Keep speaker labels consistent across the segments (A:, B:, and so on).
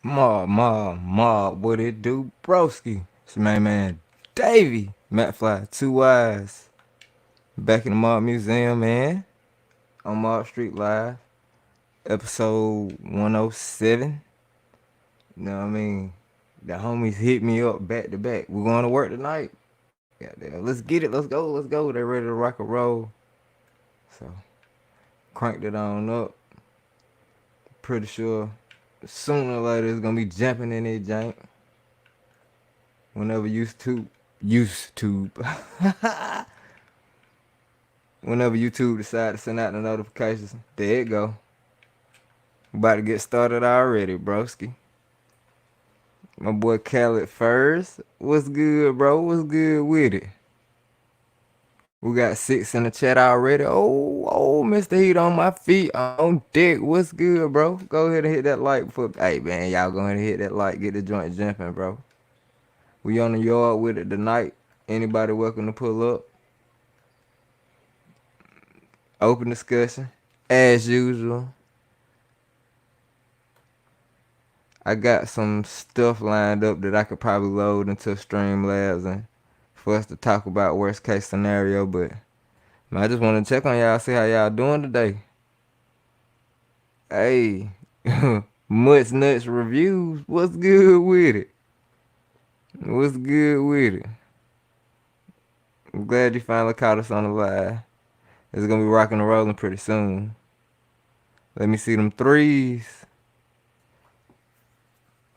A: What it do, broski? It's my man Davey, Matt Fly, Two Eyes, back in the Mob Museum, man, on Mob Street Live, episode 107. You know what I mean? The homies hit me up back to back. We're going to work tonight. Yeah, let's get it. Let's go. They're ready to rock and roll. So cranked it on up. Pretty sure sooner or later it's gonna be jumping in that jank. Whenever YouTube whenever YouTube decide to send out the notifications, there it go. About to get started already, broski. My boy Khaled first. What's good, bro? What's good with it? We got 6 in the chat already. Oh, Mr. Heat on my feet on deck. What's good, bro? Go ahead and hit that like before. Hey, man, y'all go ahead and hit that like. Get the joint jumping, bro. We on the yard with it tonight. Anybody welcome to pull up? Open discussion. As usual. I got some stuff lined up that I could probably load into Streamlabs and for us to talk about worst case scenario, but man, I just want to check on y'all, see how y'all doing today. Hey, Mutts Nuts Reviews, what's good with it? What's good with it? I'm glad you finally caught us on the live. It's gonna be rocking and rolling pretty soon. Let me see them threes.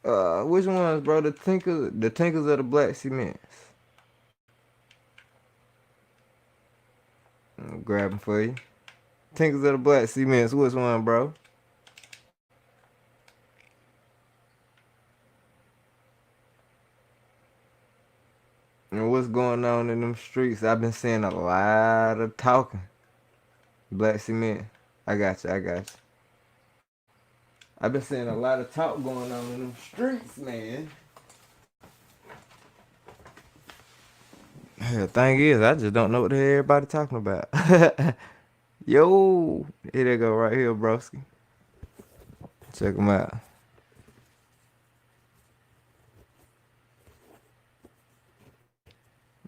A: Which ones, bro? The Tinkers of the Black Cements. I'll grab them for you. Tinkers of the Black Cements. Which one, bro? And what's going on in them streets? I've been seeing a lot of talking. Black Cement. I got you. I've been seeing a lot of talk going on in them streets, man. The thing is, I just don't know what the hell everybody talking about. Yo, here they go right here, broski. Check them out.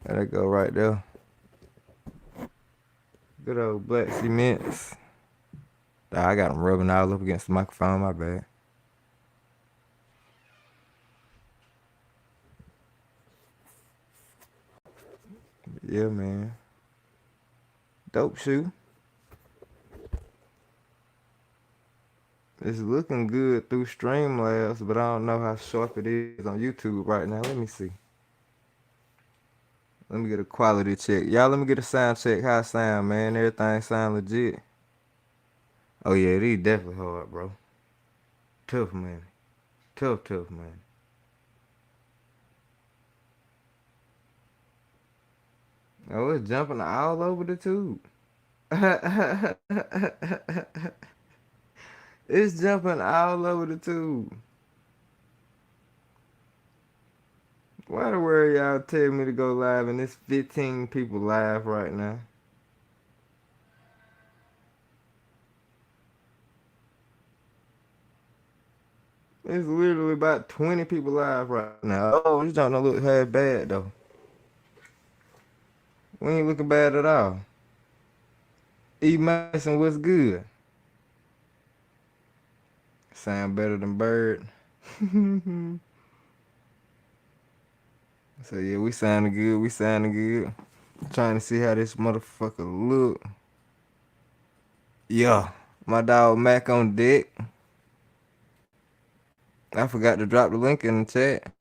A: There they go right there. Good old Black Cements. I got them rubbing all up against the microphone, my bad. Yeah, man. Dope shoe. It's looking good through Streamlabs, but I don't know how sharp it is on YouTube right now. Let me see. Let me get a quality check. Y'all, let me get a sound check. How it sound, man? Everything sound legit. Oh, yeah, these definitely hard, bro. Tough, man. Tough, man. Oh, it's jumping all over the tube. It's jumping all over the tube. Why the world y'all tell me to go live and it's 15 people live right now? It's literally about 20 people live right now. Oh, this don't look half bad though. We ain't looking bad at all. E Mason, what's good? Sound better than Bird. So yeah, we sounding good. We sounding good. Trying to see how this motherfucker look. Yeah, my dog Mac on deck. I forgot to drop the link in the chat.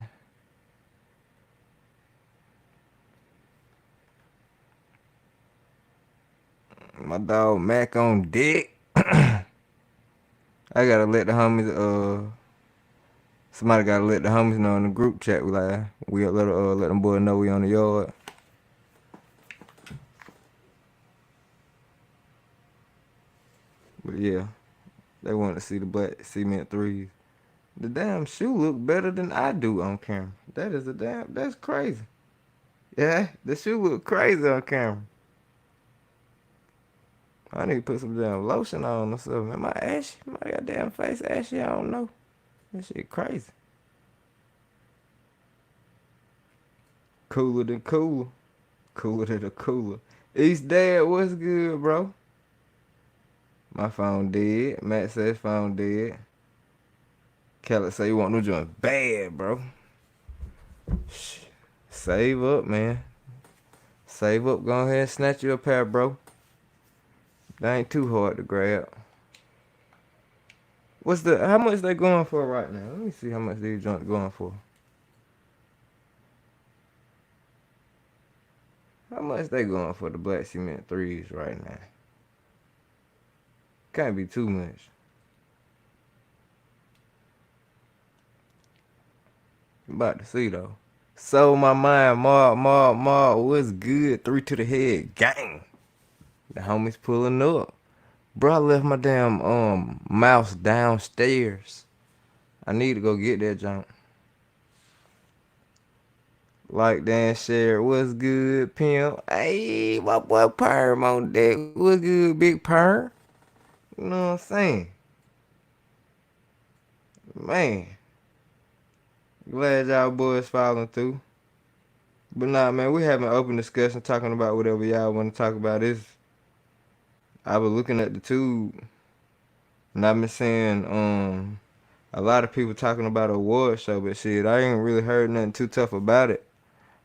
A: My dog Mac on deck. I gotta let the homies somebody gotta let the homies know in the group chat we like we let them boys know we on the yard. But yeah, they want to see the Black Cement threes. The damn shoe look better than I do on camera. That's crazy. Yeah, the shoe look crazy on camera. I need to put some damn lotion on or something. Man, my goddamn face ashy, I don't know. That shit crazy. Cooler than cooler. Cooler than a cooler. East Dad, what's good, bro? My phone dead. Matt says phone dead. Khaled say you want new joint bad, bro. Shh. Save up, man. Save up. Go ahead and snatch you a pair, bro. They ain't too hard to grab. How much they going for right now? Let me see how much these joints going for. How much they going for the black cement threes right now? Can't be too much. About to see though. So my mind, Mark, what's good? 3 to the head, gang. The homies pulling up. Bro, I left my damn mouse downstairs. I need to go get that junk. Like Dan share, what's good, pimp? Hey, my boy Perm on deck. What's good, big Perm? You know what I'm saying? Man, glad y'all boys following through. But nah, man, we having an open discussion talking about whatever y'all want to talk about. I was looking at the tube, and I've been seeing a lot of people talking about a award show, but shit, I ain't really heard nothing too tough about it.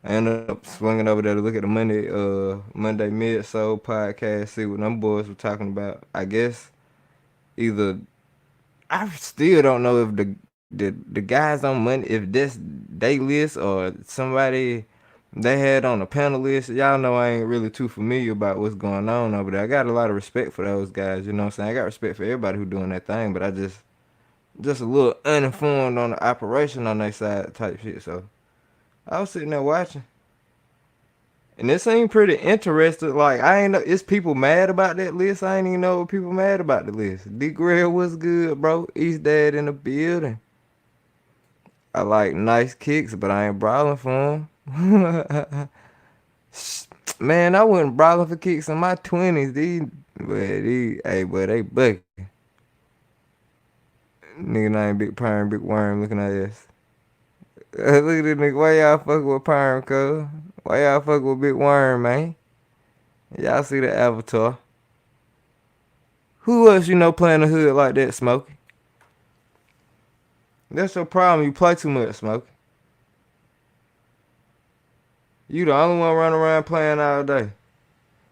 A: I ended up swinging over there to look at the Monday Mid Soul podcast, see what them boys were talking about. I guess either I still don't know if the guys on Monday, if that's they list or somebody they had on the panel list. Y'all know I ain't really too familiar about what's going on over there. I got a lot of respect for those guys, you know what I'm saying? I got respect for everybody who doing that thing, but I just a little uninformed on the operation on their side type shit. So I was sitting there watching. And it seemed pretty interesting. Like, I ain't know, it's people mad about that list. I ain't even know what people mad about the list. D Grill was good, bro. East Dad in the building. I like nice kicks, but I ain't brawling for them. Man, I wasn't brawling for kicks in my 20s. Hey, boy, they bucking. Nigga named Big Perm, Big Worm looking at us. Look at this nigga. Why y'all fucking with Perm, cuz? Why y'all fucking with Big Worm, man? Y'all see the avatar. Who else you know playing the hood like that, Smokey? That's your problem. You play too much, Smokey. You the only one running around playing all day.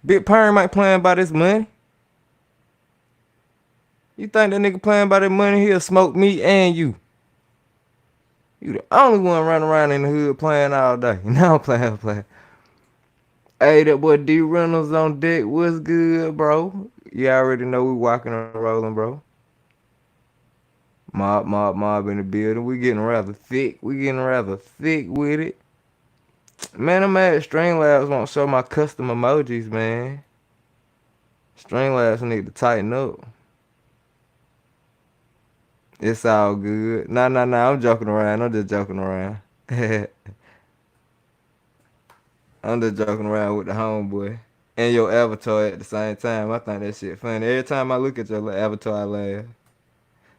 A: Big Perm ain't playing by this money. You think that nigga playing by that money, he'll smoke me and you. You the only one running around in the hood playing all day. Now I'm playing. Hey, that boy D Reynolds on deck. What's good, bro? You already know we walking and rolling, bro. Mob in the building. We getting rather thick. With it. Man, I'm mad Streamlabs won't show my custom emojis, man. Streamlabs need to tighten up. It's all good. Nah. I'm joking around. I'm just joking around. I'm just joking around with the homeboy. And your avatar at the same time. I think that shit funny. Every time I look at your avatar, I laugh.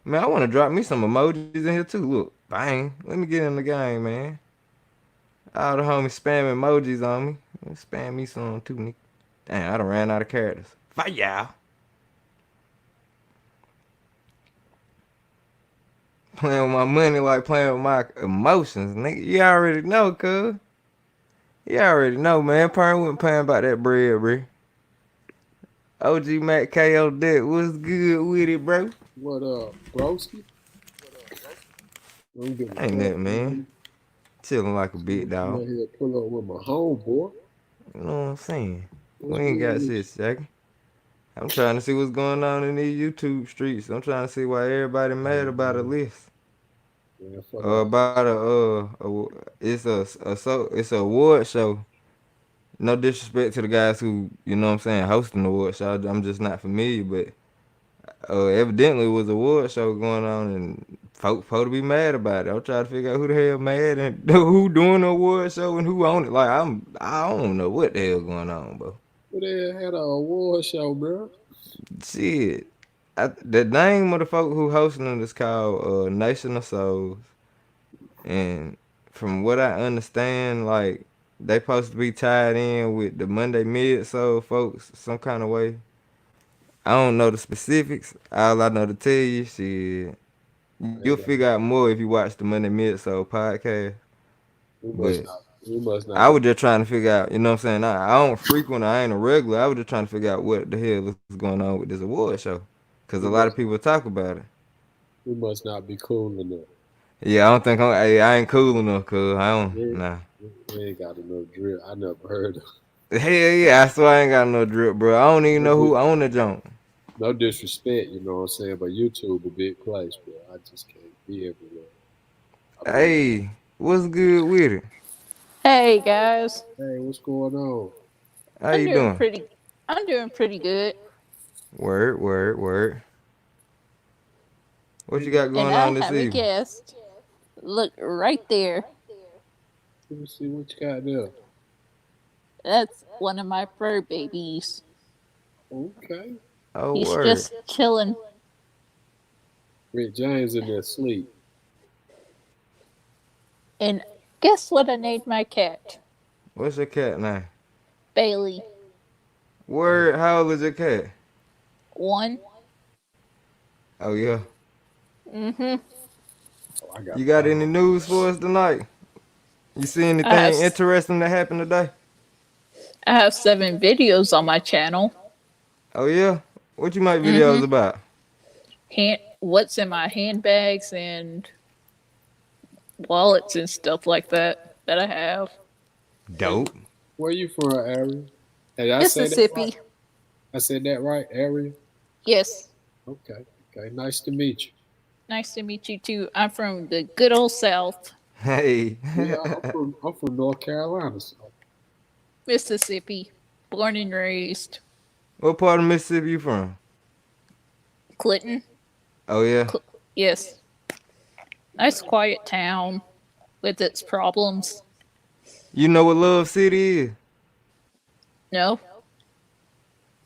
A: Man, I want to drop me some emojis in here too. Look, bang. Let me get in the game, man. All the homies spamming emojis on me. Spam me some too, nigga. Damn, I done ran out of characters. Fight y'all. Playing with my money like playing with my emotions, nigga. You already know, cuz. You already know, man. Perm wasn't paying about that bread, bro. OG Mac KO Deck, what's good with it, bro?
B: What up, broski? I'm getting
A: Ain't
B: fuck,
A: that, man. Chilling like a big
B: I'm
A: dog.
B: out here pull up with my homeboy.
A: You know what I'm saying?
B: What's
A: We ain't
B: good
A: got
B: with
A: shit, Jackie. I'm trying to see what's going on in these YouTube streets. I'm trying to see why everybody mad about a list.
B: you? Man, fuck all
A: About it's a award show. No disrespect to the guys who, you know what I'm saying, hosting the award show. I'm just not familiar, but evidently it was a award show going on and folk to be mad about it. I'm trying to figure out who the hell mad and who doing the award show and who on it. Like I don't know what the hell going on, bro.
B: Who the hell had an award show, bro?
A: Shit. The name of the folk who hosting it is called Nation of Souls, and from what I understand, like they supposed to be tied in with the Monday Mid Soul folks some kind of way. I don't know the specifics. All I know to tell you, shit,
B: They
A: you'll
B: got,
A: figure out more if you watch the Monday Mid Soul podcast.
B: we must
A: But
B: not. We must
A: I
B: not.
A: was just trying to figure out, you know what I'm saying? I don't frequent, I ain't a regular. I was just trying to figure out what the hell is going on with this award show. Because a
B: We
A: lot of
B: must.
A: people talk about it.
B: We must not be cool enough.
A: Yeah, I don't think I ain't cool enough, cuz I don't,
B: We,
A: nah.
B: we ain't got enough drill. I never heard of.
A: Hell yeah, I swear I ain't got no drip, bro. I don't even
B: No,
A: know who own the junk.
B: no disrespect, you know what I'm saying, but YouTube a big place, bro. I just can't be everywhere. I be,
A: Hey, what's good with it?
C: Hey guys,
B: hey, what's going on?
A: How
C: I'm
A: you
C: doing
A: doing?
C: pretty. I'm doing pretty good,
A: Word, word, word. What
B: Let
A: you got
C: and
A: going
C: I
A: on this
C: have a
A: evening?
C: guest. Look right there.
B: me see what you got there.
C: That's one of my fur babies.
B: Okay.
A: Oh,
C: He's
A: word.
C: just chilling.
B: Rick James in there sleep.
C: And guess what? I named my cat
A: What's your cat name?
C: Bailey.
A: Word, how old is your cat?
C: One.
A: Oh, yeah.
C: Mm-hmm.
B: Oh, I got
A: You
B: a
A: got any
B: dog.
A: news for us tonight? You see
C: I have
A: anything interesting that happened today?
C: I have 7 videos on my channel.
A: Oh, yeah? What you make videos
C: Mm-hmm.
A: about?
C: What's in my handbags and wallets and stuff like that I have.
B: Hey,
A: Dope.
B: where you from, Ariel? Hey, I say that right?
C: Mississippi.
B: I said that right, Ariel?
C: Yes.
B: Okay. Okay. Nice to meet you.
C: Nice to meet you too. I'm from the good old South,
A: Hey.
B: Yeah, I'm from North Carolina, so
C: Mississippi. Born and raised.
A: What part of Mississippi you from?
C: Clinton.
A: Oh, yeah?
C: Yes. Nice quiet town with its problems.
A: You know what Love City is?
C: No?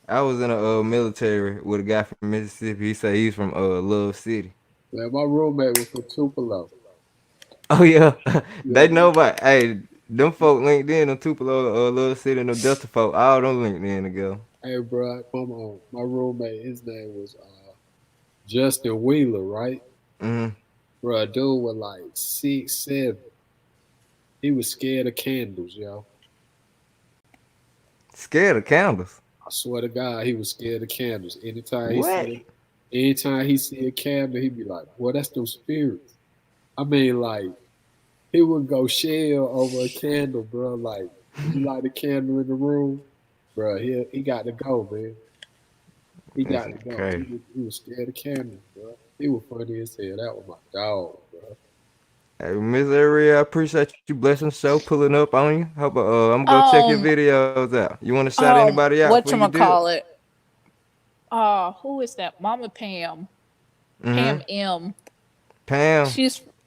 A: I was in a military with a guy from Mississippi. He said he's from Love City.
B: man, my roommate was from Tupelo.
A: Oh yeah,
B: Yeah,
A: they know about. Hey, them folk linked in, them Tupelo, Love City, and them Delta folk, all them linked in together.
B: hey, bro, my roommate, his name was Justin Wheeler, right?
A: Mm-hmm.
B: Bro, dude was like 6'7". He was scared of candles, yo.
A: Scared of candles.
B: I swear to God, he was scared of candles.
A: What?
B: Anytime he see a candle, he'd be like, "Boy, that's those spirits." I mean, like he would go shell over a candle, bro. Like you light a candle in the room, bro. He got to go, man. He
A: That's
B: got to go.
A: crazy.
B: He was scared of candles, bro. He was funny as hell. That was my dog, bro.
A: Hey, Miss Area, I appreciate you blessing the show, pulling up on you. Hope I'm gonna go check your
C: Um,
A: videos out. You want to shout anybody out before you dip?
C: whatchamacallit? Who is that? Mama Pam.
A: Mm-hmm.
C: Pam M.
A: Pam.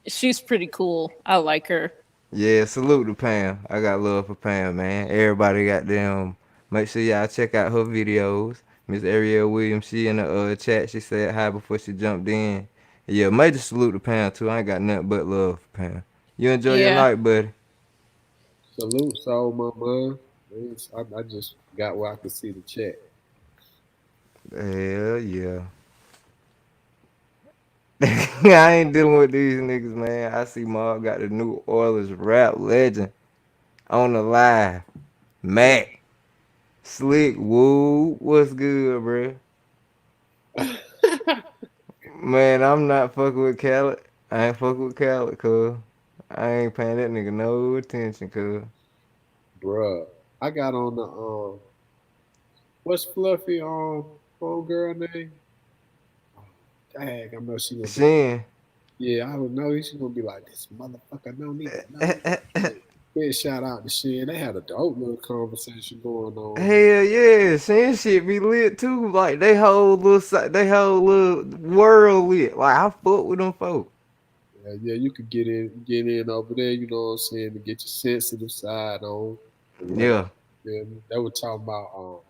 C: She's pretty cool. I like her.
A: Yeah, salute to Pam. I got love for Pam, man. Everybody got them. Make sure y'all check out her videos. Miss Ariel Williams, she in the chat. She said hi before she jumped in. Yeah, major salute to Pam too. I ain't got nothing but love for Pam. You enjoy your
C: Yeah.
A: night, buddy.
B: Salute, soul, my man. I just got where I could see the chat.
A: Hell yeah. I ain't dealing with these niggas, man. I see Mark got the New Orleans rap legend on the live. Mac, Slick, Woo, what's good, bruh? Man, I'm not fucking with Khaled. I ain't fucking with Khaled, cuz. I ain't paying that nigga no attention, cuz.
B: Bruh, I got on the what's Fluffy homegirl name? Oh, dang, I know she gonna be like,
A: Shin.
B: yeah, I don't know. She gonna be like, this motherfucker don't even know. Big shout out to Shin. They had a dope little conversation going on, man.
A: Hell yeah, Shin shit be lit too. Like they whole little world lit. Like I fuck with them folk.
B: Yeah, yeah, you could get in over there. You know what I'm saying, to get your sensitive side on or whatever.
A: Yeah.
B: Yeah, they were talking about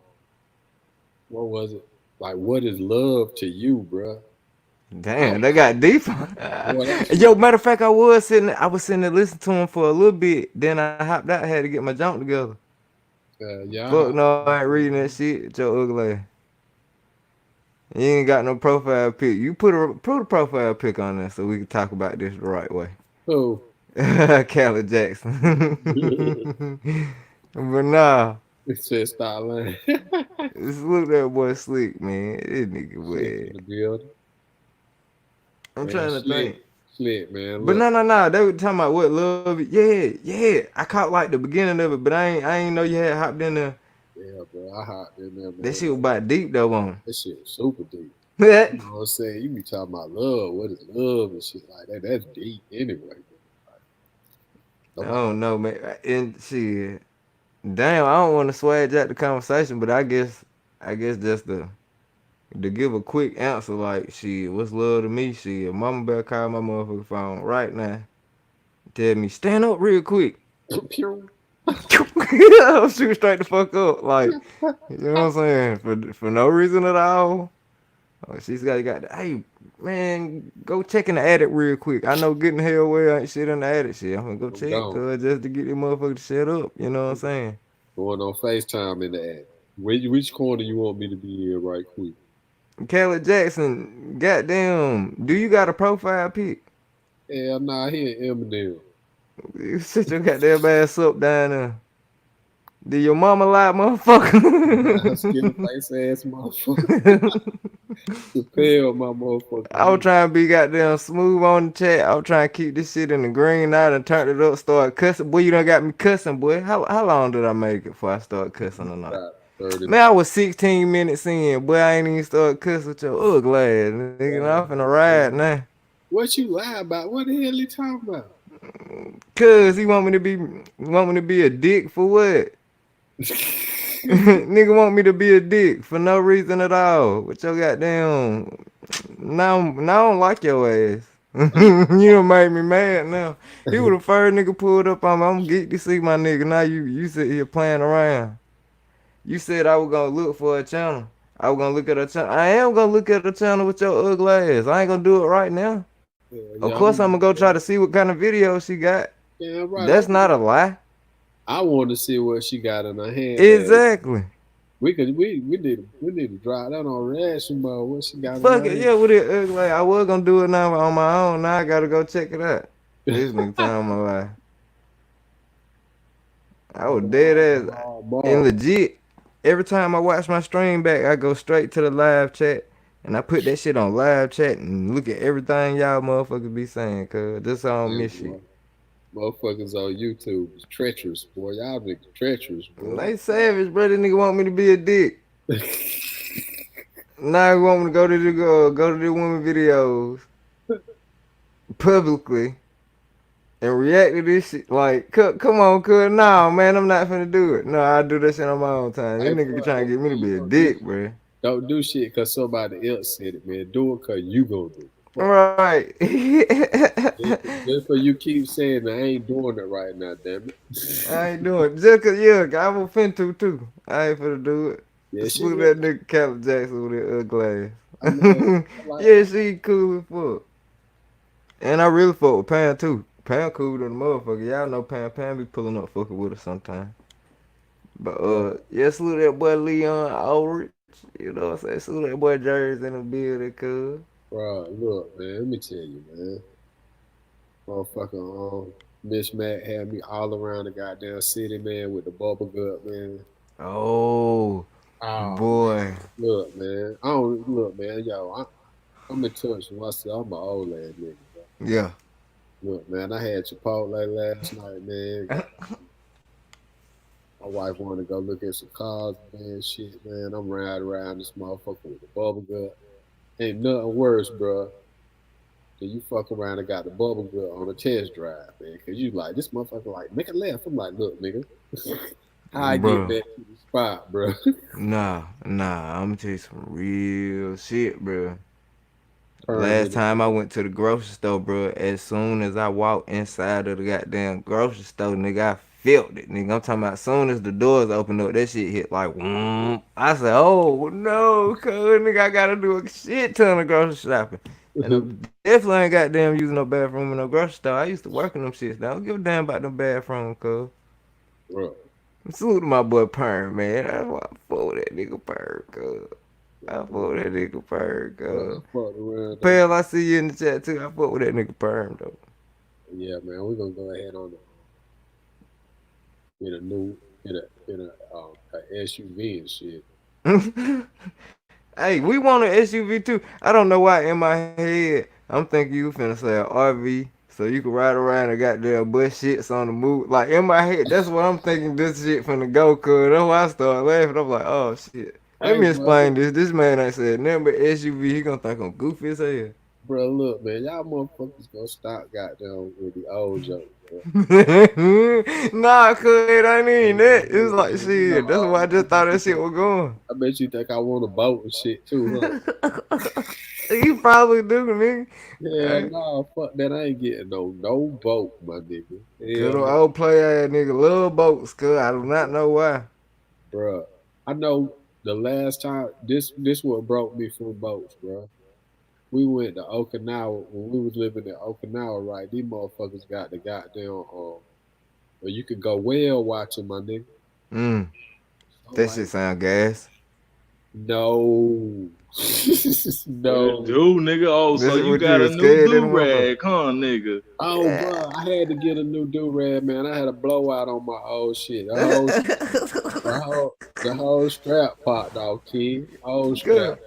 B: what was it? Like, what is love to you, bro?
A: Damn, they got deep.
B: Boy, that
A: Yo,
B: shit.
A: matter of fact, I was sitting there listening to him for a little bit. Then I hopped out, had to get my jump together.
B: Yeah,
A: Fuck no, I ain't reading that shit. Joe ugly ass. You ain't got no profile pic. You put a profile pic on there so we can talk about this the right way.
B: who?
A: Callie Jackson. But nah,
B: It said stop lying.
A: just look that boy slick, man. This nigga
B: Slick in
A: weird.
B: the building.
A: I'm
B: Man,
A: trying to think.
B: slick, man.
A: But
B: Look,
A: no. They were talking about what love. Yeah. I caught like the beginning of it, but I ain't know you had hopped in there.
B: yeah, bro. I hopped in there,
A: That
B: man.
A: shit was about deep though on.
B: That shit was super deep.
A: I
B: You know what I'm saying? You be talking about love. What is love and shit like that? That's deep anyway. Bro. Nobody.
A: don't know, man. And shit, damn, I don't want to swag jack the conversation, but I guess just to give a quick answer, like shit, what's love to me? Shit, mama better call my motherfucking phone right now. Tell me stand up real quick.
B: Pew.
A: I'll shoot straight the fuck up, like you know what I'm saying, for no reason at all. Oh, she's got. Hey, man, go check in the attic real quick. I know good and hell well ain't shit in the attic. Shit, I'm gonna go
B: I'm
A: check,
B: gone.
A: cause just to get this motherfucker to shut up. You know what I'm saying?
B: Going on FaceTime in the ad. Which corner you want me to be in right quick?
A: Kelly Jackson, goddamn, do you got a profile pic?
B: Hell nah, here Eminem.
A: You sit your goddamn ass up down there. Did your mama lie, motherfucker?
B: Skinny face ass motherfucker. The pale my
A: I was
B: motherfucker.
A: trying to be goddamn smooth on the chat. I was trying to keep this shit in the green. I done turned it up, started cussing. Boy, you done got me cussing, boy. How long did I make it before I started cussing or not?
B: About 30
A: Man, I was 16 minutes in. Boy, I ain't even started cussing with your ugly ass. Nigga, I'm finna ride now.
B: What you lie about? What the hell you talking about?
A: Cause he want me to be a dick for what? Nigga want me to be a dick for no reason at all. With your goddamn now I don't like your ass. You done made me mad now. He was the first nigga pulled up on me. I'm geeked to see my nigga. Now you sit here playing around. You said I was gonna look for a channel. I was gonna look at a channel. I am gonna look at a channel with your ugly ass. I ain't gonna do it right now. Of
B: Yeah,
A: course I'm gonna go try to see what kind of video she got.
B: yeah, right.
A: That's not a lie.
B: I want to see what she got in her hand.
A: Exactly.
B: We need to drive that on reaction mode. What she got in
A: Fuck
B: her
A: it,
B: hand.
A: yeah, with it ugly. I was gonna do it now on my own. Now I gotta go check it out. This nigga time my life. I was dead ass and legit. Every time I watch my stream back, I go straight to the live chat and I put that shit on live chat and look at everything y'all motherfuckers be saying, cause this I don't miss shit.
B: Motherfuckers on YouTube is treacherous, boy. Y'all niggas treacherous, boy.
A: They savage, bro. This nigga want me to be a dick. Now he want me to go to the women videos publicly and react to this shit. Like, come on, cuz. Nah, man, I'm not finna do it. No, I do that shit on my own time. This
B: Hey,
A: nigga
B: bro,
A: trying to get me to be a
B: don't
A: dick, bro.
B: don't do shit because somebody else said it, man. Do it because you gonna do it.
A: Right.
B: Just for you keep saying I ain't doing it right now, damn it.
A: I ain't doing it. Just cause, yeah, I was finna too. I ain't finna do it.
B: Yeah, she
A: Salute
B: look-
A: that nigga Calvin Jackson with that ugly
B: I like-
A: ass. Yeah, she cool as fuck. And I really fuck with Pam too. Pam cool than the motherfucker. Y'all know Pam. Pam be pulling up fucking with us sometimes. But yeah, salute that boy Leon Ulrich. You know what I'm saying? Salute that boy Jersey in the building, cuz.
B: Bro, look, man, let me tell you, man. Motherfucker, Miss Mac had me all around the goddamn city, man, with the bubble gut, man.
A: Oh,
B: Oh,
A: boy.
B: look, man. I don't look, man. I'm in touch with myself. I'm an old ass nigga, bro.
A: Yeah.
B: Look, man, I had Chipotle last night, man. My wife wanted to go look at some cars, man. Shit, man. I'm riding around this motherfucker with the bubble gut. Ain't nothing worse, bro. Then you fuck around and got the bubble gut on a test drive, man. Cause you like this motherfucker like make a left. I'm like, look, nigga. How I
A: Bruh.
B: get back to the spot, bro.
A: Nah. I'm gonna tell you some real shit, bro.
B: Turn
A: Last
B: it.
A: time I went to the grocery store, bro, as soon as I walked inside of the goddamn grocery store, nigga, I felt it, nigga. I'm talking about as soon as the doors opened up, that shit hit like, I said, oh no, cuz nigga, I gotta do a shit ton of grocery shopping. And I definitely ain't goddamn using no bathroom in no grocery store. I used to work in them shits. I don't give a damn about them bathroom, cuz.
B: Bro,
A: Salute to my boy Perm, man. That's why I fuck with that nigga Perm, cuz. I fuck with that nigga Perm,
B: bro, I
A: cuz.
B: fucked around.
A: Pale, I see you in the chat too. I fuck with that nigga Perm, though.
B: Yeah, man, we're gonna go ahead on get a new get a SUV and shit.
A: Hey, we want an SUV too. I don't know why in my head I'm thinking you finna say an RV so you can ride around and goddamn bush shits on the move. Like in my head, that's what I'm thinking this shit finna go, cuz. That's why I started laughing. I'm like, oh shit. Let
B: Hey,
A: me
B: bro,
A: explain this. This man ain't said nothing but SUV. He gonna think I'm goofy as hell.
B: bro, look, man, y'all motherfuckers gonna stop goddamn with the old joke, bro.
A: Nah, cuz it ain't even that. It's like
B: You
A: shit. That's
B: know,
A: why I just thought that shit was going.
B: I bet you think I want a boat and shit too, huh?
A: He probably do, nigga.
B: Yeah, no, fuck that. I ain't getting no boat, my nigga.
A: Good
B: Hell no,
A: old play ass nigga love boats, cuz I do not know why.
B: bro. I know the last time this what broke me from boats, bro. We went to Okinawa when we was living in Okinawa, right? These motherfuckers got the goddamn where you could go whale watching, my nigga.
A: Mm,
B: So
A: that
B: like,
A: shit sound gas.
B: no, no.
D: Do nigga? Oh,
A: This
D: so
A: is
D: you
A: what
D: got
A: you
D: a
A: was
D: new
A: scared of the
D: do
A: motherfucker.
D: rag, huh, nigga?
B: Oh, bro, I had to get a new do rag, man. I had a blowout on my old shit. The whole strap popped off, kid. Whole strap.
A: Good.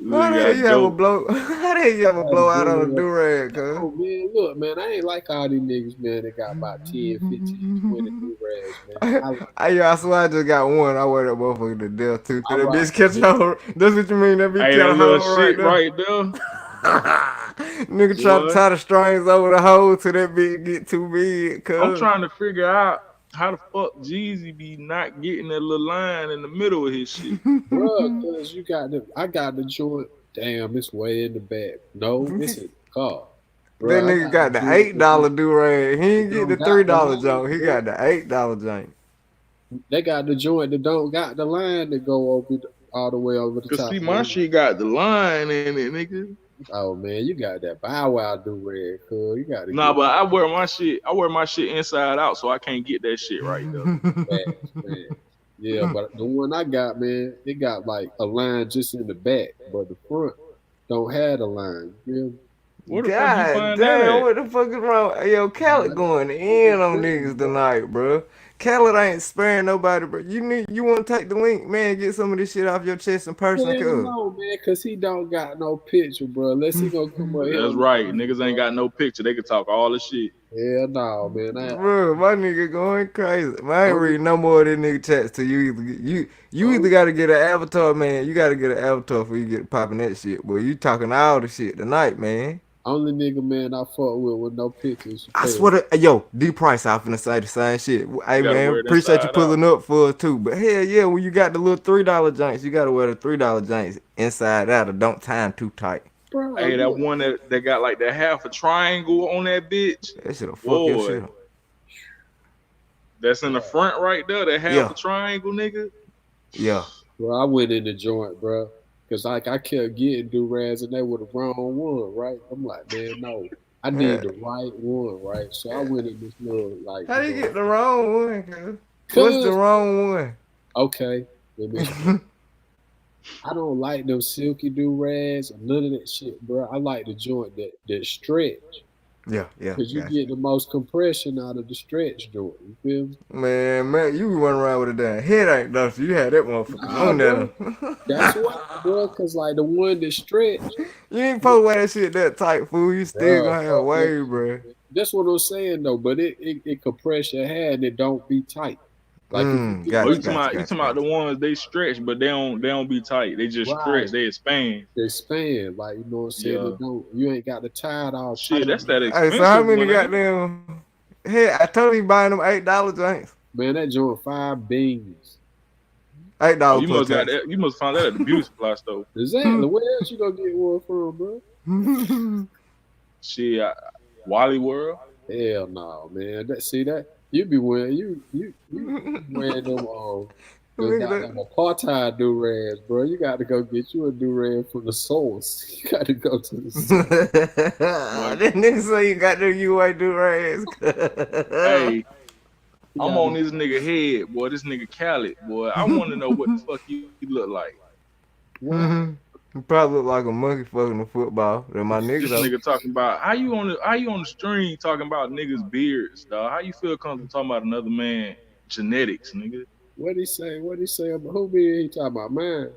A: How
D: You
A: the hell
D: got
A: you have a
D: dope.
A: blow? How the hell you have a
B: I had to
A: blowout
B: do
A: on a
B: rag.
A: do rag, cuz?
B: Oh, man, look, man, I ain't like all these niggas, man, that got about 10, 15, 20 do rags, man.
A: I swear I just got one. I wear that motherfucker to death too.
B: I
A: Till that
B: rock
A: bitch catch a hold. That's what you mean? That bitch
D: Hey,
A: catch
D: that
A: a
D: little
A: hold right
D: shit
A: there.
D: right there,
A: Nigga try to
D: boy.
A: tie the strings over the hole till that bitch get too big,
D: I'm
A: cuz.
D: trying to figure out how the fuck Jeezy be not getting that little line in the middle of his shit.
B: Bruh, cause I got the joint. Damn, it's way in the back. No, it's in the car.
A: That
B: Bruh, I
A: nigga
B: got the
A: got the
B: joint
A: $8 do rag. He
B: that
A: ain't get
B: don't
A: the
B: got the
A: $3
B: line,
A: joint. He
B: bruh.
A: got the $8 joint.
B: They got the joint that don't got the line that go all the way over the
D: Cause
B: top.
D: see, my shit got the line in it, nigga.
B: Oh man, you got that Bow Wow do rag, cuz you got to
D: Nah,
B: get
D: but I wear my shit. I wear my shit inside out, so I can't get that shit right there.
B: fast, man. Yeah, but the one I got, man, it got like a line just in the back, but the front don't have the line. You feel me?
D: Where the fuck you
A: God
D: find that
A: damn,
D: at?
A: what the fuck is wrong? Hey, yo, Khaled going in on niggas tonight, bro. Khaled ain't sparing nobody, bro. You want to take the link, man? Get some of this shit off your chest in person,
B: Hell
A: cuz.
B: no, man, cause he don't got no picture, bro. Unless he gonna come up here
D: That's
B: on the
D: right.
B: screen,
D: Niggas ain't
B: bro.
D: got no picture. They can talk all the shit.
B: Hell no, man.
A: Bro, my nigga going crazy. Man, I ain't
B: Only,
A: reading no more of this nigga chats till you either
B: only,
A: gotta get an avatar, man. You gotta get an avatar before you get popping that shit. Boy, you talking all the shit tonight, man.
B: only nigga, man, I fuck with no pictures.
A: I swear to yo, D Price, I finna say the same shit. Hey
D: You gotta
A: man,
D: wear it
A: appreciate you
D: inside out.
A: pulling up for us too. But hell yeah, when you got the little $3 joints, you gotta wear the $3 joints inside out or don't tie 'em too tight.
B: Bro,
D: Hey, that
B: look,
D: one that got like that half a triangle on that bitch.
A: That shit'll fuck your
D: Boy,
A: shit up.
D: that's in the front right there. That half
A: Yeah,
D: a triangle, nigga.
A: yeah.
B: bro, I went in the joint, bro. Cause like I kept getting do-rags and they were the wrong one, right? I'm like, man, no. I need
A: Yeah.
B: the right one, right? So I went in this little like
A: How you
B: joint.
A: get the wrong one, cuz? What's the
B: Cause
A: wrong one?
B: okay, let me explain. I don't like them silky do-rags or none of that shit, bro. I like the joint that stretch.
A: Yeah,
B: Cause you
A: gotcha.
B: get the most compression out of the stretch joint. You feel me?
A: Man, you be running around with a damn head ain't done, so you had that motherfucker
B: Nah,
A: on
B: bro.
A: there.
B: That's why, bro. Cause like the one that stretch,
A: You ain't supposed to wear that shit that tight, fool. You still
B: bro.
A: gonna have a
B: Fuck that
A: wave,
B: shit,
A: bro.
B: man. That's what I'm saying though. But it compress your hair and it don't be tight. Like if you get
D: Oh,
A: Gotcha,
D: you
B: like
D: talking about the ones they stretch, but they don't be tight. They just
B: right,
D: stretch. They expand.
B: they span. Like you know what I'm saying.
D: Yeah.
B: It don't. You ain't got the tie it all tight.
D: Shit, that's that
A: Hey, so how
D: expensive
A: many
D: one, ain't it?
A: goddamn? Hey, I told you buying them $8 joints.
B: Man, that joint 5 beans.
A: Eight
D: Oh,
A: dollars
D: you
A: plus
D: must got
A: tax.
D: that. You must find that at the beauty supply store.
B: Exactly. Where else you gonna get one from, bro?
D: Shit, Wally World.
B: Hell no, man. See that You be wearing you wearing them the
A: Look at
B: goddamn apartheid do-rags, bro. You got to go get you a do-rag from the source. You got to go to the source.
A: that nigga say you got the UA do rags.
D: Hey,
B: You
D: I'm
B: gotta-
D: on this nigga head, boy. This nigga Khaled, boy. I want to know what the fuck he look like.
B: What?
A: You probably look like a monkey fucking a football. That my nigga
D: This
A: though.
D: nigga talking about how you on the stream talking about niggas beards, dog. How you feel comfortable talking about another man genetics, nigga?
B: What he say? What he say about who be he talking about? Man,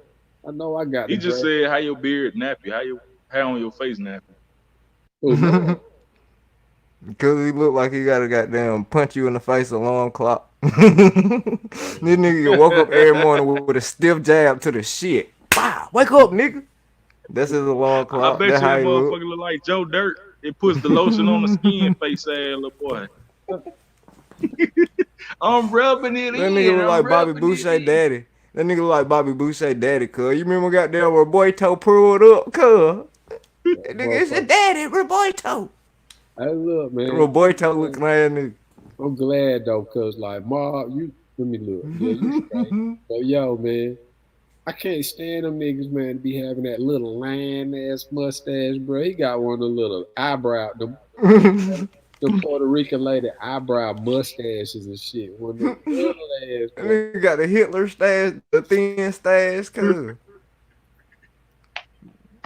B: I know I got
D: He
B: the
D: just
B: dress.
D: said how your beard nappy, how your hair on your face nappy.
B: Who, man?
A: Cause he look like he gotta goddamn punch you in the face alarm clock. This nigga woke up every morning with a stiff jab to the shit. Wow, wake up, nigga. That's his alarm
D: I
A: clock.
D: bet
A: That's
D: you
A: how
D: that
A: he look.
D: motherfucker look like Joe Dirt. It puts the lotion on the skin, face ass little boy. I'm rubbing it
A: That
D: in.
A: nigga look
D: I'm
A: like Bobby
D: rubbing it
A: Boucher
D: in.
A: daddy. That nigga look like Bobby Boucher daddy, cuz. You remember goddamn Roboito pulled up, cuz. That nigga, it's your daddy, Roboito.
B: Hey, look, man.
A: Roboito looking ass nigga.
B: I'm glad though, cause like, Ma, you let me look. Yeah, you straight. So yo, man, I can't stand them niggas, man, to be having that little line ass mustache, bro. He got one of the little eyebrow, the Puerto Rican lady eyebrow mustaches and shit. One of them little ass,
A: That
B: bro.
A: nigga got the Hitler stash, the thin stash, cuz.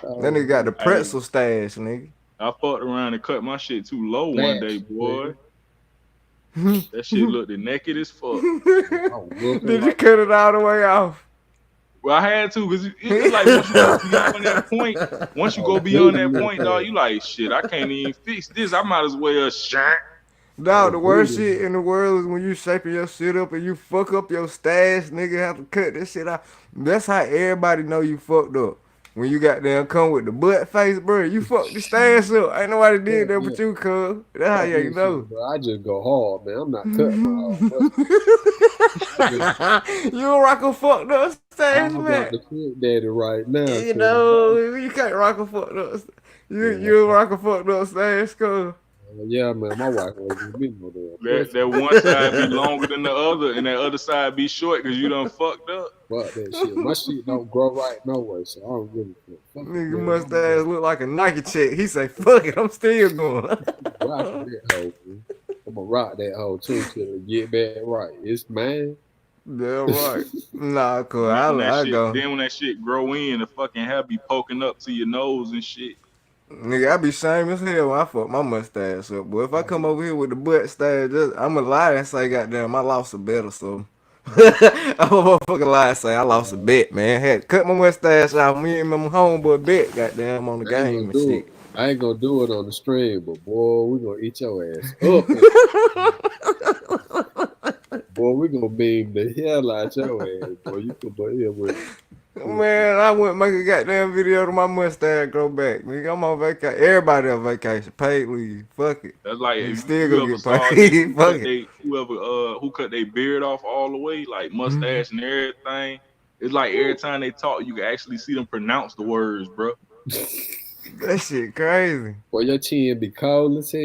A: That nigga got the pretzel stash, nigga.
D: I fucked around and cut my shit too low one day, boy.
A: Did
D: That shit looked naked as fuck.
A: you cut it all the way off?
D: Well, I had to, because it's like once you go beyond that point, dog, you like, shit, I can't even fix this. I might as well shine.
A: Dog, the worst shit in the world is when you shaping your shit up and you fuck up your stash, nigga have to cut this shit out. That's how everybody know you fucked up. When you got them come with the butt face, bro, you fucked the stash up. Ain't nobody did that but you, cuz. That's how you know.
B: Bro, I just go hard, man. I'm not cutting my
A: You don't rock a fucked up stash,
B: I'm
A: man.
B: about to quit daddy right now.
A: You know, you can't rock a fucked up. You rock a fucked up stash, cuz.
B: Yeah, man, my wife won't give me no damn.
D: That one side be longer than the other, and that other side be short because you done fucked up.
B: Fuck that shit. My shit don't grow right no way, so I don't give a fuck.
A: Nigga mustache look like a Nike check. He say, fuck it, I'm still going.
B: Rock that hoe, man. I'm gonna rock that hoe too till it get back right. It's mine.
A: Damn right. Nah, cuz I go.
D: Then when that shit grow in, the fucking hair be poking up to your nose and shit.
A: Nigga, I be shame as hell when I fuck my mustache up. But if I come over here with the butt stash, I'm gonna lie and say, goddamn, I lost a bet or something. I'm a motherfucking lie and say I lost a bet, man. Had to cut my mustache off. Me and my homeboy bet, goddamn, on the game and shit.
B: I ain't gonna do it on the stream, but boy, we gonna eat your ass up. Boy, we gonna beam the hell out your ass, boy. You come over here with
A: Man, I wouldn't make a goddamn video to my mustache grow back. Nigga, I'm on vacation. Everybody on vacation. Paid leave. Fuck it.
D: That's like
A: You
D: if
A: still
D: you
A: gonna
D: ever
A: get
D: saw
A: paid. Fuck it.
D: who cut their beard off all the way, like mustache and everything. It's like every time they talk, you can actually see them pronounce the words, bro.
A: That shit crazy.
B: boy, your chin be cold as hell.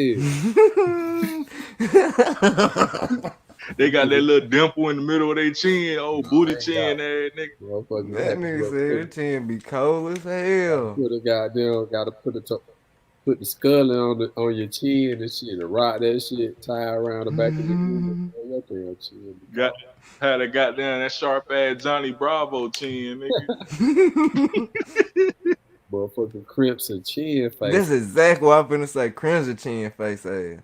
D: They got that little dimple in the middle of their chin, old booty chin, ass nigga.
A: That nigga said that chin be cold as hell.
B: Put a goddamn, gotta put the skull on your chin and shit, and rock that shit, tie around the back of your damn chin.
D: Had a goddamn that sharp ass Johnny Bravo chin, nigga.
B: Motherfucking crimson chin face.
A: That's exactly what I'm finna say. Crimson chin face ass.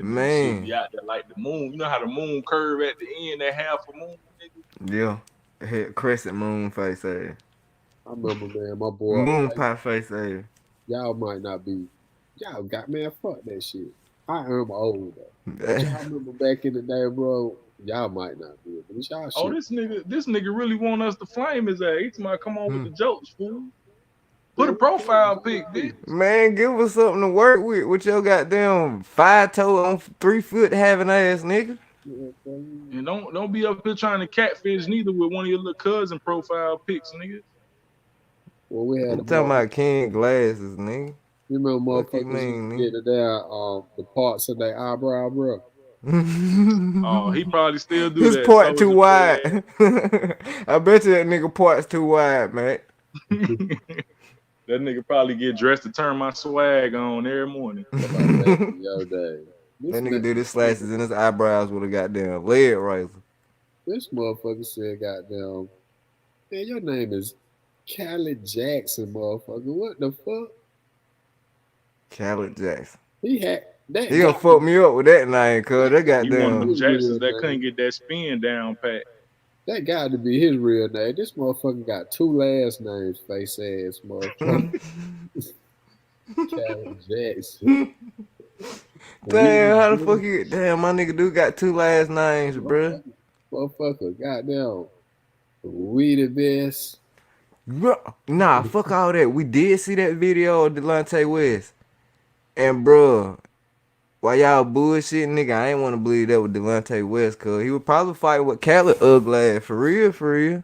A: Man.
D: Be out there like the moon. You know how the moon curve at the end, that half a moon, nigga?
A: Yeah. Head crescent moon face ass.
B: I remember, man, my boy.
A: Moon pie face ass.
B: Y'all might not be. Y'all got, man, fuck that shit. I am old, though. Y'all remember back in the day, bro, y'all might not be. But it's y'all shit.
D: This nigga really want us to flame his ass. He might come on with the jokes, fool. Put a profile pic, bitch.
A: Man, give us something to work with your goddamn 5-toe on 3 foot having ass nigga.
D: And don't be up here trying to catfish neither with one of your little cousin profile pics, nigga.
B: Well, we had
A: I'm talking about King Glasses, nigga.
B: You remember
A: What you
B: motherfuckers
A: mean,
B: get it down the parts of their eyebrow, bro.
D: Oh, he probably still do
A: His
D: that.
A: part
D: So
A: too
D: is
A: wide. I bet you that nigga part's too wide, man.
D: That nigga probably get dressed to turn my swag on every morning.
A: That
B: Yo, day.
A: nigga did his slashes in his eyebrows with a goddamn lead razor.
B: This motherfucker said, goddamn, man, your name is Khaled Jackson, motherfucker. What the fuck?
A: Khaled Jackson.
B: He had that.
A: He gonna fuck me up with that name, cuz that
D: You one of
A: goddamn.
D: them Jacksons that couldn't get that spin down pat.
B: That got to be his real name. This motherfucker got two last names, face ass motherfucker. Khaled Jackson.
A: Damn, how the fuck you? Damn, my nigga do got two last names, bruh.
B: Motherfucker, goddamn. We the best.
A: Nah, fuck all that. We did see that video of Delonte West. And bruh, while y'all bullshitting, nigga, I ain't want to believe that with Delonte West, cuz he would probably fight with Khaled ugly ass, for real, for real.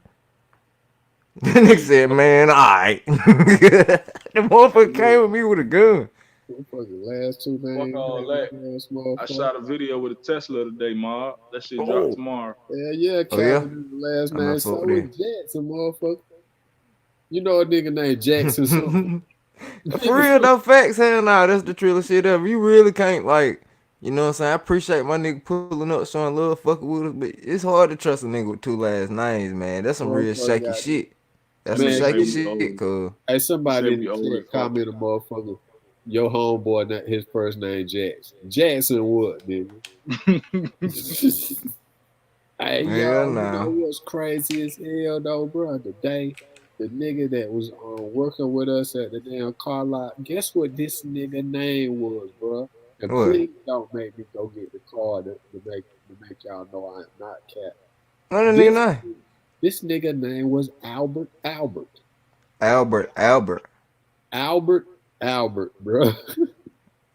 A: The nigga said, man, alright. The motherfucker came with me with a gun.
B: Motherfucker, last two names.
D: Fuck all that. I shot a video with a Tesla today, ma. That shit drop tomorrow.
B: Yeah,
A: Oh, yeah?
B: Khaled is the last
A: I'm not
B: name. So
A: fuck with
B: was Jackson, motherfucker. You know a nigga named Jackson something.
A: For real though, facts, hell nah, that's the trillest shit ever. You really can't, like, you know what I'm saying? I appreciate my nigga pulling up, showing love, fucking with us, but it's hard to trust a nigga with two last names, man. That's some real
B: Motherfucker
A: shaky
B: got-
A: shit. That's
B: Man,
A: some shaky
D: we
A: shit,
D: old.
A: cuz.
B: Hey, somebody
D: Say
B: in
D: we
B: the
D: old
B: chat
D: as fuck.
B: comment a motherfucker. Your homeboy, his first name Jackson. Jackson what, nigga? Hey,
A: Hell
B: y'all,
A: nah.
B: you know what's crazy as hell, though, bro? Today, the nigga that was working with us at the damn car lot, guess what this nigga name was, bro? And
A: What?
B: please don't make me go get the car to make y'all know I am not cat.
A: What the nigga name?
B: This nigga name was Albert. Albert, bro.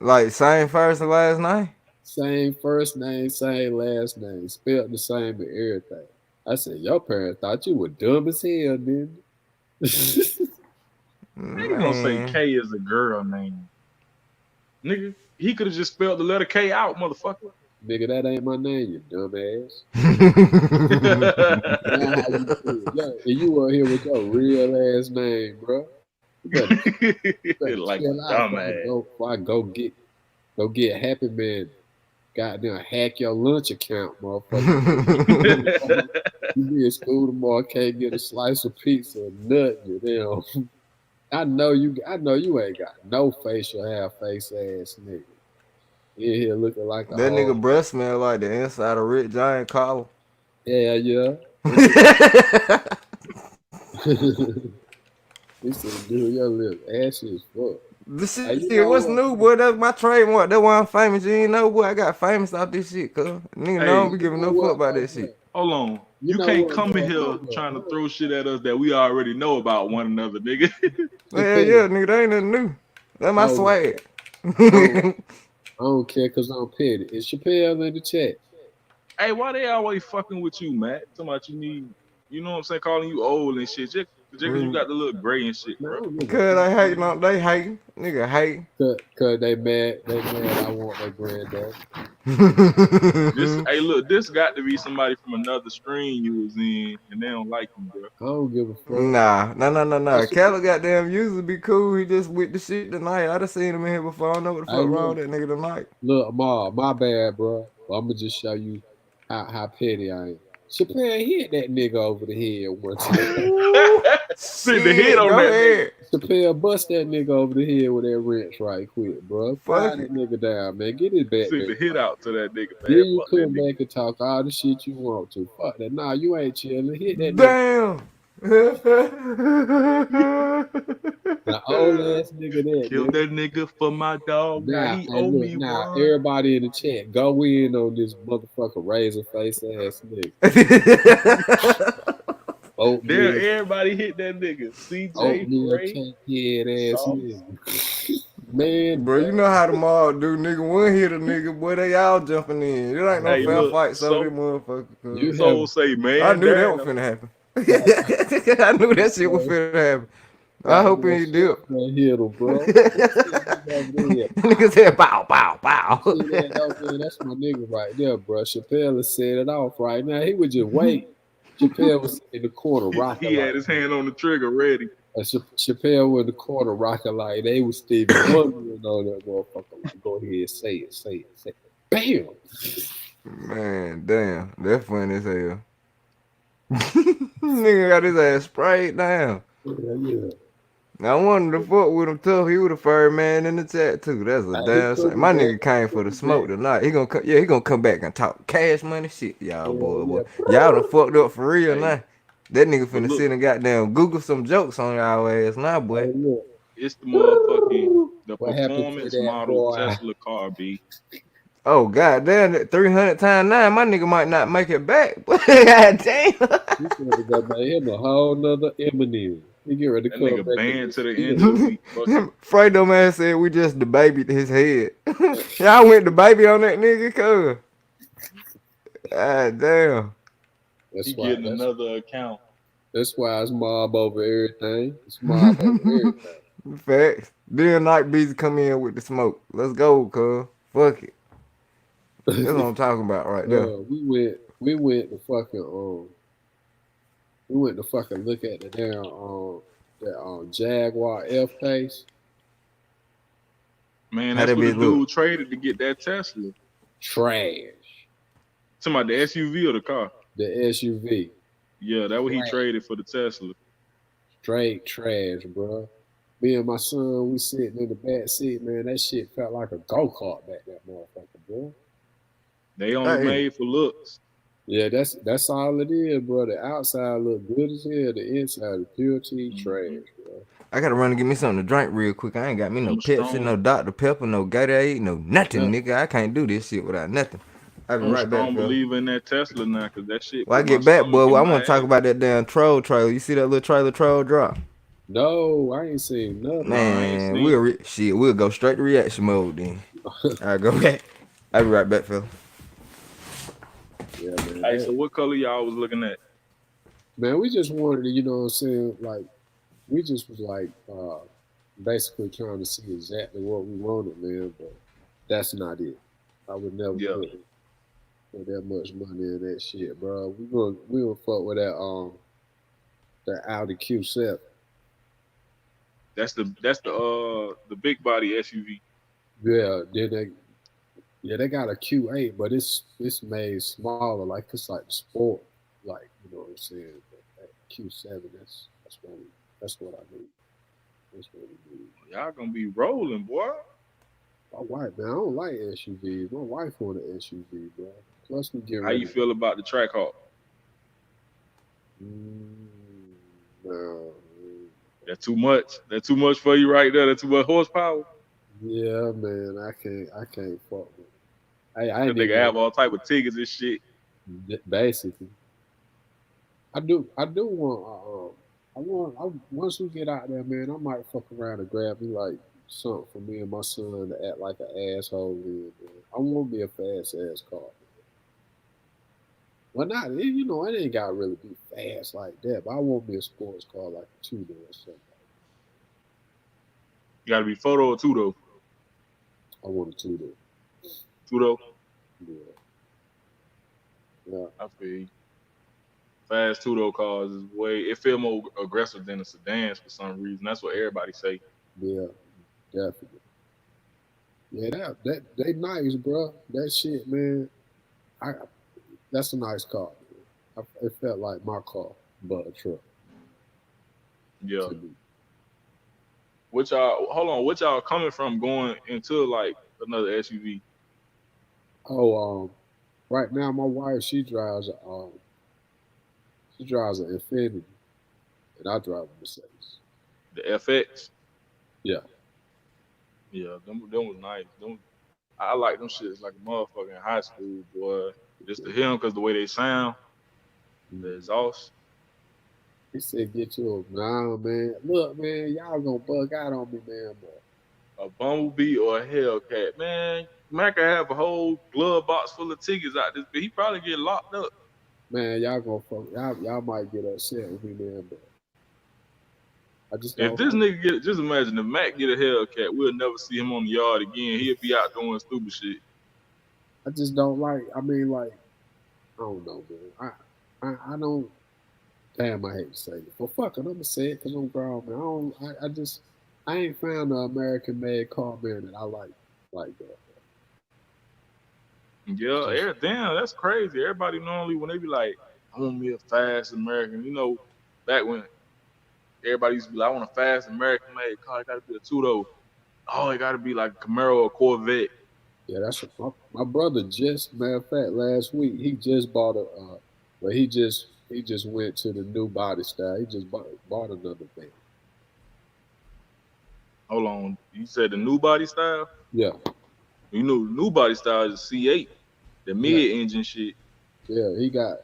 A: Like, same first and last name?
B: Same first name, same last name, spelled the same and everything. I said, your parents thought you were dumb as hell, didn't
D: Nigga gonna say
A: Man.
D: K is a girl name. Nigga, he could have just spelled the letter K out, motherfucker.
B: Nigga, that ain't my name, you dumbass. Now how you feel? Yeah, and you out here with your real ass name, bro. You better
D: Like a
B: chill out
D: dumbass.
B: before I go get Happy Man. Goddamn, hack your lunch account, motherfucker. You be in school tomorrow, can't get a slice of pizza or nothing. Damn. I know you ain't got no facial hair, face ass nigga. You in here looking like a
A: That
B: hoe.
A: nigga breath smell like the inside of Rick Giant collar.
B: Yeah. He said, dude, your lips ashy as fuck.
A: This
B: Hey,
A: shit,
B: you know
A: what's
B: what?
A: new, boy? That's my trademark. That's why I'm famous. You ain't know, boy. I got famous off this shit, cuz. Nigga,
D: Hey,
A: don't be giving no
B: you know
A: fuck
B: what,
A: about that shit.
D: Hold on.
B: You
D: You
B: know
D: can't
B: what,
D: come in
B: bro?
D: here trying to throw shit at us that we already know about one another, nigga.
A: Yeah, nigga, that ain't nothing new. That's my
B: Oh.
A: swag.
B: I don't care because I'm petty. Is Chappelle in the chat?
D: Hey, why they always fucking with you, Matt? Talking about you need, you know what I'm saying, calling you old and shit. Just because you got the little gray and shit, bro.
B: No,
A: Cuz they hating on, they hating. Nigga hating.
B: Cause they mad. I want their granddad.
D: Hey, look, this got to be somebody from another stream you was in, and they don't like you, bro.
B: I don't give a fuck.
A: Nah. Cali goddamn used to be cool. He just with the shit tonight. I done seen him in here before. I don't know what the
B: I
A: fuck
B: know.
A: wrong with that nigga tonight.
B: Look, my bad, bro. I'm gonna just show you how petty I am. Chappelle hit that nigga over the head one time.
D: Sit the head on
A: go
D: that
A: ahead.
B: Chappelle bust that nigga over the head with that wrench right quick, bro. Fire that nigga down, man. Get his back.
D: Sit the hit out to that nigga, man.
B: Then you
D: Fuck that
B: come
D: nigga.
B: back and talk all the shit you want to. Fuck that. Nah, you ain't chilling. Hit that nigga.
A: Damn.
B: The old ass nigga there.
D: Kill
B: nigga.
D: that nigga for my dog. Now he owe me
B: Now,
D: one.
B: everybody in the chat, go in on this motherfucker razor face ass nigga.
D: There,
B: Oatmeal,
D: everybody hit that nigga. CJ,
B: oatmeal
D: Ray.
B: cake head ass
D: Sauce.
B: nigga. Man,
A: Bro, you know how the mob do, nigga. One hit a nigga, boy, they all jumping in. It ain't no
D: Hey,
A: fair
D: look,
A: fight, so
D: so-
A: them motherfuckers. cuz.
B: You
D: Soul say, man.
A: I knew that
D: damn.
A: was finna happen. I knew that shit was finna happen. I hope
B: Goddamn
A: he did.
B: shotgun hit him, bro.
A: Nigga said bow, bow, bow.
B: See that though, man? That's my nigga right there, bro. Chappelle has set it off right now. He would just wait. Chappelle was in the corner rocking
D: He had
B: like
D: his hand on the trigger ready.
B: Chappelle was in the corner rocking like they was Stevie Wonder on that motherfucker. Like, go ahead, say it, say it, say it. Bam!
A: Man, damn. That's funny as hell. Nigga got his ass sprayed down.
B: Yeah.
A: I wanted to fuck with him tough. He was the first man in the chat too. That's a damn shame. My nigga came for the smoke tonight. He gonna come back and talk cash money shit, y'all boy. Y'all done fucked up for real now. That nigga finna sit and goddamn Google some jokes on y'all ass now, boy.
D: It's the motherfucking
B: What happened to
D: performance
B: that
D: model
B: boy?
D: Tesla car, B.
A: Oh goddamn, that 300 times 9, my nigga might not make it back. Goddamn.
B: You should have made him a whole nother Eminem. He get ready to
D: That
B: come
D: nigga
B: back
D: banned to the end of the week.
A: Fredo man said we just the baby to his head. Y'all went the baby on that nigga, cuz. God damn.
D: He getting another account.
B: That's why it's mob over everything. It's mob over everything.
A: Facts. Then Night Beats come in with the smoke. Let's go, cuz. Fuck it. That's what I'm talking about right there.
B: We went to fucking look at the damn that Jaguar F Pace.
D: Man, that's what the dude traded to get that Tesla.
B: Trash.
D: Talking about the SUV or the car?
B: The SUV.
D: Yeah, that what he traded for the Tesla.
B: Straight trash, bro. Me and my son, we sitting in the back seat, man. That shit felt like a go-kart back that motherfucker, bro.
D: They only made for looks.
B: Yeah, that's all it is, bro. The outside look good as hell. The inside is pure tea trash, bro.
A: I gotta run and get me something to drink real quick. I ain't got me no Pepsi, no Dr. Pepper, no Gatorade, no nothing, nigga. I can't do this shit without nothing. I'll be right back,
D: I'm
A: bro.
D: believer in that Tesla now, cause that shit.
A: When I get back, boy, I want to talk about that damn troll trailer. You see that little troll drop?
B: No, I ain't seen nothing.
A: Man, we'll go straight to reaction mode then. I'll go back. I'll be right back, fella.
B: Yeah, man.
D: Hey, so what color y'all was looking at?
B: Man, we just wanted to, you know what I'm saying, like, we just was like basically trying to see exactly what we wanted, man, but that's not it. I would never put that much money in that shit, bro. We gonna fuck with that Audi Q7.
D: That's the big body SUV.
B: Yeah, they got a Q8, but it's made smaller, like it's like the sport, like, you know what I'm saying. That Q7, that's what I need. That's what we need.
D: Y'all gonna be rolling, boy.
B: My wife, man, I don't like SUVs. My wife want an SUV, bro. Plus we get.
D: How you feel about the Trackhawk?
B: No.
D: That's too much. That's too much for you right there. That's too much horsepower.
B: Yeah, man, I can't fuck with it. I
D: they can have all type of tickets and shit.
B: Basically, I do want. Once we get out there, man, I might fuck around and grab me like something for me and my son to act like an asshole in. Man. I want me a fast ass car. Well, not, you know, it ain't got to really be fast like that, but I want me a sports car like a two-door or something.
D: You got to be photo or two-door?
B: I want a two-door.
D: Two-door?
B: Yeah.
D: I feel you. Fast two-door cars is it feel more aggressive than a sedan for some reason. That's what everybody say.
B: Yeah, definitely. Yeah, they nice, bro. That shit, man. That's a nice car. It felt like my car, but a truck.
D: Yeah. What y'all coming from going into like another SUV?
B: Oh, right now my wife, she drives an Infiniti, and I drive a Mercedes.
D: The FX?
B: Yeah.
D: Yeah, them was nice. I like them shits like a motherfucker in high school, boy. Just to hear them because the way they sound, the exhaust.
B: He said, "Get you a man. Look, man, y'all gonna bug out on me, man, boy.
D: A Bumblebee or a Hellcat, man. Man could have a whole glove box full of tickets out this, but he probably get locked up.
B: Man, y'all gonna fuck. Y'all might get upset with me, man, but I just
D: If
B: don't.
D: this nigga get, just imagine if Mac get a Hellcat, we'll never see him on the yard again. He'll be out doing stupid shit.
B: I just don't like. I mean, like, I don't know, man. I don't. Damn, I hate to say it, but fuck it, I'm gonna say it because I'm grown, man. I ain't found an American-made car, man, that I like that.
D: Yeah, damn, that's crazy. Everybody normally when they be like, I want me a fast American, you know, back when everybody used to be like, I want a fast American made car, it gotta be a two-door. Oh, it gotta be like a Camaro or Corvette.
B: Yeah, that's my brother. Just matter of fact, last week he just bought but he just went to the new body style. He just bought another thing.
D: Hold on, you said the new body style?
B: Yeah,
D: You know, the new body style is a C8, the mid-engine shit.
B: yeah. He got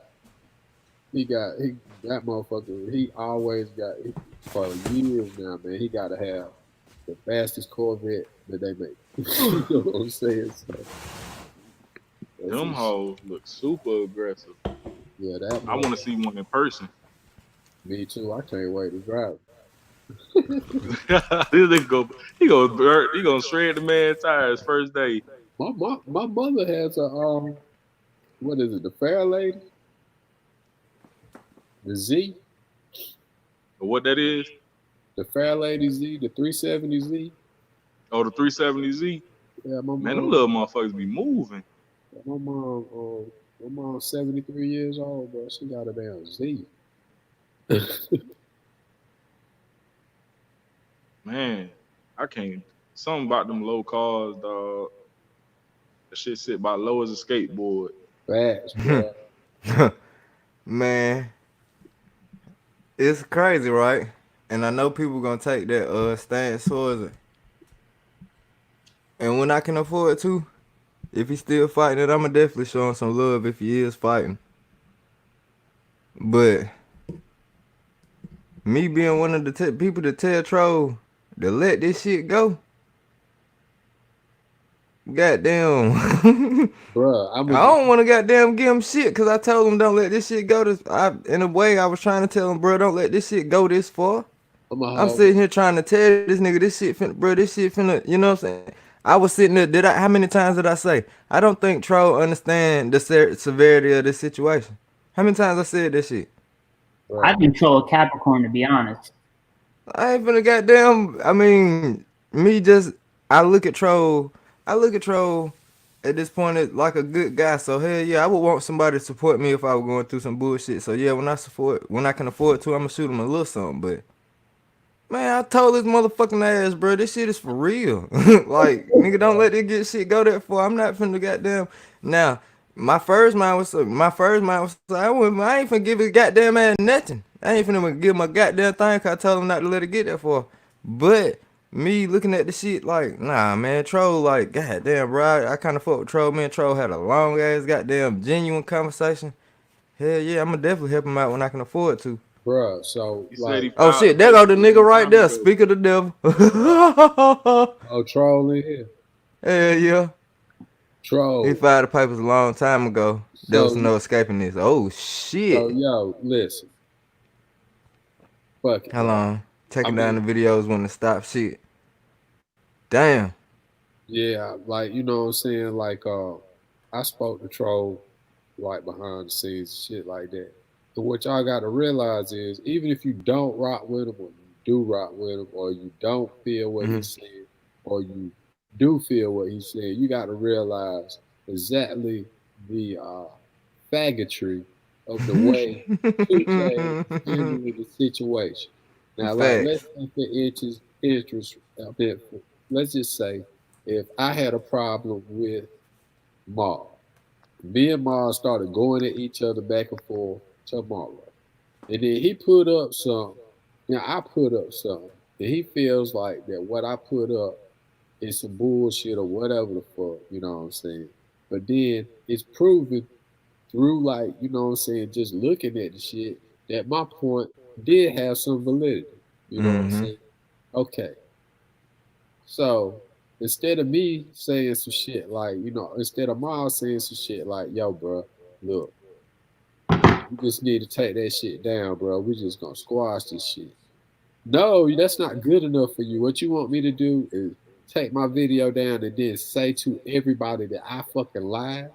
B: that motherfucker. He always got for years now, man. He got to have the fastest Corvette that they make. You know what I'm saying? So,
D: Them hoes look super aggressive.
B: Yeah, that.
D: I want to see one in person.
B: Me too. I can't wait to drive.
D: This nigga he gonna shred the man tires first day.
B: My mother has a what is it? The Fair Lady, the Z,
D: What that is?
B: the Fair Lady Z, the 370Z.
D: Oh, the 370Z.
B: Yeah, my
D: Man, them
B: mom.
D: little motherfuckers be moving.
B: My mom's 73 years old, bro. She got a damn Z.
D: Man, I can't. Something about them low cars, dog. That shit sit about low as a skateboard.
B: Fast, bro.
A: Man, it's crazy, right? And I know people gonna take that stance towards it. And when I can afford to, if he's still fighting it, I'ma definitely show him some love if he is fighting. But me being one of the people to tell Troll to let this shit go, goddamn.
B: Bruh,
A: I don't want to goddamn give him shit because I told him don't let this shit go. In a way, I was trying to tell him, bro, don't let this shit go this far. I'm sitting here trying to tell this nigga this shit finna, you know what I'm saying? I was sitting there, how many times did I say? I don't think Troll understand the severity of this situation. How many times I said this shit?
E: I control Capricorn, to be honest.
A: I ain't finna goddamn, I mean, I look at Troll at this point as like a good guy. So hell yeah, I would want somebody to support me if I was going through some bullshit. So yeah, when I can afford to, I'ma shoot him a little something, but man, I told this motherfucking ass, bro, this shit is for real. Like, nigga, don't let this shit go that far. I'm not finna goddamn. Now, my first mind was, I ain't finna give a goddamn ass nothing. I ain't finna give my goddamn thing cause I told him not to let it get that far. But me looking at the shit like, nah, man, Troll, like, goddamn, bro, I kind of fuck with Troll. Me and Troll had a long ass goddamn genuine conversation. Hell yeah, I'ma definitely help him out when I can afford to.
B: Bruh, so like,
A: oh shit, there go the nigga right there. Speak of the devil.
B: Oh, Troll in here.
A: Hell yeah.
B: Troll.
A: He filed the papers a long time ago. There was no escaping this. Oh shit.
B: So yo, listen. Fuck it.
A: How long? Taking down the videos when to stop shit. Damn.
B: Yeah, like, you know what I'm saying? Like, I spoke to Troll like behind the scenes and shit like that. And what y'all got to realize is, even if you don't rock with him, or you do rock with him, or you don't feel what he's saying, or you do feel what he's saying, you got to realize exactly the faggotry of the way 2K is handling the situation. Now, like, let's take the interest a bit. Let's just say, if I had a problem with Marv, me and Marv started going at each other back and forth tomorrow. And then he put up some, I put up something, and he feels like that what I put up is some bullshit or whatever the fuck, you know what I'm saying? But then it's proven through, like, you know what I'm saying, just looking at the shit, that my point did have some validity, you know what I'm saying? Okay. So instead of me saying some shit like, instead of Miles saying some shit like, yo, bro, look, you just need to take that shit down, bro. We just gonna squash this shit. No, that's not good enough for you. What you want me to do is take my video down and then say to everybody that I fucking lied?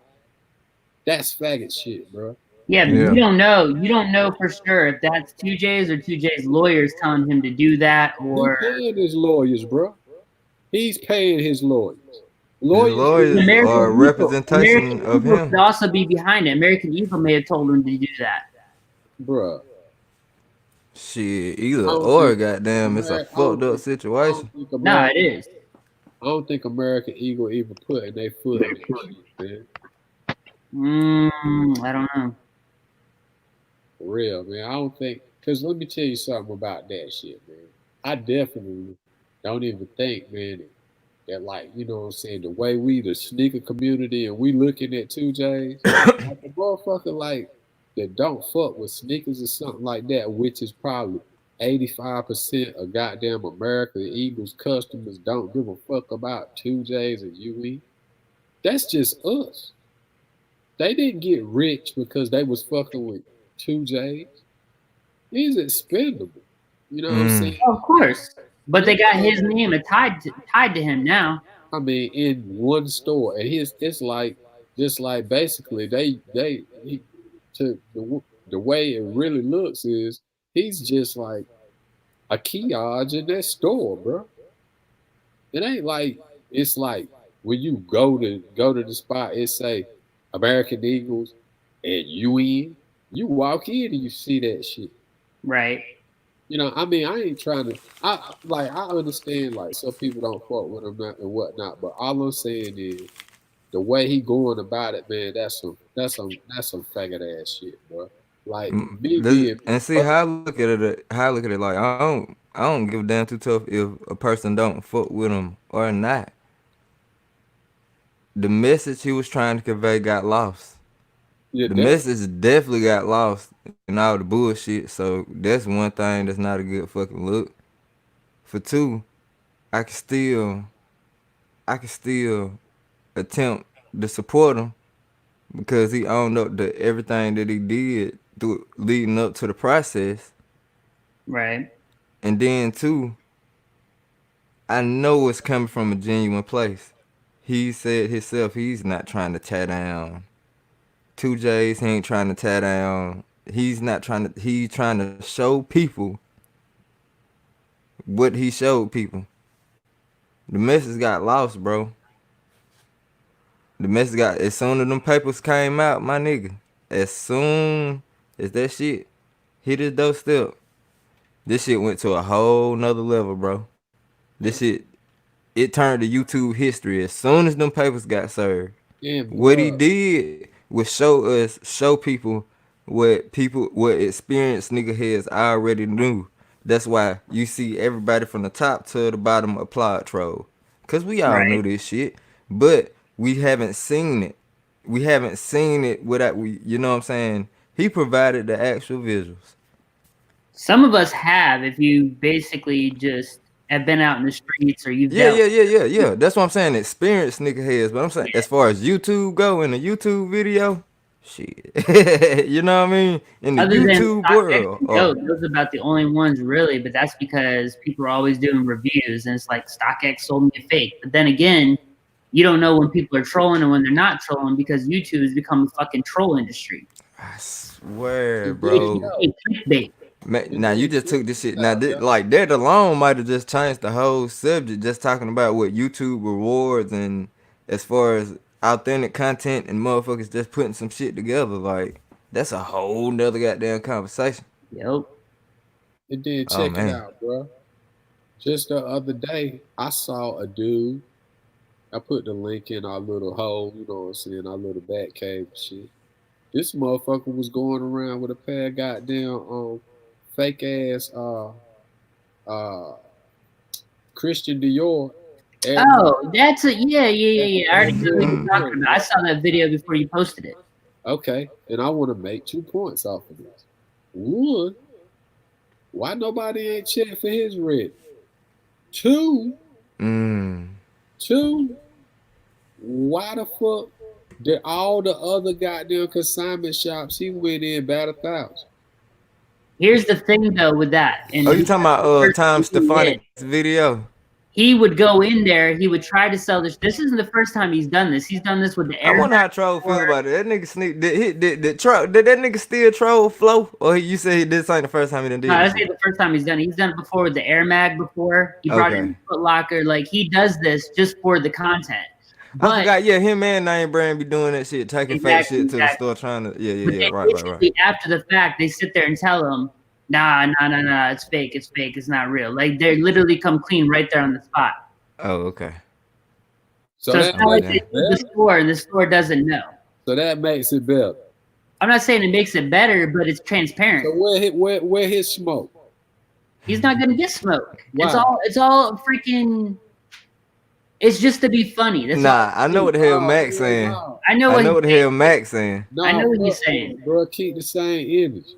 B: That's faggot shit, bro.
E: Yeah, but
A: Yeah.
E: you don't know. You don't know for sure if that's 2J's or 2J's lawyers telling him to do that,
B: Who
E: or
B: paying his lawyers, bro? He's paying his lawyers.
A: His
B: Lawyers do
A: lawyers
B: that.
A: are a
E: American Eagle.
A: representation
E: American
A: of
E: Eagle could
A: him.
E: also be behind it. American Eagle may have told him to do that.
B: Bruh.
A: Shit,
B: I
A: either
B: don't
A: or,
B: think
A: goddamn, it's a
B: America, I don't
A: fucked up
B: think, I
A: situation.
B: don't think
E: No,
B: America,
E: it is.
B: I don't think American Eagle even putting their foot in that shit, man.
E: I don't know.
B: For real, man. I don't think, because let me tell you something about that shit, man. I definitely don't even think, man, that like, you know what I'm saying, the way we, the sneaker community, and we looking at 2J's, like the motherfucker like that don't fuck with sneakers or something like that, which is probably 85% of goddamn American Eagles customers don't give a fuck about 2J's and UE. That's just us. They didn't get rich because they was fucking with 2J's. He's expendable. You know what I'm saying?
E: Of course, but they got his name tied to him now.
B: I mean, in one store, and it's like just like basically to the way it really looks is he's just like a kiosk in that store, bro. It ain't like it's like when you go to the spot, it say American Eagles and you in, you walk in and you see that shit.
E: Right.
B: You know, I mean, I ain't trying to. I understand like some people don't fuck with him and whatnot, but all I'm saying is the way he going about it, man. That's some faggot ass shit, bro. Like me being
A: And see how I look at it. How I look at it, like I don't give a damn too tough if a person don't fuck with him or not. The message he was trying to convey got lost.
B: yeah,
A: The
B: that,
A: message definitely got lost in all the bullshit. So that's one thing that's not a good fucking look. For two, I can still I can still attempt to support him because he owned up to everything that he did through leading up to the process.
E: Right.
A: And then two, I know it's coming from a genuine place. He said himself he's not trying to tear down 2J's. He ain't trying to tear down. He's not trying to. He's trying to show people what he showed people. The message got lost, bro. The message got, as soon as them papers came out, my nigga. As soon as that shit hit his doorstep, this shit went to a whole nother level, bro. This shit, it turned to YouTube history as soon as them papers got served.
B: yeah,
A: What he
B: bro.
A: did was show people what experienced nigga heads already knew. That's why you see everybody from the top to the bottom applaud troll. Cause we all knew
E: Right.
A: this shit. But we haven't seen it. We haven't seen it without you know what I'm saying? He provided the actual visuals.
E: Some of us have, if you basically just have been out in the streets or you've dealt.
A: Yeah. That's what I'm saying. Experienced nigga heads. But I'm saying as far as YouTube go in the YouTube video, shit. You know what I mean? In the
E: Other than
A: YouTube
E: StockX
A: world.
E: and Goat, those are about the only ones really, but that's because people are always doing reviews and it's like StockX sold me a fake. But then again, you don't know when people are trolling and when they're not trolling because YouTube has become a fucking troll industry.
A: I swear,
B: It did,
A: bro.
B: yo.
E: It's clickbait.
A: Man,
B: It
A: now you
B: did
A: just took this shit. Now,
B: yo.
A: like that alone might have just changed the whole subject. Just talking about what YouTube rewards and as far as authentic content and motherfuckers just putting some shit together. Like that's a whole nother goddamn conversation.
E: Yep.
B: And then
A: Oh
B: check it
A: man,
B: out, bro. Just the other day, I saw a dude. I put the link in our little hole, you know what I'm saying, our little bat cave and shit. This motherfucker was going around with a pair of goddamn fake ass uh Christian Dior.
E: Oh, that's a yeah. I already know what you're talking about. I saw that video before you posted it.
B: Okay, and I want to make 2 points off of this. One, why nobody ain't checked for his rent? Two, why the fuck did all the other goddamn consignment shops he went in bat 1,000?
E: Here's the thing though with that. And
A: Oh, you talking about Tom
E: First thing he
A: Stefanik's video?
E: he would go in there, he would try to sell this. This isn't the first time he's done this. He's done this with the
A: I
E: air.
A: wonder how Troll feel about it. That nigga sneak did did that nigga still troll Flow? Or you say this ain't the first time he done did
E: No,
A: this
E: this ain't the first time he's done it. He's done it before with the Air Mag before. He brought in Foot Locker. Like he does this just for the content. But
A: I forgot, yeah, him and Name Brand be doing that shit, taking fake shit to the store trying to right.
E: After the fact, they sit there and tell him, nah, it's fake, it's not real. Like they literally come clean right there on the spot.
A: Oh, okay.
E: So it's not like they do the store and the store doesn't know.
B: So that makes it better.
E: I'm not saying it makes it better, but it's transparent.
B: So where his smoke?
E: He's not gonna get smoke.
B: Wow.
E: It's all freaking. It's just to be funny. That's all.
A: I know what the hell Mac's saying.
E: I know what
A: the hell Mac's saying.
E: I know what he's saying.
B: Bro, keep the same image.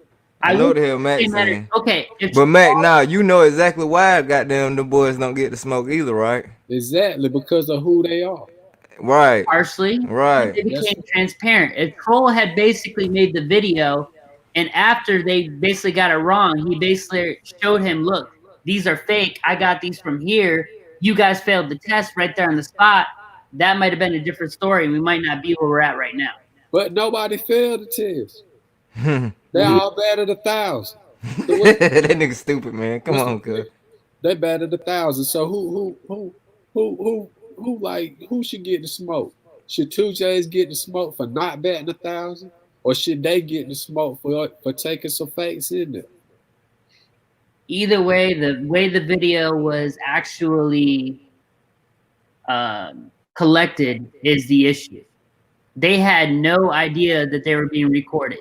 A: I know what the hell Mac's saying.
E: Okay.
A: But Mac, now you know exactly why goddamn the boys don't get the smoke either, right?
B: Exactly, because of who they are.
A: Right.
E: Partially.
A: Right.
E: They became transparent. If Troll had basically made the video, and after they basically got it wrong, he basically showed him, look, these are fake. I got these from here. You guys failed the test right there on the spot. That might have been a different story. We might not be where we're at right now.
B: But nobody failed the test. They're all batted 1,000. So
A: that nigga stupid, man. Come on, cuz.
B: They batted 1,000. So who should get the smoke? Should 2J's get the smoke for not batting 1,000, or should they get the smoke for taking some fakes in there?
E: Either way, the video was actually collected is the issue. They had no idea that they were being recorded.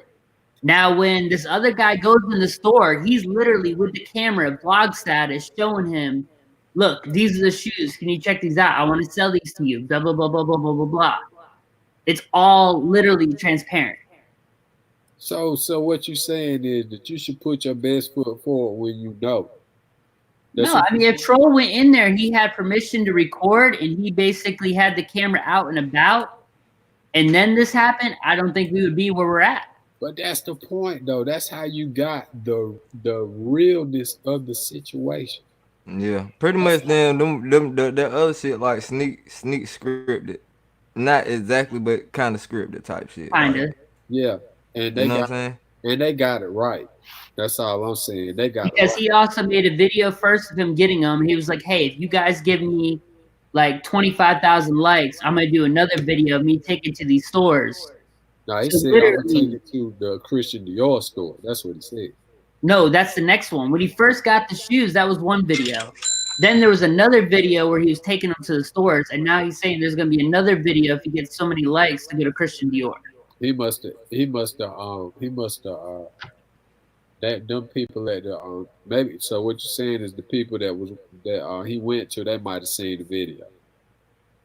E: Now, when this other guy goes in the store, he's literally with the camera, vlog status, showing him, look, these are the shoes. Can you check these out? I want to sell these to you. Blah, blah, blah, blah, blah, blah, blah, blah. It's all literally transparent.
B: So what you're saying is that you should put your best foot forward when you know.
E: No, I mean, if Troll went in there, he had permission to record, and he basically had the camera out and about, and then this happened, I don't think we would be where we're at.
B: But that's the point, though. That's how you got the realness of the situation.
A: Yeah, pretty much. The other shit like sneak scripted, not exactly, but kind of scripted type shit.
E: Kinda.
A: Like,
B: Yeah, and they got it right. That's all I'm saying. They got
E: because
B: it right.
E: he also made a video first of him getting them. He was like, "Hey, if you guys give me like 25,000 likes, I'm gonna do another video of me taking to these stores."
B: No, he said, I'm gonna take it to the Christian Dior store. That's what he said.
E: No, that's the next one. When he first got the shoes, that was one video. Then there was another video where he was taking them to the stores, and now he's saying there's gonna be another video if he gets so many likes to go to Christian Dior.
B: He must have that them people at the maybe. So what you're saying is the people that he went to, they might have seen the video.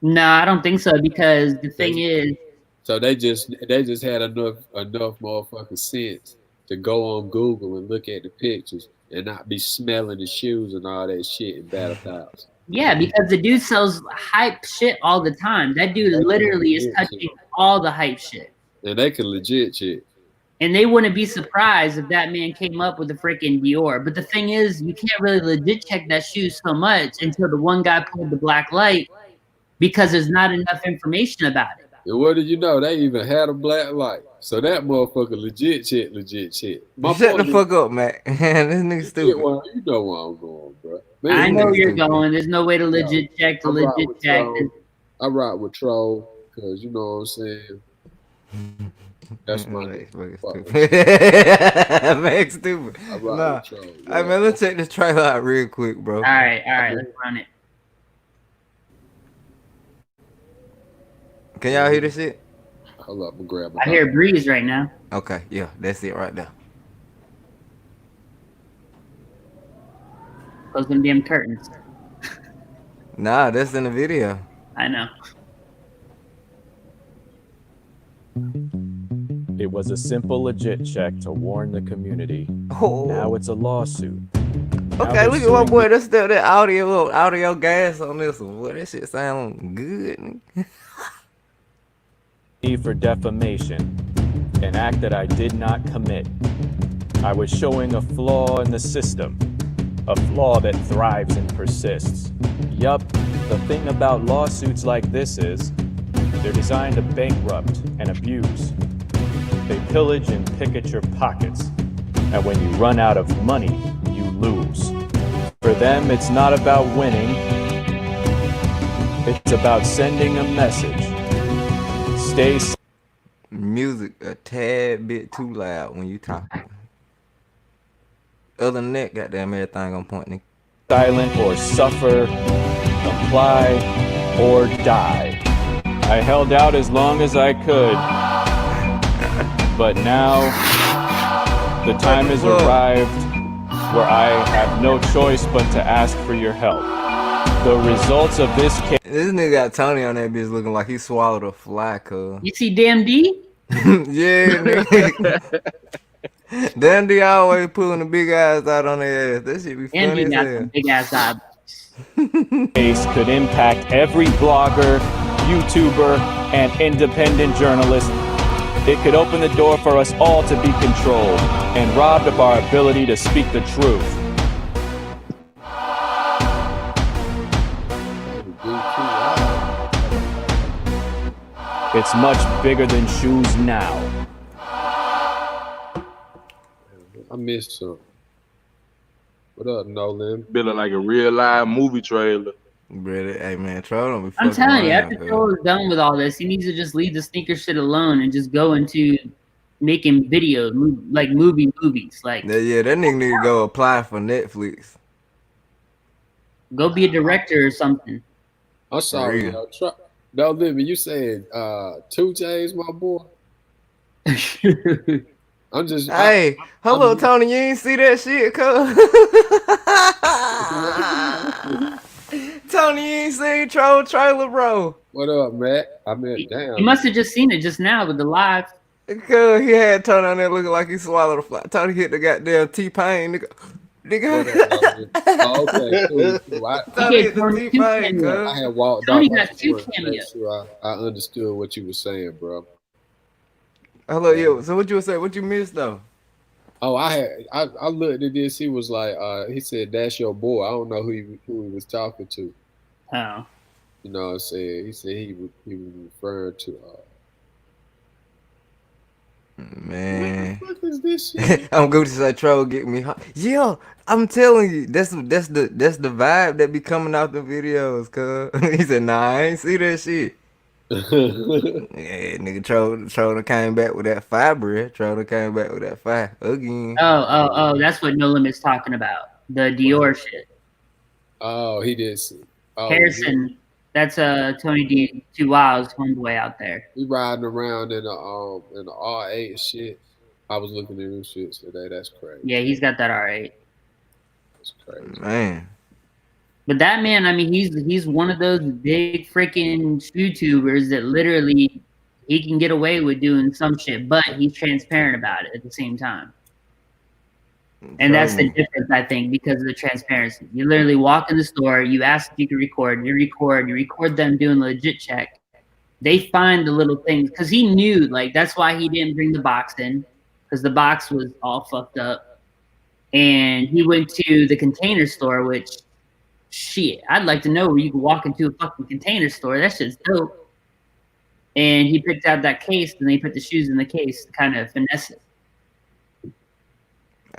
E: No, I don't think so, because the thing is,
B: so they just had enough motherfucking sense to go on Google and look at the pictures and not be smelling the shoes and all that shit in Battle 1000.
E: Yeah, because the dude sells hype shit all the time. That dude literally is touching all the hype shit.
B: And they can legit shit.
E: And they wouldn't be surprised if that man came up with a freaking Dior. But the thing is, you can't really legit check that shoe so much until the one guy pulled the black light, because there's not enough information about it.
B: And what did you know? They even had a black light. So that motherfucker legit shit.
A: Shut the fuck up, Mac. This nigga stupid.
B: You know where I'm going, bro. Man,
E: I know where you're going. There's no way to legit check the legit check.
B: I ride with Troll because you know what I'm saying. That's my
A: Mac stupid. Nah. Hey man, let's check this trailer out real quick, bro.
E: All right, let's run it.
A: Can y'all hear this shit?
B: Hold up, I'm gonna grab
E: I hear a breeze right now.
A: Okay, yeah, that's it right there.
E: Close them damn curtains.
A: Nah, that's in the video.
E: I know.
F: It was a simple legit check to warn the community.
A: Oh.
F: Now it's a lawsuit.
A: Okay, look at my boy. That's still that audio gas on this one. Boy, that shit sound good.
F: For defamation, an act that I did not commit. I was showing a flaw in the system, a flaw that thrives and persists. Yup, the thing about lawsuits like this is, they're designed to bankrupt and abuse. They pillage and pick at your pockets, and when you run out of money, you lose. For them, it's not about winning, it's about sending a message. Stay
A: Music a tad bit too loud when you talk. Other than that, goddamn everything on point, nigga.
F: silent or suffer, comply or die. I held out as long as I could, but now the time has arrived where I have no choice but to ask for your help. The results of this case.
A: This nigga got Tony on that bitch looking like he swallowed a fly, cuz.
E: You see Damn D?
A: Yeah, nigga. Damn D always pulling the big eyes out on their ass. That shit be
E: Damn
A: funny
E: D
A: as
E: got
A: hell.
E: some big ass eyes.
F: Case could impact every blogger, YouTuber, and independent journalist. It could open the door for us all to be controlled and robbed of our ability to speak the truth. It's much bigger than shoes now.
B: I missed some. What up, Nolan?
D: Building like a real live movie trailer.
A: Brother, hey man, Troll don't be
E: I'm
A: fucking
E: telling you,
A: around,
E: after
A: cuz.
E: Troll is done with all this, he needs to just leave the sneaker shit alone and just go into making videos, like movies. Like,
A: Yeah, that nigga need to go apply for Netflix.
E: go be a director or something.
B: I'm sorry,
A: real.
B: No, Living, you said 2 J's, my boy? I'm just...
A: Hey, hello, Tony. You ain't see that shit, cuz. Tony, you ain't seen Troll trailer, bro.
B: What up, Matt? I mean, damn.
E: You must have just seen it just now with the live.
A: Cuz he had Tony on there looking like he swallowed a fly. Tony hit the goddamn T-Pain, nigga.
B: What
A: Nigga.
B: up, Nolan? Oh, okay, cool.
A: Tony
E: Yeah,
A: hit the
E: Tony,
A: T-Pain,
E: two
B: I
A: cuz.
B: had walked
E: Tony
B: out.
E: got 2
B: Make
E: cameos.
B: sure I understood what you were saying, bro.
A: Hello, yo. So what you say? What you missed though?
B: Oh, I looked at this. He was like, he said, "That's your boy." I don't know who he was talking to.
E: Oh.
B: You know what I'm saying? He said he was referring to.
A: Man.
B: What the fuck is this shit?
A: I'm going to say Troll get me hot. Yeah, I'm telling you, that's the vibe that be coming out the videos, cuz. He said, nah, I ain't see that shit. Yeah, nigga Troll done came back with that fiber. Troll done came back with that fire again.
E: Oh, that's what No Limit's talking about. The Dior shit.
B: Oh, he did see. Oh,
E: Harrison, that's Tony D 2 Wild's homeboy out there.
B: He riding around in the R8 shit. I was looking at them shits today. That's crazy.
E: Yeah, he's got that R8.
B: That's crazy.
A: Man.
E: But that man, I mean, he's one of those big freaking YouTubers that literally he can get away with doing some shit, but he's transparent about it at the same time. And that's the difference, I think, because of the transparency. You literally walk in the store, you ask if you can record, you record them doing a legit check. They find the little things because he knew, like, that's why he didn't bring the box in, because the box was all fucked up. And he went to the Container Store, which, shit, I'd like to know where you can walk into a fucking Container Store. That shit's dope. And he picked out that case, and they put the shoes in the case to kind of finesse it.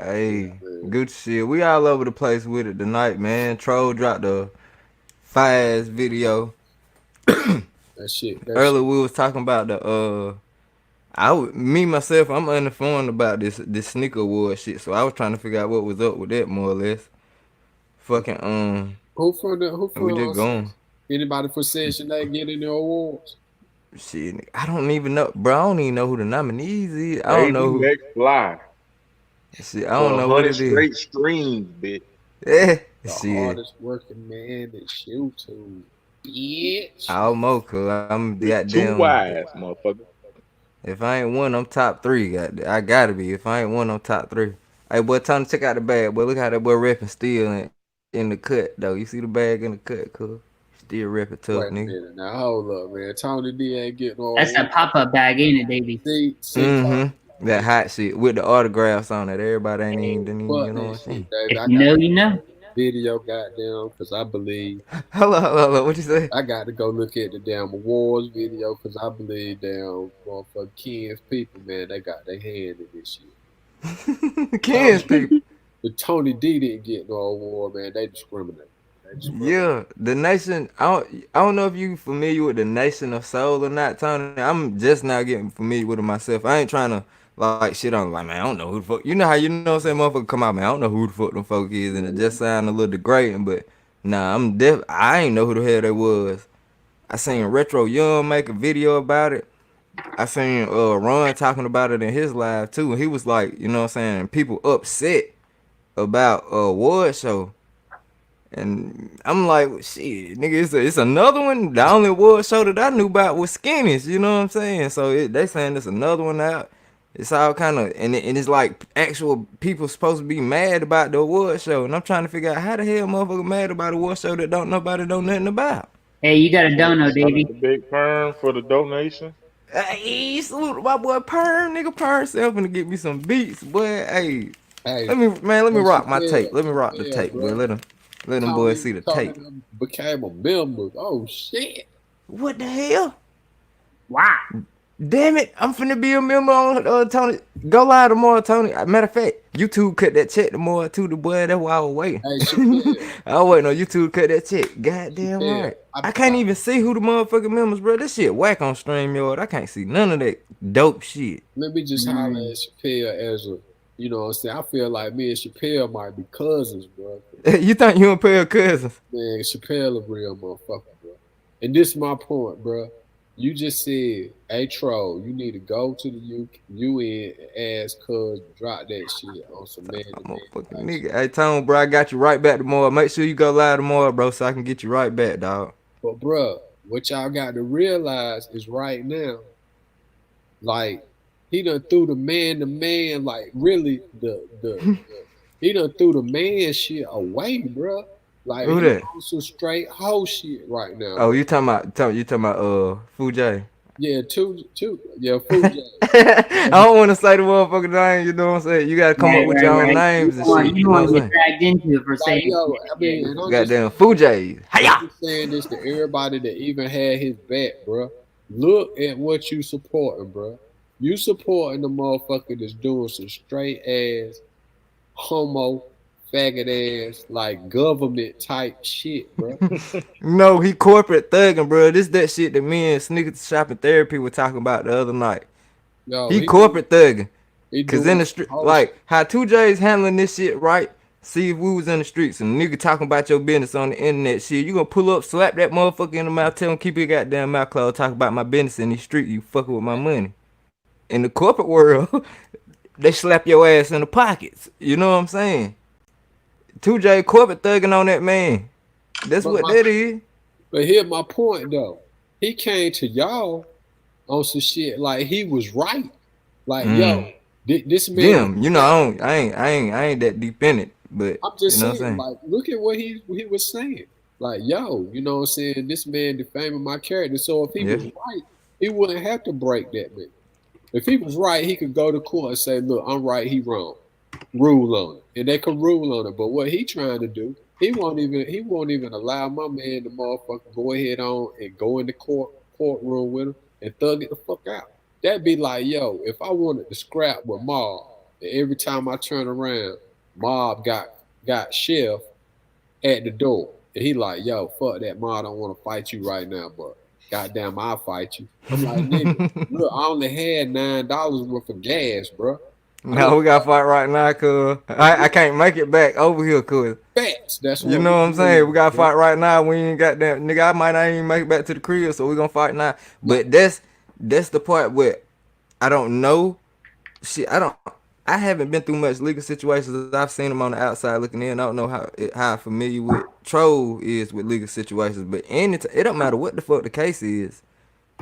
A: Hey, good shit. We all over the place with it tonight, man. Troll dropped a fast video.
B: That shit.
A: Earlier we was talking about the myself, I'm uninformed about this sneaker award shit. So I was trying to figure out what was up with that, more or less. Fucking
B: Who from
A: we just going.
B: Anybody for Session that get in the awards?
A: Shit, I don't even know, bro. I don't even know who the nominees is. I don't know who.
D: McFly.
A: Shit, I don't know what it is.
D: Straight streams, bitch.
A: Yeah,
B: The
A: shit.
B: hardest working man is YouTube, bitch.
A: Almost, cause I'm
D: 2
A: goddamn.
D: wise, motherfucker.
A: If I ain't one, I'm top 3. I gotta be. If I ain't one, I'm top 3. Hey, boy, Tony, check out the bag, boy. Look how that boy repping still in the cut, though. You see the bag in the cut, cuz. Still repping tough,
B: Wait a
A: nigga.
B: minute now, hold up, man. Tony D ain't getting no
E: That's that
B: awards.
E: pop-up bag, ain't it, baby?
B: See,
A: Mm-hmm. That hot shit with the autographs on it. Everybody ain't even, didn't even,
B: Fuck
A: you know what I'm
B: that
A: saying?
B: shit, David.
E: If
B: I
E: you
B: got
E: know, you know.
B: video goddamn because I believe
A: Hello, what you say?
B: I got to go look at the damn awards video because I believe damn motherfucking Ken's people, man, they got their hand in this shit.
A: Ken's people.
B: But Tony D didn't get no award, man. They discriminate.
A: Yeah, the Nation. I don't know if you familiar with the Nation of Soul or not, Tony. I'm just now getting familiar with it myself. I ain't trying to like shit on like, man, I don't know who the fuck. You know how you know what I'm saying, motherfucker come out, man. I don't know who the fuck them folk is, and it just sound a little degrading. But nah, I ain't know who the hell they was. I seen Retro Young make a video about it. I seen Ron talking about it in his live too, and he was like, you know what I'm saying, people upset about award show. And I'm like, shit, nigga, it's another one. The only award show that I knew about was Skinnies, you know what I'm saying? So they saying there's another one out. It's all kind of, and it's like actual people supposed to be mad about the award show. And I'm trying to figure out how the hell motherfucker mad about a award show that nobody know nothing about.
E: Hey, you got a dono,
D: Shout out
E: Davey.
D: to Big Perm for the donation.
A: Hey, salute to my boy Perm, nigga. Perm self finna get me some beats, boy. Hey,
B: Hey,
A: let me rock my
B: Chappelle,
A: tape. Let me rock the
B: Chappelle,
A: tape,
B: bro.
A: boy. Let them boys see the tape.
B: Became a member. Oh shit!
A: What the hell?
E: Wow.
A: Damn it, I'm finna be a member on Tony. Go live tomorrow, Tony. Matter of fact, YouTube cut that check tomorrow too, the boy. That's why I was waiting.
B: Hey, Chappelle.
A: I was waiting on YouTube to cut that check. Goddamn
B: Chappelle,
A: right. I can't even see who the motherfucking members, bro. This shit whack on StreamYard. I can't see none of that dope shit.
B: Let me just holler at Chappelle as a, you know what I'm saying? I feel like me and Chappelle might be cousins, bro.
A: You think you and Pale cousins?
B: Man, Chappelle a real motherfucker, bro. And this is my point, bro. You just said, hey, troll, you need to go to the UN and ask Cuz to drop that shit on some man-to-man.
A: Motherfucking nigga. Hey, Tone, bro, I got you right back tomorrow. Make sure you go live tomorrow, bro, so I can get you right back, dog.
B: But, bro, what y'all got to realize is right now, like, he done threw the man-to-man, like, really, he done threw the man shit away, bro. Like,
A: Who
B: he
A: that?
B: on some straight hoe shit right now.
A: Oh, you talking about Fuji?
B: Yeah, yeah, Fuji.
A: I don't want to say the motherfucking name, you know what I'm saying? You gotta come up with your own names and shit.
E: You
A: You know
E: want
A: what
E: to
A: I'm
E: get
A: saying?
E: dragged into it for
B: Like,
E: saying.
B: yo, I mean, and I'm
A: Goddamn Fuji.
B: I'm
A: Hiya!
B: just saying this to everybody that even had his back, bro. Look at what you supporting, bro. You supporting the motherfucker that's doing some straight ass, homo, faggot ass, like government type shit, bro.
A: No, he corporate thugging, bro. This that shit that me and Sneaker Shopping Therapy were talking about the other night.
B: Yo,
A: He corporate thugging.
B: he
A: Cause
B: doing
A: in the street,
B: whole
A: like how 2J's handling this shit right. See if we was in the streets and nigga talking about your business on the internet shit, you gonna pull up, slap that motherfucker in the mouth, tell him keep your goddamn mouth closed, talk about my business in the street, you fucking with my money. In the corporate world, they slap your ass in the pockets. You know what I'm saying? 2J corporate thugging on that man. That's
B: But
A: what
B: my-
A: that is.
B: But here's my point though. He came to y'all on some shit like he was right. Like, yo, this man.
A: Them, you know, I ain't that deep in it, but
B: I'm just
A: you know
B: saying,
A: what I'm
B: like, look at what he was saying. Like, yo, you know what I'm saying? This man defaming my character. So if he
A: Yeah.
B: was right, he wouldn't have to break that man. If he was right, he could go to court and say, look, I'm right, he wrong. Rule on it. And they could rule on it. But what he trying to do, he won't even allow my man to motherfucker go ahead on and go in the courtroom with him and thug it the fuck out. That'd be like, yo, if I wanted to scrap with Mob, and every time I turn around, Mob got Chef at the door. And he like, yo, fuck that, Mob, I don't want to fight you right now, but goddamn, I'll fight you. I'm like, nigga, look, I only had $9 worth of gas, bro.
A: No, we gotta fight right now, cuz I can't make it back over here, cuz.
B: Facts. That's
A: You know what I'm saying? We gotta fight right now. We ain't got that nigga. I might not even make it back to the crib, so we gonna fight now. But that's the part where I don't know. Shit, I haven't been through much legal situations. I've seen them on the outside looking in. I don't know how familiar with Troll is with legal situations. But it don't matter what the fuck the case is.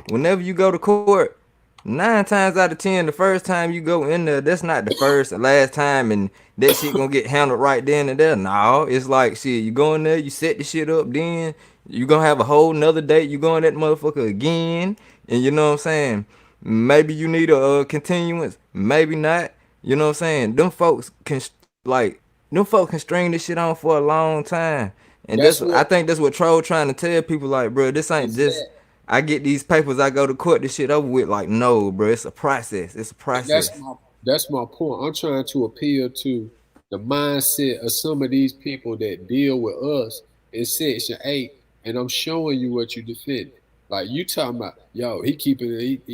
A: Whenever you go to court, 9 times out of 10, the first time you go in there, that's not the first or last time, and that shit gonna get handled right then and there. No, it's like shit. You go in there, you set the shit up, then you gonna have a whole nother date. You go in that motherfucker again, and you know what I'm saying. Maybe you need a continuance, maybe not. You know what I'm saying? Them folks can string this shit on for a long time. And
B: That's
A: I
B: what
A: think that's what Troll trying to tell people, like, bro, this ain't
B: is
A: just
B: that.
A: I get these papers, I go to court, this shit over with. Like, no, bro, it's a process. It's a
B: And that's
A: process.
B: my point. I'm trying to appeal to the mindset of some of these people that deal with us in Section 8, and I'm showing you what you defending. Like you talking about, yo, he keeping it,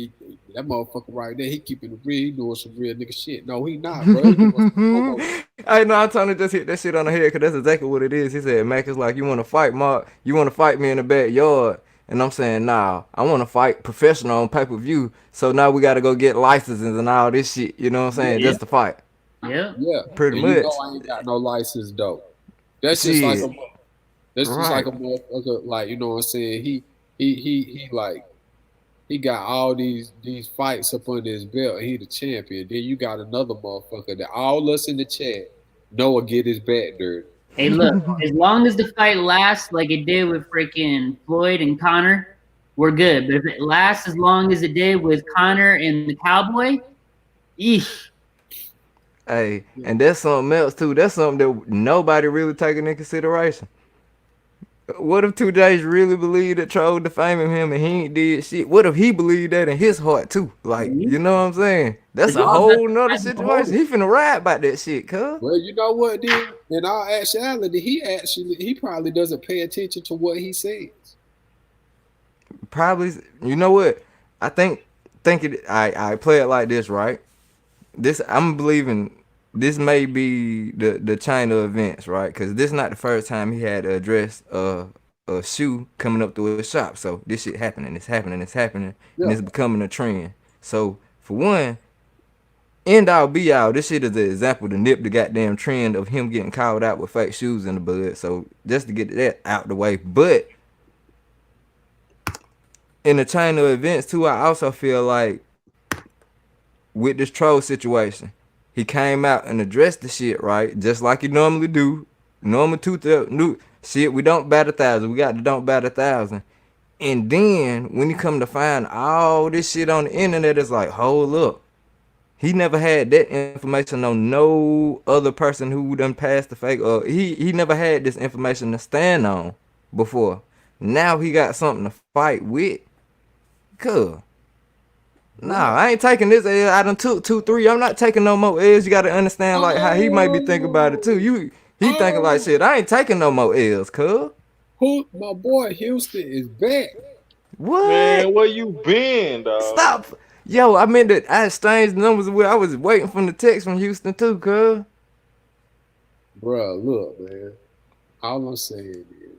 B: that motherfucker right there, he keeping it real, he doing some real nigga shit. No, he not, bro. He doing some homo shit.
A: I know I'm trying to just hit that shit on the head because that's exactly what it is. He said, Mac is like, you want to fight, Mark? You want to fight me in the backyard? And I'm saying, nah, I want to fight professional on pay-per-view. So now we got to go get licenses and all this shit. You know what I'm saying?
E: Yeah.
A: Just to fight.
E: Yeah.
B: Yeah.
A: Pretty
B: And you know
A: much.
B: I ain't got no license though. That's just like
A: Shit.
B: that's just like
A: Right.
B: a motherfucker, like, you know what I'm saying? He like he got all these fights up under his belt and he the champion. Then you got another motherfucker that all us in the chat know will get his back dirty.
E: Hey, look, as long as the fight lasts like it did with freaking Floyd and Connor, we're good. But if it lasts as long as it did with Connor and the Cowboy, eesh.
A: Hey, and that's something else too. That's something that nobody really taking into consideration. What if 2J's really believed that Troll defaming him and he ain't did shit? What if he believed that in his heart too? Like, you know what I'm saying? That's
E: But
A: a
E: y'all
A: whole
E: just
A: nother
E: tried to
A: situation. He finna ride about that shit, cuz.
B: Well, you know what, then? In all actuality, he probably doesn't pay attention to what he says.
A: Probably, you know what? I think I play it like this, right? This I'm believing this may be the China events, right? Because this not the first time he had to address a shoe coming up through his shop. So this shit happening, it's happening, it's happening, and
B: Yeah.
A: it's becoming a trend. So for one, end all be all, this shit is an example to nip the goddamn trend of him getting called out with fake shoes in the bud. So just to get that out the way, but in the China events too, I also feel like with this Troll situation, he came out and addressed the shit, right? Just like he normally do. Normal new shit, we don't bat 1,000. We got to don't bat 1,000. And then when you come to find all this shit on the internet, it's like, hold up. He never had that information on no other person who done passed the fake. He never had this information to stand on before. Now he got something to fight with. Cool. Nah, I ain't taking this L. I done took 2, 3. I'm not taking no more L's. You gotta understand like how he might be thinking about it too. He thinking like shit. I ain't taking no more L's, cuz.
B: Who? My boy Houston is back.
A: What?
D: Man, where you been, dog?
A: Stop. Yo, I meant that I exchanged numbers with. I was waiting for the text from Houston too, cuz.
B: Bruh, look, man. All I'm saying is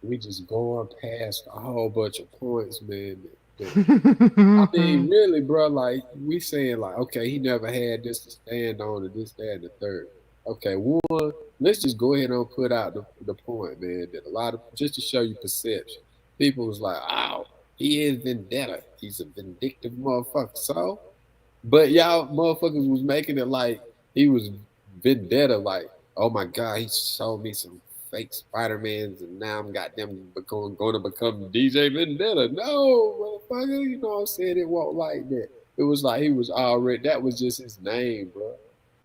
B: we just going past a whole bunch of points, man. I mean, really, bro, like we saying like, okay, he never had this to stand on and this, that, and the third. Okay, one, let's just go ahead and put out the point, man, that a lot of, just to show you perception, people was like, oh, he is vendetta. He's a vindictive motherfucker. So, but y'all motherfuckers was making it like he was vendetta, like, oh my God, he showed me some fake Spider-Mans and now I'm goddamn going to become DJ Vendetta. No, motherfucker, you know what I'm saying? It wasn't like that. It was like he was already, that was just his name, bro.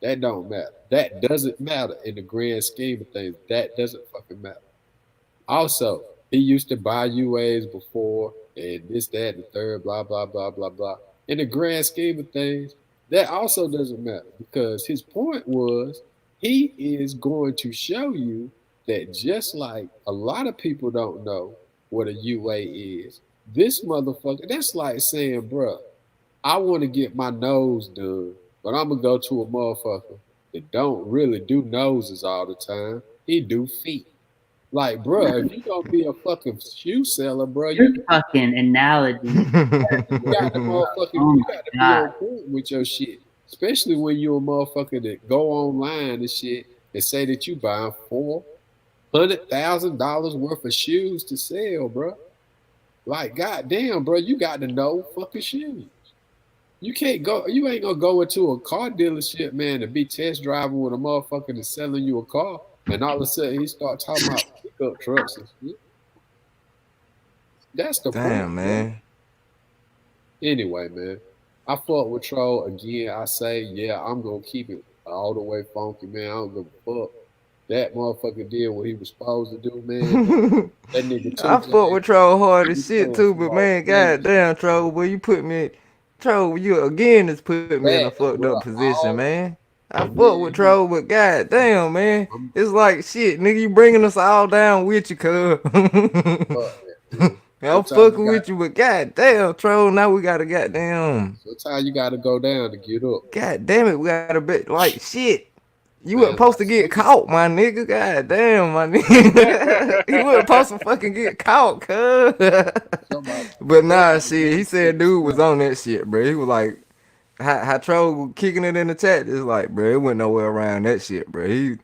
B: That don't matter. That doesn't matter in the grand scheme of things. That doesn't fucking matter. Also, he used to buy UAs before and this, that, and the third, blah, blah, blah, blah, blah. In the grand scheme of things, that also doesn't matter because his point was he is going to show you that just like a lot of people don't know what a UA is, this motherfucker, that's like saying, bruh, I want to get my nose done, but I'm going to go to a motherfucker that don't really do noses all the time. He do feet. Like, bruh, if you gonna be a fucking shoe seller, bruh,
E: Your
B: you
E: fucking analogy.
B: got to motherfucking,
E: Oh
B: you
E: my
B: got to be
E: God.
B: on point with your shit. Especially when you're a motherfucker that go online and shit and say that you buying $400,000 worth of shoes to sell, bruh. Like, goddamn, bro, you got to know fucking shoes. You can't go, you ain't gonna go into a car dealership, man, and be test driving with a motherfucker that's selling you a car, and all of a sudden he start talking about pickup trucks and shit. That's the point,
A: Damn,
B: bro.
A: man.
B: Anyway, man, I fuck with Troll again. I say, yeah, I'm gonna keep it all the way funky, man. I don't give a fuck. That motherfucker did what he was supposed to do, man. That nigga
A: I
B: too.
A: fuck with Troll hard as
B: He
A: shit
B: doing
A: too,
B: some
A: but
B: old
A: man,
B: niggas.
A: goddamn, Troll, boy, you put me, Troll, you again just put me in a
B: Back,
A: fucked
B: bro.
A: up position,
B: All
A: man. I
B: and
A: fuck with Troll, but goddamn, man,
B: I'm
A: it's like shit, nigga, you bringing us all down with you, cuz.
B: fuck that, man.
A: I'm
B: Sometimes you
A: fucking
B: got
A: with you, but goddamn, Troll, now we gotta goddamn,
B: sometimes you gotta go down to get up.
A: goddamn it, we gotta bet like shit. You
B: Man,
A: wasn't supposed to
B: like
A: get
B: niggas,
A: caught, my nigga. God damn, my nigga. You wasn't supposed to fucking get caught, cuz.
B: somebody
A: But nah,
B: somebody
A: shit. He
B: niggas
A: said
B: take
A: dude was
B: something.
A: on that shit, bro. He was like, how Troll was kicking it in the chat. It's like, bro, it went nowhere around that shit, bro.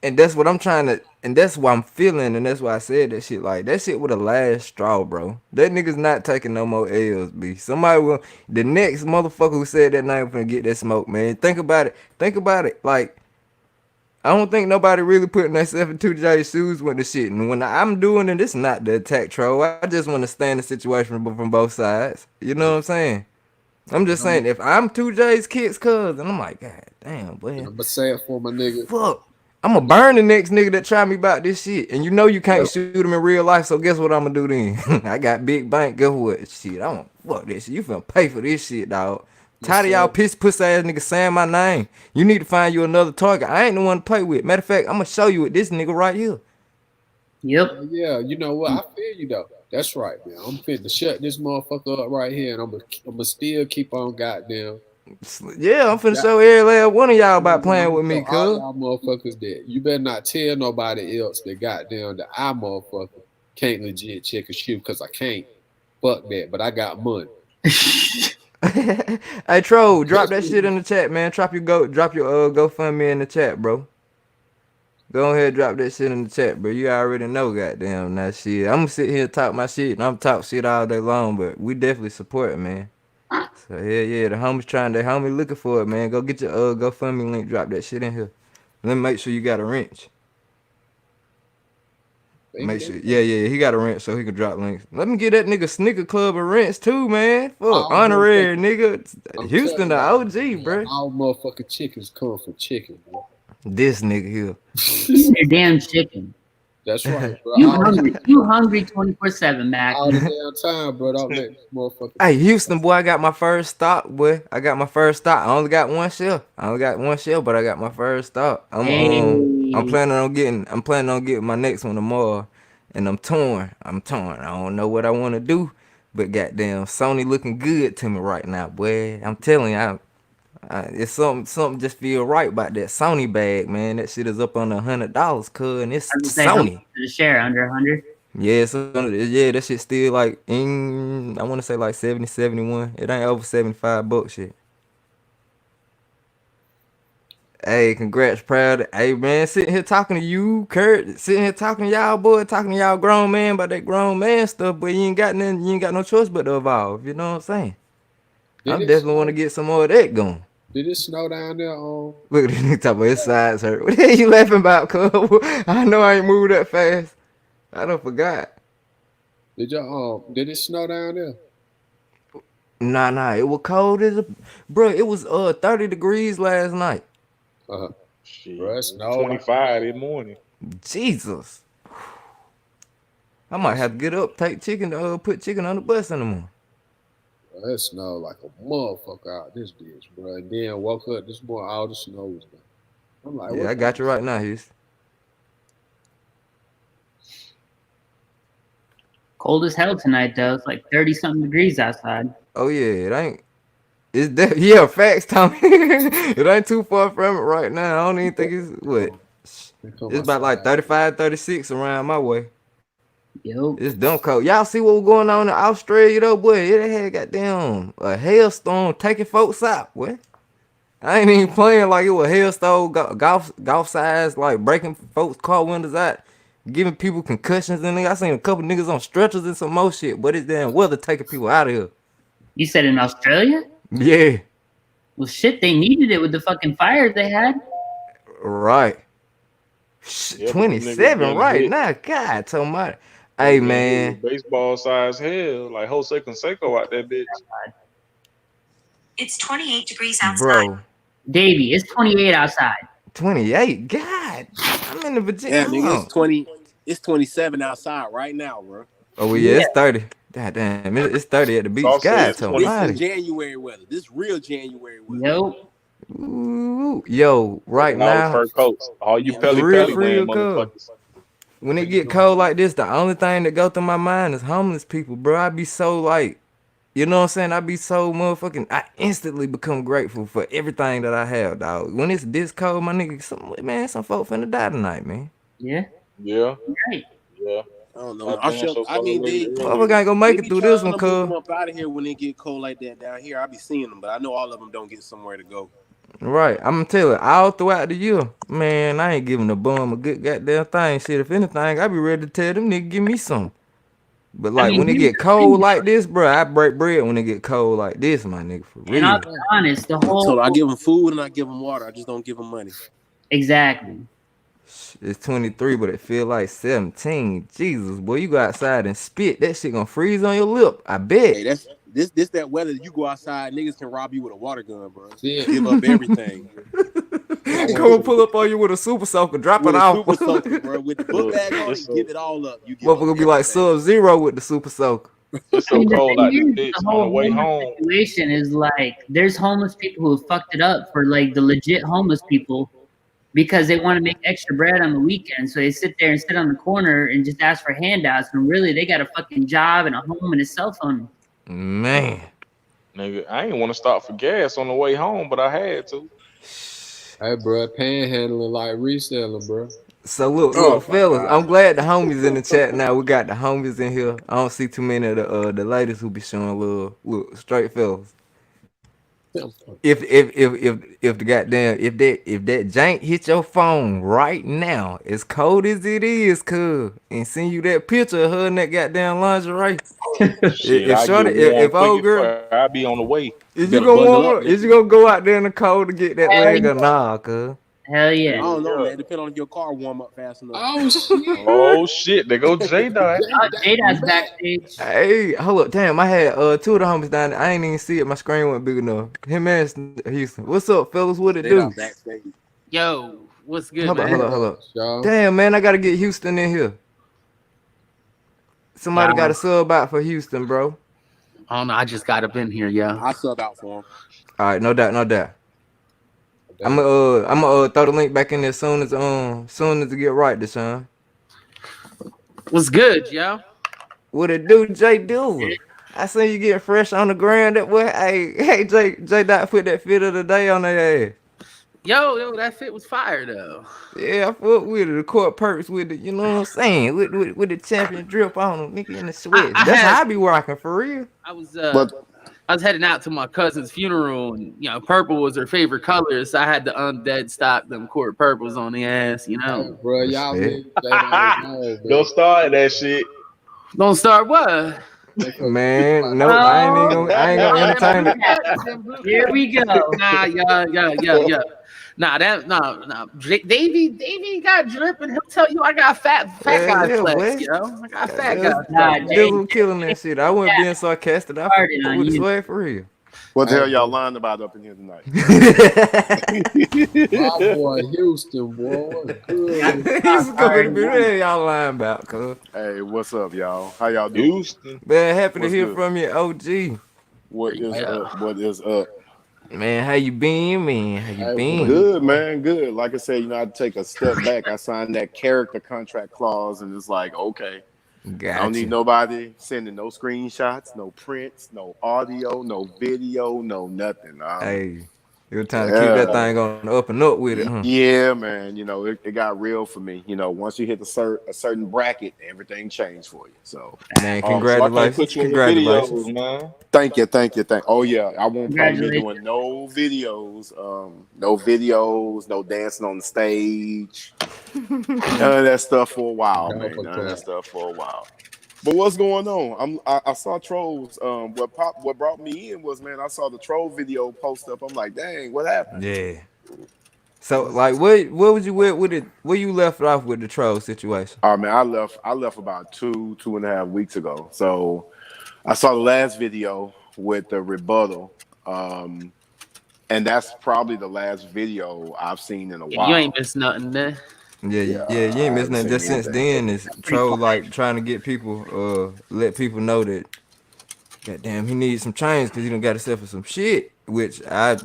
A: And that's what I'm trying to, and that's what I'm feeling, and that's why I said that shit. Like, that shit would have last straw, bro. That nigga's not taking no more L's, B. Somebody will, the next motherfucker who said that name finna get that smoke, man. Think about it. Think about it. Like, I don't think nobody really putting themselves in 2J's shoes with the shit. And when I'm doing it, it's not the attack Troll. I just want to stand the situation from both sides. You know what I'm saying? I'm just
B: I'm
A: saying, if I'm 2J's kid's cousin, I'm like, God damn, boy.
B: gonna say it for my nigga.
A: Fuck. I'm gonna burn the next nigga that try me about this shit. And you know you can't shoot him in real life, so guess what I'm gonna do then? I got big bank, guess what? Shit, I'm gonna fuck this shit. You finna pay for this shit, dog. Tired of y'all pussy ass niggas saying my name. You need to find you another target. I ain't the one to play with. Matter of fact, I'm gonna show you with this nigga right here.
E: Yep.
B: Yeah, you know what? I feel you though. That's right, man. I'm finna shut this motherfucker up right here, and I'm gonna still keep on goddamn.
A: Yeah, I'm finna
B: Yeah.
A: show every last one of y'all about
B: I'm
A: playing
B: gonna
A: with me,
B: tell all
A: cuz.
B: y'all motherfuckers that you better not tell nobody else that goddamn that I motherfucker can't legit check a shoe because I can't. Fuck that, but I got money.
A: Hey Troll, drop that shit in the chat, man. Drop your GoFundMe in the chat, bro. Go ahead, drop that shit in the chat, bro. You already know, goddamn, that shit. I'm gonna sit here and talk my shit, and I'm talk shit all day long, but we definitely support it, man. So yeah, the homie looking for it, man. Go get your GoFundMe link, drop that shit in here. Let me make sure you got a wrench. Make sure, yeah, he got a wrench so he can drop links. Let me get that nigga Snicker Club a wrench too, man. Fuck,
B: All
A: honorary
B: motherfuckers-
A: nigga.
B: I'm
A: Houston, the
B: telling
A: OG,
B: y'all,
A: bro.
B: all motherfucking chickens come from chicken, bro.
A: This nigga here.
E: Your damn chicken.
B: That's right, bro.
E: You hungry? You hungry 24/7, Mac?
B: All the damn time, bro. Don't let this motherfucker.
A: Hey, Houston, boy, I got my first stop, boy. I got my first stop. I only got one shell. But I got my first stop. I'm planning on getting my next one tomorrow. And I'm torn. I don't know what I want to do. But goddamn, Sony looking good to me right now, boy. I'm telling you, it's something just feel right about that Sony bag, man. That shit is up on $100, cuz, and it's
E: I was gonna say, how much
A: Sony.
E: is the share under 100.
A: Yeah, that shit still like I want to say like 70, 71. It ain't over $75 shit. Hey, congrats, proud. Hey, man, sitting here talking to you, Kurt. Sitting here talking to y'all, boy, talking to y'all grown man about that grown man stuff, but you ain't got no choice but to evolve. You know what I'm saying? I definitely want to get some more of that going.
B: Did it snow down there?
A: Look at this nigga talking about his sides hurt. What the hell you laughing about, cuz? I know I ain't moved that fast. I done forgot.
B: Did it snow down there?
A: Nah, it was cold as a bro. It was 30 degrees last night.
D: Shit,
B: Bro, it's no
D: 25 in the morning.
A: Jesus. I might have to get up, take chicken, put chicken on the bus in the morning.
B: Bro, it snowed like a motherfucker out this bitch, bro. And then woke up this morning, all the snow was gone. I'm like,
A: Yeah, I got you right now, Houston.
E: Cold as hell tonight, though. It's like 30-something degrees outside.
A: Oh yeah, it ain't. Yeah, facts, Tommy. It ain't too far from it right now. I don't even think it's what. It's about like 35, 36 around my way.
E: Yo.
A: It's dumb cold. Y'all see what was going on in Australia though, boy? It had goddamn a hailstorm taking folks out, boy. I ain't even playing like it was hailstorm, golf size, like breaking folks' car windows out, giving people concussions and I seen a couple niggas on stretchers and some more shit, but it's damn weather taking people out of here.
E: You said in Australia?
A: Yeah.
E: Well, shit, they needed it with the fucking fires they had.
A: Right.
D: Yeah,
A: 27 right now. God, so much. Hey, man.
D: Baseball size hell, like Jose Canseco out that bitch.
G: It's 28 degrees outside.
A: Bro,
E: Davey, it's 28 outside.
A: 28. God, I'm in the Virginia.
H: Yeah,
A: Hold
H: nigga,
A: on.
H: it's 20. It's 27 outside right now, bro.
A: Oh, well, yeah, it's 30. God damn, it's 30 at the beach.
D: Sauce said
A: God,
D: it's
A: to
D: 20.
H: This
A: almighty.
H: is January weather. This real January weather.
E: Nope.
A: Ooh, yo, right
D: And all the
A: now,
D: fur coats. All you
H: Yeah,
D: pelly
A: real
D: pelly
A: for
D: wearing
A: real, cuz.
D: motherfuckers.
A: When it get cold like this, the only thing that go through my mind is homeless people, bro. I be so like, you know what I'm saying? I be so motherfucking, I instantly become grateful for everything that I have, dog. When it's this cold, my nigga, some folk finna die tonight, man.
E: Yeah.
D: Yeah,
E: Right.
D: yeah.
H: I don't know.
D: I
H: Our
D: damn
H: shelter,
D: so
H: I mean,
D: fucking
H: they
A: Motherfucker ain't gonna make it
H: be
A: through this
H: trying
A: one,
H: to move
A: cuz.
H: them up out of here when it get cold like that down here. I be seeing them, but I know all of them don't get somewhere to go.
A: Right, I'm gonna tell you, all throughout the year, man, I ain't giving a bum a good goddamn thing. Shit, if anything, I be ready to tell them nigga give me some. But like when it
E: here's
A: get
E: the
A: cold
E: thing,
A: like this, bro, I break bread when it get cold like this, my nigga, for
E: and I'll
A: real.
E: be honest, the
H: So
E: whole
H: I give them food and I give them water. I just don't give them money.
E: exactly.
A: It's 23, but it feel like 17. Jesus, boy, you go outside and spit, that shit gonna freeze on your lip. I bet.
H: Hey, that's this that weather. You go outside, niggas can rob you with a water gun, bro.
B: Yeah.
H: Give up everything
A: Come and pull up on you with a super soaker, drop
H: with
A: it
H: a
A: off.
H: super soaker, bro. With the book
D: Look,
H: bag on,
D: it's
H: you
D: so,
H: give it all up. You give up
A: Motherfucker be like
H: everything.
A: Sub-Zero with the super soaker.
D: it's
E: I
D: so
E: mean, the
D: cold
E: thing
D: out this
E: is,
D: bitch.
E: the
D: On the
E: whole
D: way
E: homeless
D: home,
E: situation is like there's homeless people who have fucked it up for like the legit homeless people because they want to make extra bread on the weekend. So they sit there and sit on the corner and just ask for handouts. And really, they got a fucking job and a home and a cell phone.
A: Man.
D: nigga, I ain't want to stop for gas on the way home, but I had to.
B: Hey, bro, panhandling like reselling, bro.
A: So look,
H: Oh my
A: fellas,
H: God.
A: I'm glad the homies in the chat now. We got the homies in here. I don't see too many of the ladies who be showing love. Look, straight fellas. If the goddamn if that jank hit your phone right now, as cold as it is, cuz, and send you that picture of her in that goddamn lingerie.
D: Shit,
A: If
D: I
A: shorty,
D: get warm
A: if
D: quick
A: old
D: as
A: girl,
D: fuck. I be on the way.
A: is you
H: Better
A: gonna
H: bundle
A: warm
H: up,
A: up? Is
H: nigga.
A: you gonna go out there in the cold to get that
E: Hell
A: leg
E: yeah.
A: or nah, cuz?
E: Hell yeah.
H: I don't know,
D: Yeah.
H: man. Depending on if your car warm up fast enough.
B: Oh shit!
D: Oh shit, there go J Dot.
E: Oh, J-Dot's backstage.
A: Hey, hold up, damn! I had two of the homies down there. I ain't even see it. My screen wasn't big enough. Him and Houston. What's up, fellas? What it
H: They
A: do?
H: out backstage.
I: Yo, what's good,
A: Hold up,
I: man?
A: hold up.
B: Y'all.
A: Damn, man, I gotta get Houston in here. Somebody
I: Yeah.
A: got a sub out for Houston, bro.
I: I don't know. I just got up in here, yo.
H: I sub out for him.
A: All right, no doubt, no doubt. I'm gonna throw the link back in there soon as it get right, Deshaun.
I: What's good, yo?
A: What it do, Jay Dilla? I seen you get fresh on the ground. That boy, hey, J Dot put that fit of the day on their ass.
I: Yo, that fit was fire though.
A: Yeah, I fuck with it. The court perks with it, you know what I'm saying? With the champion drip on them, nigga in the sweat.
I: I
A: That's
I: had-
A: how I be rocking for real.
I: I was
H: But
I: I was heading out to my cousin's funeral, and purple was her favorite color, so I had to undead stock them court purples on the ass,
B: Hey,
I: know.
B: bro, y'all
A: Respect.
B: niggas, they don't know, bro.
D: Don't start that shit.
I: Don't start what?
A: Man, no, I ain't gonna entertain it.
E: Here we go.
I: Nah, yeah. Nah, Davey got drip, and he'll tell you I got fat guy
A: Yeah,
I: flex,
A: boy.
I: I got fat guy.
A: That's-
E: Nah,
A: Dizzle killing that shit. I wasn't being sarcastic. I
E: Started
A: fuck
E: on
A: with the
E: you.
A: swag for real.
J: What the hell y'all lying about up in here tonight?
B: My boy Houston, boy. Good.
A: He's coming to be there. Y'all lying about, cuz.
J: Hey, what's up, y'all? How y'all doing?
D: Houston.
A: Man, happy to
J: What's
A: hear
J: good?
A: from you, OG.
J: What is
I: Yeah.
J: up? What is up?
A: Man, how you been, man? How you
B: Hey,
A: been?
J: Good, man. Good. Like I said, I had to take a step back. I signed that character contract clause, and it's like, okay, I don't
A: Gotcha.
J: need nobody sending no screenshots, no prints, no audio, no video, no nothing.
A: Hey, it was time to keep that thing on the up and up with it, huh?
J: Yeah, man. It got real for me. Once you hit a certain bracket, everything changed for you. So
A: Man,
D: So I can't
A: congratulations.
D: put you in the
A: Congratulations.
D: videos, man.
J: thank you. Oh yeah, I won't probably be
E: Congratulations.
J: doing no videos, no dancing on the stage, none of that stuff for a while, man. None of that stuff for a while. But what's going on? I saw trolls. What brought me in was, man, I saw the troll video post up. I'm like, dang, what happened?
A: Yeah. So, like, what was you with it? Where you left off with the troll situation?
J: Oh man, I left about 2.5 weeks ago. So I saw the last video with the rebuttal And that's probably the last video I've seen in a
I: Yeah,
J: while.
I: you ain't missed nothing there.
A: Yeah, you
J: I
A: ain't
J: haven't
A: missing that.
J: seen
A: Just since
J: anything.
A: then, it's Troll like trying to get people, let people know that, goddamn, he needs some change because he done got himself in some shit. Which I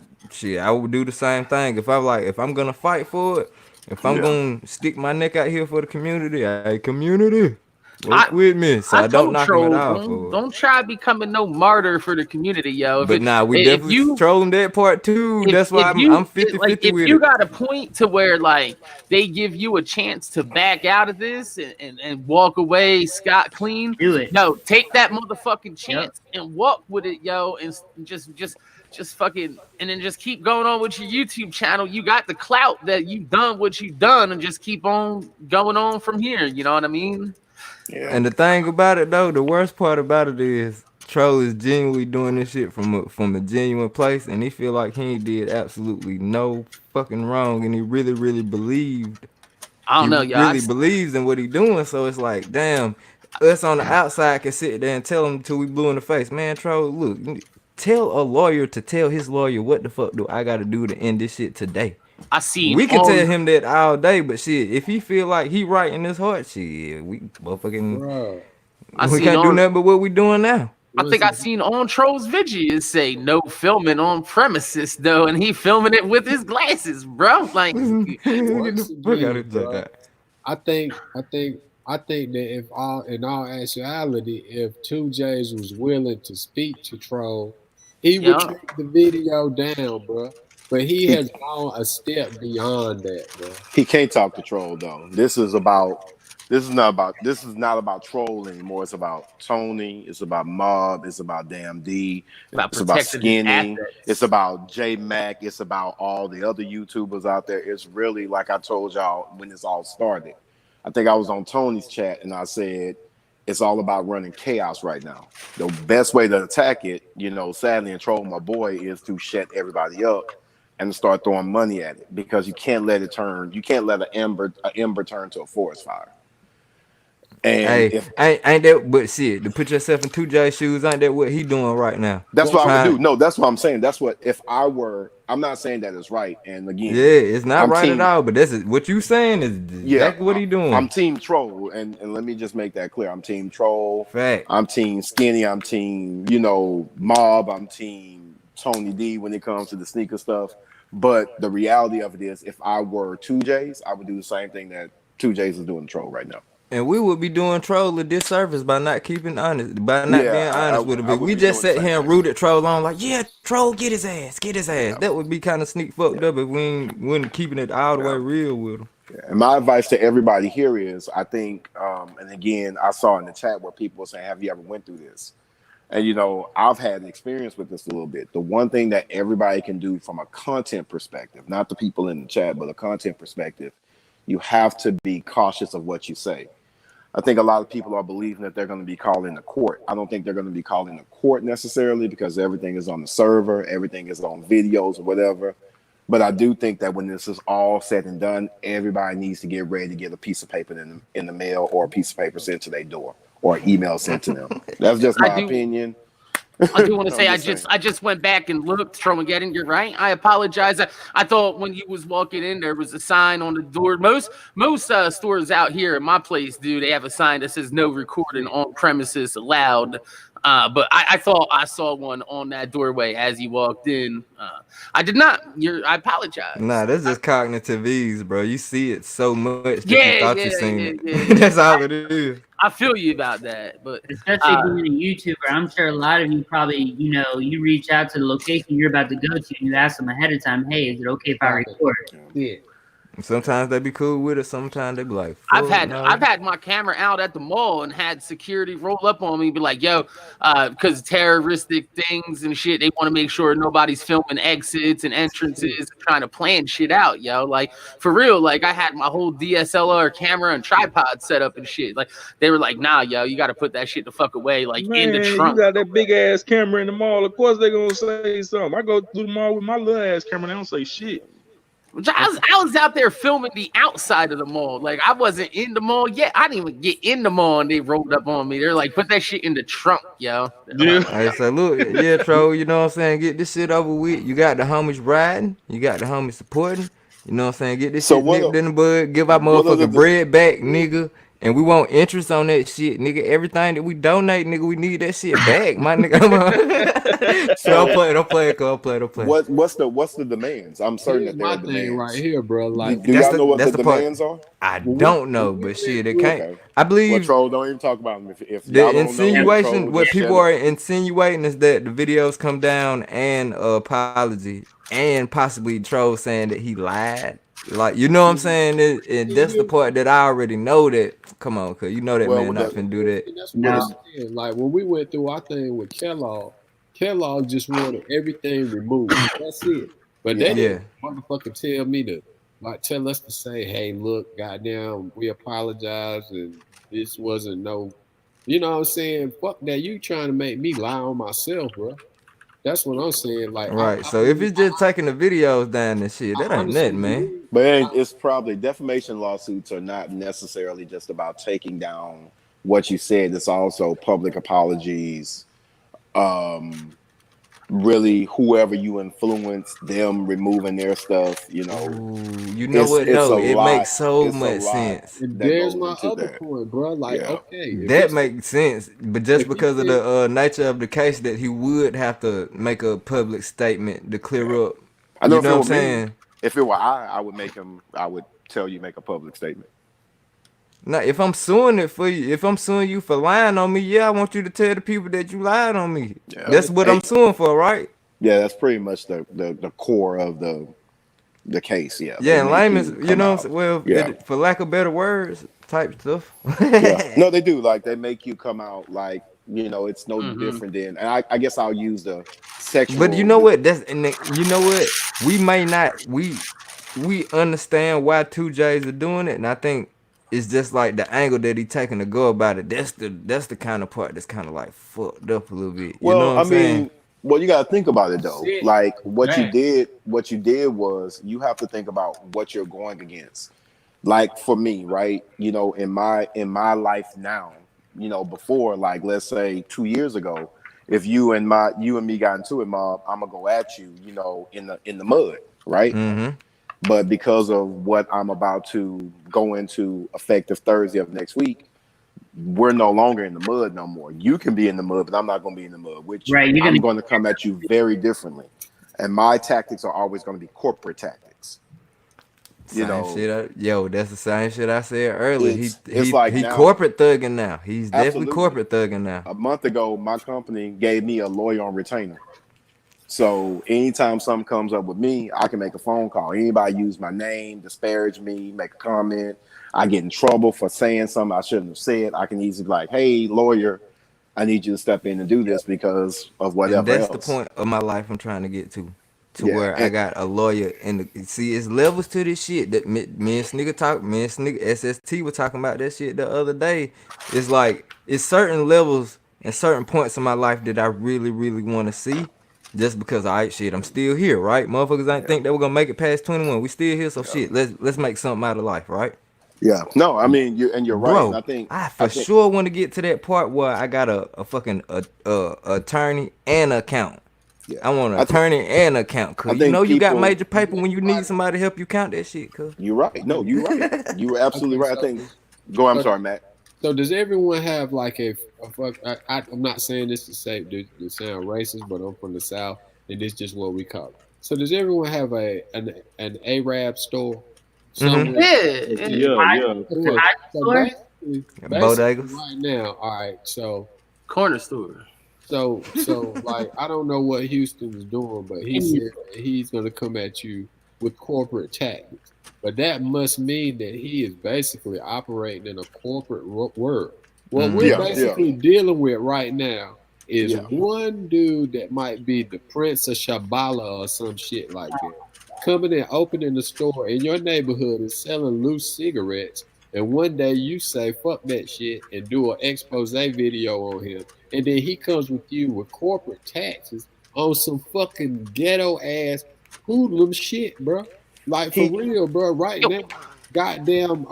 A: would do the same thing if I'm gonna fight for it. If I'm
J: Yeah.
A: gonna stick my neck out here for the community, hey community,
I: I-
A: work with me. So I don't
I: told
A: knock him at
I: Troll,
A: all for it.
I: don't try becoming no martyr for the community, yo.
A: But nah, we
I: if
A: definitely
I: you
A: trolling that part too. That's why I'm 50-50
I: like, if
A: with
I: you
A: it.
I: got a point to where like they give you a chance to back out of this and walk away scot clean,
E: Do it.
I: no, take that motherfucking chance and walk with it, yo, and just fucking, and then just keep going on with your YouTube channel. You got the clout that you've done what you've done, and just keep on going on from here. You know what I mean?
J: Yeah.
A: And the thing about it though, the worst part about it is Troll is genuinely doing this shit from a genuine place, and he feel like he did absolutely no fucking wrong, and he really, really believed.
I: I don't know,
A: He
I: yo.
A: really believes in what he doing, so it's like, damn, us on the outside can sit there and tell him till we blue in the face, man. Troll, look, tell a lawyer to tell his lawyer what the fuck do I got to do to end this shit today.
I: I seen
A: We can
I: on-
A: tell him that all day, but shit, if he feel like he right in his heart, shit, we motherfucking
B: Bro,
I: I
A: we
I: seen
A: can't do
I: on-
A: nothing but what we doing now.
I: I think I seen on Troll's video say no filming on premises though, and he filming it with his glasses, bro. Like,
A: Get
B: once
A: the fuck out
B: again,
A: of
B: bro,
A: here.
B: I think that in all actuality, if 2J's was willing to speak to Troll, he would
I: Yeah.
B: take the video down, bro. But he has gone a step beyond that, bro.
J: He can't talk to Troll though. This is not about Troll anymore. It's about Tony. It's about Mob. It's about Damn D. It's about
I: protecting his
J: Skinny.
I: assets.
J: It's about J Mac. It's about all the other YouTubers out there. It's really like I told y'all when this all started. I think I was on Tony's chat and I said it's all about running chaos right now. The best way to attack it, sadly, and Troll my boy, is to shut everybody up and start throwing money at it, because you can't let it turn. You can't let an ember turn to a forest fire. And
A: Hey, ain't that? But shit, to put yourself in 2J's shoes, ain't that what he doing right now?
J: that's what I would
A: Trying-
J: do. No, that's what I'm saying. That's what if I were. I'm not saying that it's right. And again,
A: Yeah, it's not
J: I'm
A: right
J: team-
A: at all. But that's what you saying is exactly what he doing.
J: I'm team Troll, and let me just make that clear. I'm team Troll.
A: Fact.
J: I'm team Skinny. I'm team Mob. I'm team Tony D when it comes to the sneaker stuff. But the reality of it is, if I were 2J's, I would do the same thing that 2J's is doing to Troll right now.
A: And we would be doing Troll a disservice by not keeping honest, by not
J: Yeah,
A: being honest with
J: I
A: him.
J: would
A: If we
J: be
A: just
J: doing
A: sat
J: the
A: here
J: same
A: and rooted Troll on, like, yeah, Troll, get his ass. That would be kind of sneak fucked up if we wasn't keeping it all the way real with him.
J: And my advice to everybody here is, I think, and again, I saw in the chat where people were saying, have you ever went through this? And, I've had an experience with this a little bit. The one thing that everybody can do from a content perspective, not the people in the chat, but a content perspective, you have to be cautious of what you say. I think a lot of people are believing that they're going to be calling the court. I don't think they're going to be calling the court necessarily, because everything is on the server, everything is on videos or whatever. But I do think that when this is all said and done, everybody needs to get ready to get a piece of paper in the mail, or a piece of paper sent to their door, or an email sent to them. That's just my opinion.
I: I do want to say
J: I'm
I: I
J: just saying.
I: I just went back and looked, Tromageddon. You're right. I apologize. I thought when you was walking in there was a sign on the door. Most stores out here in my place, they have a sign that says no recording on premises allowed. But I thought I saw one on that doorway as you walked in. I did not. I apologize.
A: Nah, that's just cognitive ease, bro. You see it so much that
I: Yeah,
A: you thought
I: yeah,
A: you seen
I: yeah,
A: it.
I: yeah.
A: That's all it is.
I: I feel you about that, but
E: especially being a YouTuber, I'm sure a lot of you probably, you reach out to the location you're about to go to and you ask them ahead of time, hey, is it okay if I record?
B: Yeah.
A: Sometimes they be cool with it. Sometimes they be like,
I: I've
A: "Fuck no."
I: had my camera out at the mall and had security roll up on me and be like, yo, because terroristic things and shit, they want to make sure nobody's filming exits and entrances, trying to plan shit out, yo. Like, for real, like, I had my whole DSLR camera and tripod set up and shit. Like, they were like, nah, yo, you got to put that shit the fuck away, like, in the trunk.
D: You got that big ass camera in the mall. Of course they're gonna say something. I go through the mall with my little ass camera. They don't say shit.
I: I was out there filming the outside of the mall. Like I wasn't in the mall yet. I didn't even get in the mall, and they rolled up on me. They're like, "Put that shit in the trunk, yo."
D: Yeah.
A: I say, look, yeah, Tro, you know what I'm saying? Get this shit over with. You got the homies riding, you got the homies supporting. You know what I'm saying? Get this
J: So
A: shit
J: what
A: nipped
J: are-
A: in the bud. Give our
J: what are the-
A: motherfucking bread back, nigga. And we want interest on that shit, nigga. Everything that we donate, nigga, we need that shit back, my nigga. So don't play, don't play.
J: What's the demands? I'm certain
B: Here's
J: that there
B: my
J: are
B: thing
J: demands.
B: right here, bro. Like,
J: Do
A: That's
J: y'all know what
A: that's
J: the
A: the part.
J: demands are?
A: I don't know, but shit, it can't.
J: Okay.
A: I
J: Well,
A: believe
J: Troll, don't even talk about them. If
A: the
J: y'all don't know,
A: insinuation,
J: Troll,
A: what
J: just
A: people
J: shut
A: are
J: up.
A: insinuating is that the videos come down and apology and possibly Troll saying that he lied. Like, you know what I'm saying? And that's the part that I already know that. Come on, cause you know that
J: Well,
A: man
J: with
A: not
J: the-
A: finna do that.
B: and that's
E: No.
B: what I'm saying. Like when we went through our thing with Kellogg just wanted everything removed. That's it. But they
A: Yeah.
B: didn't motherfucking tell me to tell us to say, hey, look, goddamn, we apologize and this wasn't no, you know what I'm saying? Fuck that. You trying to make me lie on myself, bro. That's what I'm saying. Like,
A: Right. So if it's just taking the videos down and shit, that ain't nothing, man.
J: But it's probably defamation lawsuits are not necessarily just about taking down what you said. It's also public apologies. Really, whoever you influence, them removing their stuff. You know,
A: Ooh, you know what?
J: it's
A: No,
J: a
A: it
J: lot.
A: makes so
J: It's a
A: much
J: lot
A: sense.
B: And
J: that
B: there's
J: goes
B: my
J: into
B: other
J: that.
B: point, bro. Like,
J: Yeah.
B: okay, if
A: That
B: it's-
A: makes sense, but just
B: if he
A: because of
B: said-
A: the nature of the case, that he would have to make a public statement to clear up.
J: I know
A: You
J: if
A: know
J: it
A: what
J: were
A: I'm
J: me,
A: saying?
J: if it were I would make him. I would tell you make a public statement.
A: Now, if I'm suing it for you, if I'm suing you for lying on me, yeah, I want you to tell the people that you lied on me.
J: Yeah.
A: That's what I'm suing for, right?
J: Yeah, that's pretty much the core of the case. Yeah.
A: Yeah,
J: They
A: and
J: make
A: layman's,
J: you
A: you
J: come
A: know,
J: out.
A: well,
J: Yeah.
A: for lack of better words, type stuff.
J: Yeah. No, they do. Like they make you come out like, you know, it's no
I: Mhm.
J: different than, and I guess I'll use the sexual.
A: But you know what? You know what? We may not we understand why 2Js are doing it, and I think it's just like the angle that he taking to go about it. That's the kind of part that's kind of like fucked up a little bit. You
J: Well,
A: know what I'm saying?
J: mean, well, you got to think about it though.
B: Shit.
J: Like what
B: Dang.
J: you did was you have to think about what you're going against. Like for me, right? You know, in my life now, you know, before, like let's say 2 years ago, if you and me got into it, Mob, I'm gonna go at you, you know, in the mud, right?
A: Mm-hmm.
J: But because of what I'm about to go into effective Thursday of next week, we're no longer in the mud no more. You can be in the mud, but I'm not going to be in the mud with you.
E: Right, you're
J: I'm
E: gonna-
J: going to come at you very differently. And my tactics are always going to be corporate tactics. You
A: Same
J: know,
A: shit yo, that's the same shit I said earlier.
J: It's like
A: he
J: now-
A: corporate thugging now. He's definitely
J: Absolutely.
A: corporate thugging now.
J: a month ago, my company gave me a lawyer on retainer. So anytime something comes up with me, I can make a phone call. Anybody use my name, disparage me, make a comment, I get in trouble for saying something I shouldn't have said, I can easily be like, hey, lawyer, I need you to step in and do this because of whatever
A: And that's
J: else.
A: the point of my life I'm trying to get to
J: Yeah,
A: where I
J: and-
A: got a lawyer. And see, it's levels to this shit that me and Snigger SST were talking about that shit the other day. It's like, it's certain levels and certain points in my life that I really, really want to see. Just because, all right, shit, I'm still here, right? Motherfuckers ain't think they were gonna make it past 21. We still here, so shit, let's make something out of life, right?
J: Yeah, no, I mean, you're right.
A: Bro,
J: And I think
A: for sure want to get to that part where I got a fucking attorney and account.
J: Yeah.
A: I want an
J: I thi-
A: attorney and account,
J: I
A: cause you
J: think
A: know you got
J: people-
A: major paper when you need somebody to help you count that shit, cuz.
J: You're right. No, you're right. You were absolutely
B: Okay,
J: right. I
B: so-
J: think. Go. I'm sorry, Matt.
B: So does everyone have like a fuck? I'm not saying this to say to sound racist, but I'm from the South, and this is just what we call it. So does everyone have an Arab store?
A: Mhm.
I: Yeah.
D: Yeah.
B: Okay, so
E: store?
B: basically
A: Bodegas.
B: right now, all right.
I: Corner store.
B: So like I don't know what Houston is doing, but he said that he's gonna come at you with corporate tactics. But that must mean that he is basically operating in a corporate world. What we're
J: Yeah,
B: basically dealing with right now is
J: Yeah.
B: one dude that might be the Prince of Shabala or some shit like that, coming and opening the store in your neighborhood and selling loose cigarettes. And one day you say, fuck that shit, and do an expose video on him. And then he comes with you with corporate taxes on some fucking ghetto ass hoodlum shit, bro. Like for real, bro. Right now, goddamn.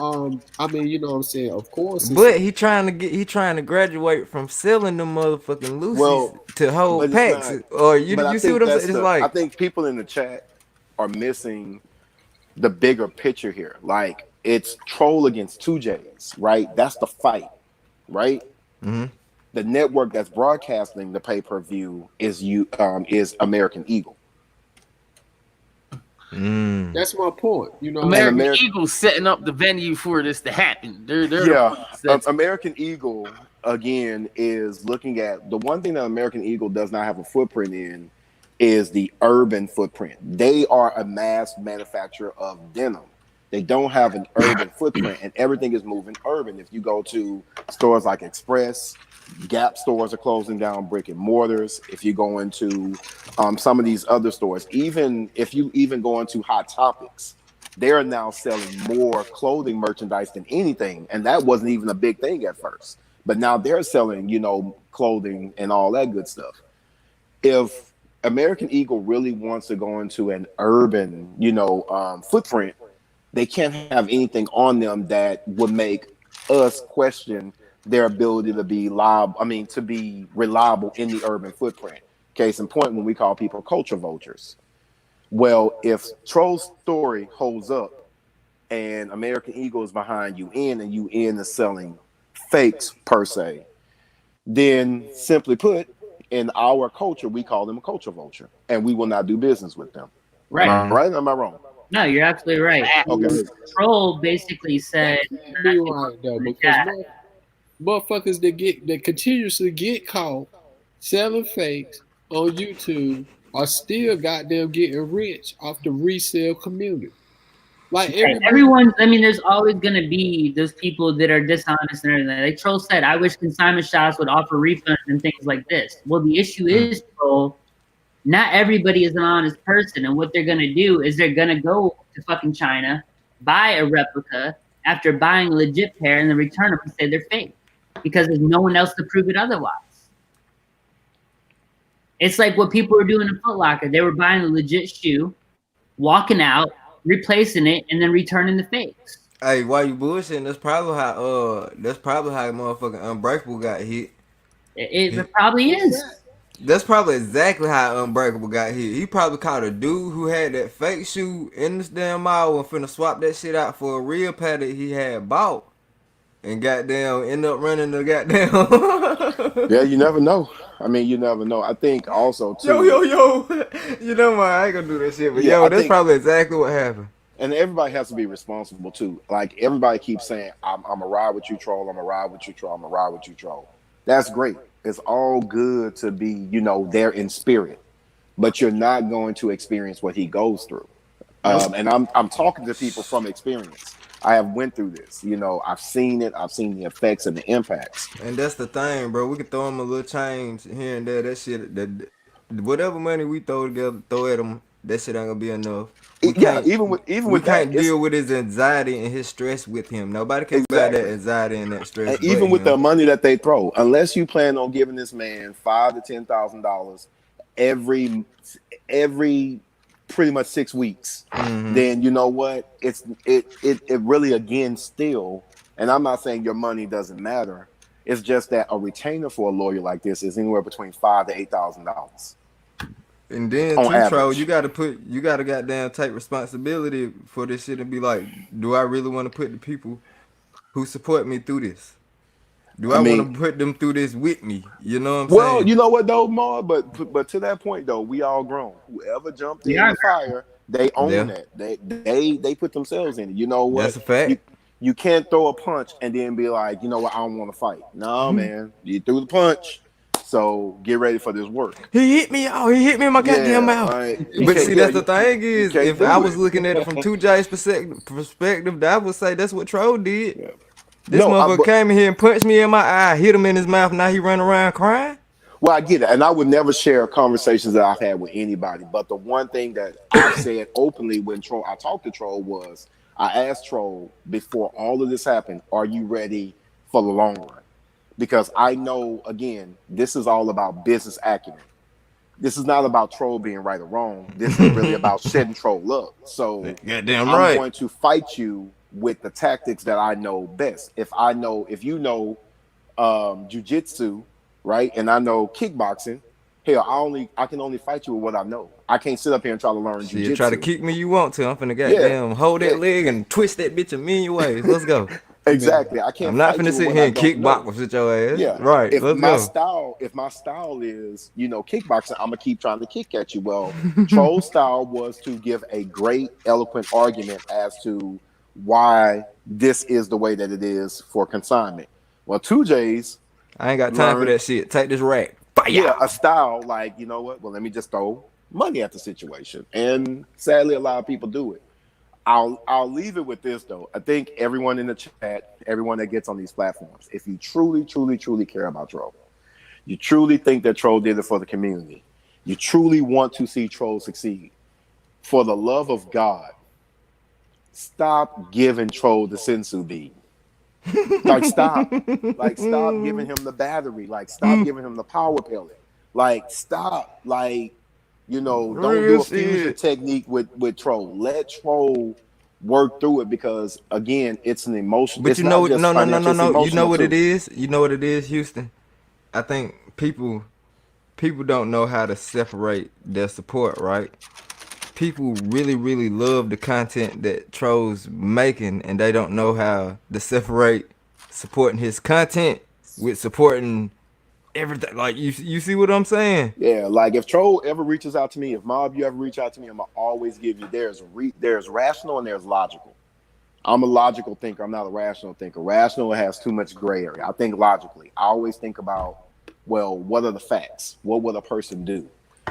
B: I mean, you know what I'm saying. Of course,
A: But he trying to graduate from selling them motherfucking Lucy's
J: Well,
A: to hold
J: but it's
A: packs.
J: not.
A: Or you
J: But I
A: see
J: think
A: what I'm
J: that's
A: saying? It's
J: the. I
A: like,
J: think people in the chat are missing the bigger picture here. Like it's Troll against 2Js, right? That's the fight, right?
A: Mhm.
J: The network that's broadcasting the pay-per-view is American Eagle.
B: that's my point. You know,
I: American
J: Ameri-
I: Eagles setting up the venue for this to happen. They're the
J: Yeah,
I: ones that's-
J: American Eagle again is looking at the one thing that American Eagle does not have a footprint in is the urban footprint. They are a mass manufacturer of denim. They don't have an urban footprint, and everything is moving urban. If you go to stores like Express, Gap stores are closing down brick and mortars. If you go into some of these other stores, even if you even go into Hot Topics, they are now selling more clothing merchandise than anything, and that wasn't even a big thing at first. But now they're selling, clothing and all that good stuff. If American Eagle really wants to go into an urban, footprint, they can't have anything on them that would make us question their ability to be to be reliable in the urban footprint. Case in point, when we call people culture vultures. Well, if Troll's story holds up and American Eagle is behind UN and UN is selling fakes per se, then simply put, in our culture, we call them a culture vulture and we will not do business with them.
E: Right.
J: Am I right or am I wrong?
E: No, you're absolutely right.
J: Okay.
E: Troll basically said,
B: be right though, because motherfuckers that continuously get caught selling fakes on YouTube are still goddamn getting rich off the resale community. Like
E: there's always going to be those people that are dishonest and everything. Like Troll said, I wish consignment shops would offer refunds and things like this. Well, the issue is, Troll, not everybody is an honest person. And what they're going to do is they're going to go to fucking China, buy a replica after buying a legit pair, and then return them and say they're fake because there's no one else to prove it otherwise. It's like what people were doing in Foot Locker. They were buying a legit shoe, walking out, replacing it, and then returning the fakes.
A: Hey, why you bullshitting? That's probably how motherfucking Unbreakable got hit.
E: It probably is.
A: That's probably exactly how Unbreakable got hit. He probably caught a dude who had that fake shoe in this damn mall and finna swap that shit out for a real pair that he had bought. And goddamn end up running the goddamn.
J: Yeah, you never know. I mean, you never know. I think also too.
A: Yo. You know what? I ain't gonna do that shit, but
J: Yeah,
A: that's probably exactly what happened.
J: And everybody has to be responsible too. Like everybody keeps saying, I'm gonna ride with you, Troll. I'm gonna ride with you, Troll. I'm gonna ride with you, Troll. That's great. It's all good to be, there in spirit, but you're not going to experience what he goes through. And I'm talking to people from experience. I have went through this. I've seen it. I've seen the effects and the impacts.
A: And that's the thing, bro. We can throw him a little change here and there. That shit, whatever money we throw at him, that shit ain't gonna be enough. We can't deal with his anxiety and his stress with him. Nobody can bear that anxiety and that stress.
J: And even with the money that they throw, unless you plan on giving this man $5,000 to $10,000 every pretty much 6 weeks, then you know what? It really again still. And I'm not saying your money doesn't matter. It's just that a retainer for a lawyer like this is anywhere between $5,000 to $8,000.
A: And then Troll, you gotta goddamn take responsibility for this shit and be like, do I really want to put the people who support me through this? Do I want to put them through this with me? You know what I'm saying?
J: Well, you know what though, Ma? But to that point though, we all grown. Whoever jumped in the fire, they own that. They put themselves in it. You know what?
A: That's a fact.
J: You can't throw a punch and then be like, you know what? I don't want to fight. No, man. You threw the punch. So get ready for this work.
A: He hit me in my goddamn mouth.
J: Right.
A: But see, that's the thing is, if I was looking at it from 2J's perspective, I would say that's what Troll did. Yeah. This motherfucker came in here and punched me in my eye, hit him in his mouth, now he run around crying?
J: Well, I get it. And I would never share conversations that I've had with anybody. But the one thing that I said openly when I talked to Troll was, I asked Troll before all of this happened, are you ready for the long run? Because I know, again, this is all about business acumen. this is not about troll being right or wrong. This is really about shitting troll up. So
A: Goddamn
J: I'm
A: right.
J: going to fight you with the tactics that I know best. If you know jujitsu, right, and I know kickboxing, hell, I can only fight you with what I know. I can't sit up here and try to learn
A: See, you
J: jujitsu.
A: try to kick me, you want to. I'm finna goddamn hold that leg and twist that bitch a million ways. Let's go.
J: Exactly. I can't.
A: I'm not
J: fight
A: finna
J: you
A: sit
J: with
A: here
J: what
A: and
J: I don't know.
A: kickbox with your ass.
J: Yeah,
A: Right.
J: If
A: Let's
J: my
A: go.
J: style is, kickboxing, I'm gonna keep trying to kick at you. Well, troll style was to give a great, eloquent argument as to why this is the way that it is for consignment. Well, 2J's,
A: I ain't got time for that shit. Take this rack. Fire.
J: yeah, a style like, you know what? Well, let me just throw money at the situation, and sadly, a lot of people do it. I'll leave it with this though. I think everyone in the chat, everyone that gets on these platforms, if you truly, truly, truly care about Troll, you truly think that Troll did it for the community, you truly want to see Troll succeed, for the love of God, stop giving Troll the sensu bean. Like stop giving him the battery. Like stop giving him the power pellet. Like stop. Like, don't do a fusion technique with Troll. Let Troll work through it, because again, it's an emotion.
A: But
J: it's
A: you know,
J: not just
A: no.
J: financial, it's
A: You know
J: emotional
A: what
J: too.
A: it is? You know what it is, Houston? I think people don't know how to separate their support, right? People really, really love the content that Troll's making, and they don't know how to separate supporting his content with supporting everything. Like, you see what I'm saying?
J: Yeah, like if Troll ever reaches out to me, if Mob, you ever reach out to me, I'm gonna always give you there's rational and there's logical. I'm a logical thinker. I'm not a rational thinker. Rational has too much gray area. I think logically. I always think about, well, what are the facts? What would a person do?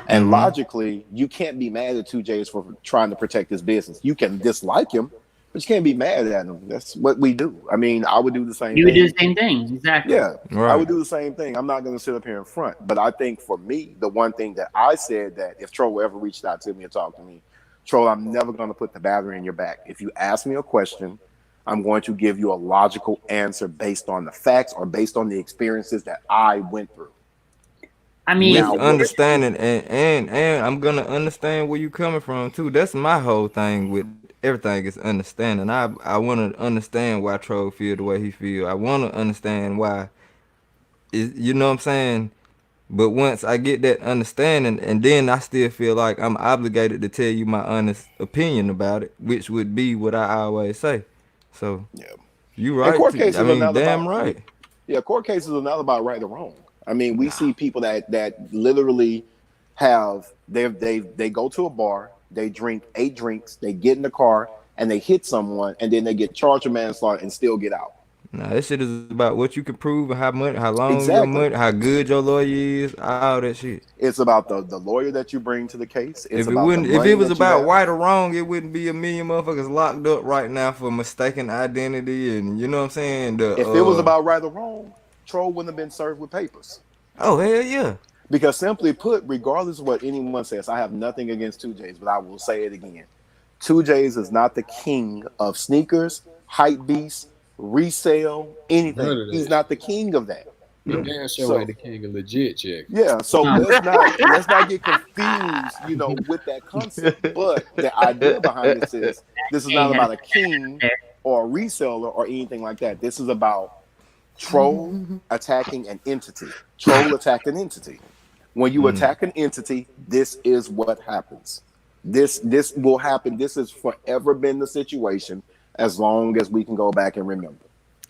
J: And logically, you can't be mad at 2J's for trying to protect his business. You can dislike him, but you can't be mad at him. That's what we do. I mean, I would do the same
E: You
J: thing.
E: would do the same thing, exactly.
J: Yeah,
A: Right.
J: I would do the same thing. I'm not going to sit up here in front. But I think for me, the one thing that I said, that if Troll ever reached out to me and talked to me, Troll, I'm never going to put the battery in your back. If you ask me a question, I'm going to give you a logical answer based on the facts or based on the experiences that I went through.
E: I mean,
A: With understanding, and I'm gonna understand where you coming from too. That's my whole thing with everything is understanding. I want to understand why Troll feel the way he feel. I want to understand why. You know what I'm saying? But once I get that understanding, and then I still feel like I'm obligated to tell you my honest opinion about it, which would be what I always say. So
J: Yeah,
A: you
J: and
A: right.
J: court cases
A: I
J: are
A: mean,
J: not
A: damn
J: about,
A: right.
J: Yeah, court cases are not about right or wrong. I mean, we see people that literally have they go to a bar, they drink 8 drinks, they get in the car and they hit someone, and then they get charged with manslaughter and still get out.
A: Nah, this shit is about what you can prove and how long your
J: Exactly.
A: money, how good your lawyer is, all that shit.
J: It's about the lawyer that you bring to the case. It's
A: If it
J: about
A: wouldn't,
J: the
A: if
J: money
A: it was
J: that you
A: about
J: have.
A: right or wrong, it wouldn't be a million motherfuckers locked up right now for mistaken identity, and you know what I'm saying.
J: If it was about right or wrong, Troll wouldn't have been served with papers.
A: oh hell yeah,
J: Because simply put, regardless of what anyone says, I have nothing against 2J's, but I will say it again. 2J's is not the king of sneakers, hype beasts, resale, anything. He's not the king of that.
B: The damn show ain't the king of legit check.
J: Yeah, so let's not get confused, with that concept. But the idea behind this is this is not about a king or a reseller or anything like that. This is about Troll attacking an entity. Troll attacked an entity. When you attack an entity, this is what happens. This will happen. This has forever been the situation as long as we can go back and remember.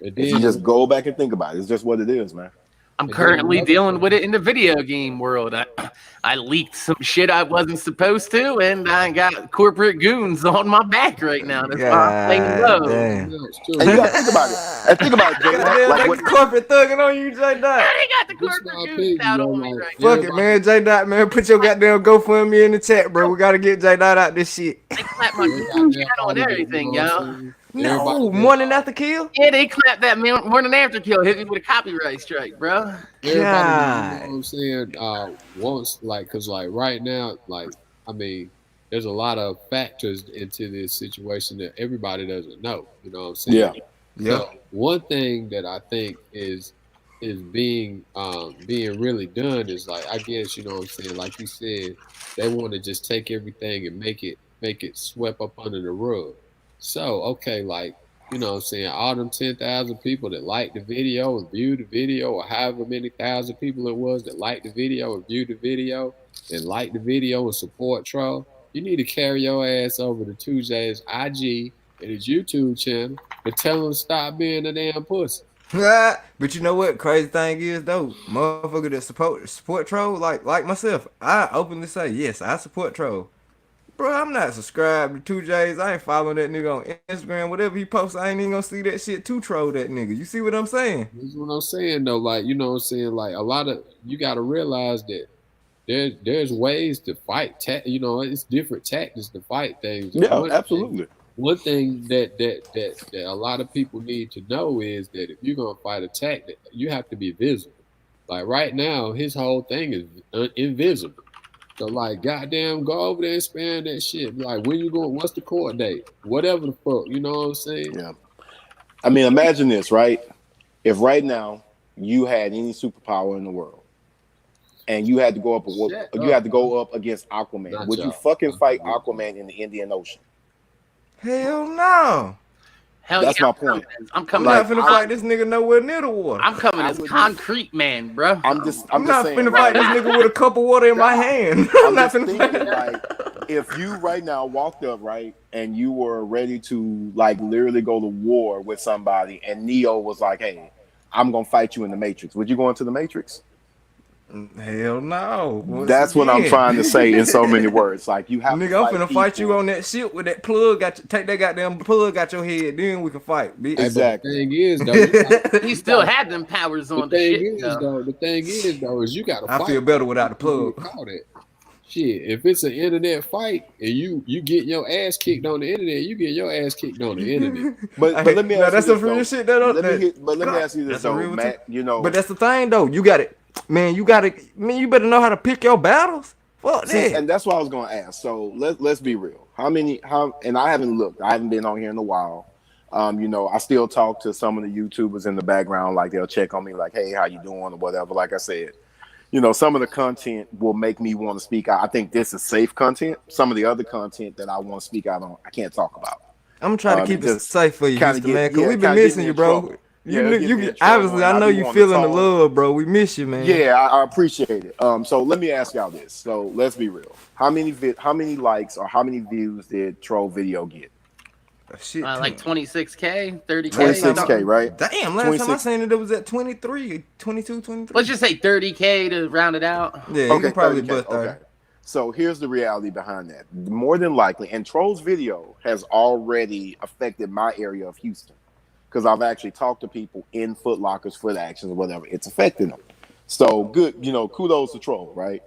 J: If you just go back and think about it, it's just what it is, man.
I: I'm currently dealing with it in the video game world. I leaked some shit I wasn't supposed to, and I got corporate goons on my back right now. That's why I'm playing low.
A: damn.
J: And you gotta think about it. And think about it, Jay.
A: Goddamn,
J: Like
A: they
J: what,
A: corporate thugging on you, J Dot.
I: They got the corporate goons out on me right now.
A: Fuck it, man. J Dot, man, put your goddamn GoFundMe in the chat, bro. We gotta get J Dot out this shit.
I: They clapped my goon channel and everything, yo.
A: No, morning after kill.
I: Yeah, they clapped that man morning after kill. Hit me with a copyright strike, bro.
B: Everybody, you know what I'm saying? Once, because right now, I mean, there's a lot of factors into this situation that everybody doesn't know. You know what I'm saying?
J: Yeah.
A: Yeah.
B: So one thing that I think is being really done is like, I guess, you know what I'm saying, like you said, they want to just take everything and make it swept up under the rug. So okay, like, you know what I'm saying, all them 10,000 people that liked the video and viewed the video, or however many thousand people it was that liked the video and viewed the video and liked the video and support Troll, you need to carry your ass over to 2J's IG and his YouTube channel and tell him to stop being a damn pussy.
A: But you know what? Crazy thing is though, motherfucker that support Troll like myself, I openly say yes, I support Troll. Bro, I'm not subscribed to 2J's. I ain't following that nigga on Instagram. Whatever he posts, I ain't even gonna see that shit to troll that nigga. You see what I'm saying?
B: That's what I'm saying though. Like, you know what I'm saying? Like, a lot of, you gotta realize that there's ways to fight. You know, it's different tactics to fight things.
J: Yeah, absolutely.
B: One thing that a lot of people need to know is that if you're gonna fight a tactic, you have to be visible. Like right now, his whole thing is invisible. So like, goddamn, go over there and spam that shit. Like, when you going? What's the court date? Whatever the fuck, you know what I'm saying?
J: Yeah. I mean, imagine this, right? If right now you had any superpower in the world, and you had to go up against Aquaman,
B: Not
J: would you
B: y'all.
J: fucking fight Aquaman in the Indian Ocean?
A: Hell no.
I: Hell
J: That's
I: yeah,
J: my point.
I: I'm
A: I'm
I: coming.
A: not
J: Like,
A: finna fight this nigga nowhere near the water.
I: I'm coming
J: I
I: as
J: would-
I: concrete man, bro.
J: I'm
A: I'm
J: just
A: not
J: saying,
A: finna
J: right?
A: fight this nigga with a cup of water in my hand.
J: I'm
A: not
J: just
A: finna
J: thinking,
A: fight.
J: like, if you right now walked up, right, and you were ready to, like, literally go to war with somebody, and Neo was like, hey, I'm gonna fight you in the Matrix, would you go into the Matrix?
A: Hell no. Once
J: That's what I'm
A: again.
J: trying to say in so many words. Like, you have
A: Nigga,
J: to
A: I'm finna fight
J: people.
A: you on that shit with that plug. Take that goddamn plug out your head, then we can fight, bitch.
B: Hey,
J: Exactly.
B: but the thing is though, you gotta-
I: He still had them powers
B: the
I: on the
B: thing
I: shit.
B: is
I: though.
B: though, the thing is though, is you gotta
A: I
B: fight.
A: feel better without the
B: You
A: plug.
B: call that. Shit, if it's an internet fight and you get your ass kicked on the internet, you get your ass kicked on the internet.
J: But
A: Hey,
J: let me
A: now
J: ask
A: that's
J: you
A: some real
J: this,
A: shit.
J: though. Let me ask you this
A: That's a
J: though,
A: real
J: Matt. You know,
A: But that's the thing though. You got it, man. You better know how to pick your battles. Fuck
J: see,
A: that.
J: and that's what I was gonna ask. So let's be real. And I haven't looked. I haven't been on here in a while. You know, I still talk to some of the YouTubers in the background. Like, they'll check on me, like, hey, how you doing, or whatever. Like I said, you know, some of the content will make me want to speak out. I think this is safe content. Some of the other content that I want to speak out on, I can't talk about.
A: I'm trying to keep it
J: just
A: safe for you,
J: kinda
A: Houston,
J: get-
A: man. Cause
J: yeah,
A: we been
J: kinda get
A: missing
J: me
A: you,
J: in
A: bro.
J: trouble.
A: You,
J: Yeah,
A: look-
J: get
A: you
J: me in trouble,
A: obviously,
J: and
A: I know
J: I be
A: you
J: wanting to
A: feeling the
J: talk.
A: love, bro. We miss you, man.
J: Yeah, I appreciate it. So let me ask y'all this. So let's be real. How many likes or how many views did Troll video get?
A: Shit,
I: Like 26K, 30K.
J: 26K, right?
A: Damn, last time I
J: 26.
A: seen it was at 23, 22, 23.
I: Let's just say 30K to round it out.
A: Yeah, you can probably
J: 30K,
A: bust 30.
J: okay. So here's the reality behind that. More than likely, and Troll's video has already affected my area of Houston, because I've actually talked to people in Foot Lockers, Foot Actions, or whatever. It's affecting them. So good, you know, kudos to Troll, right?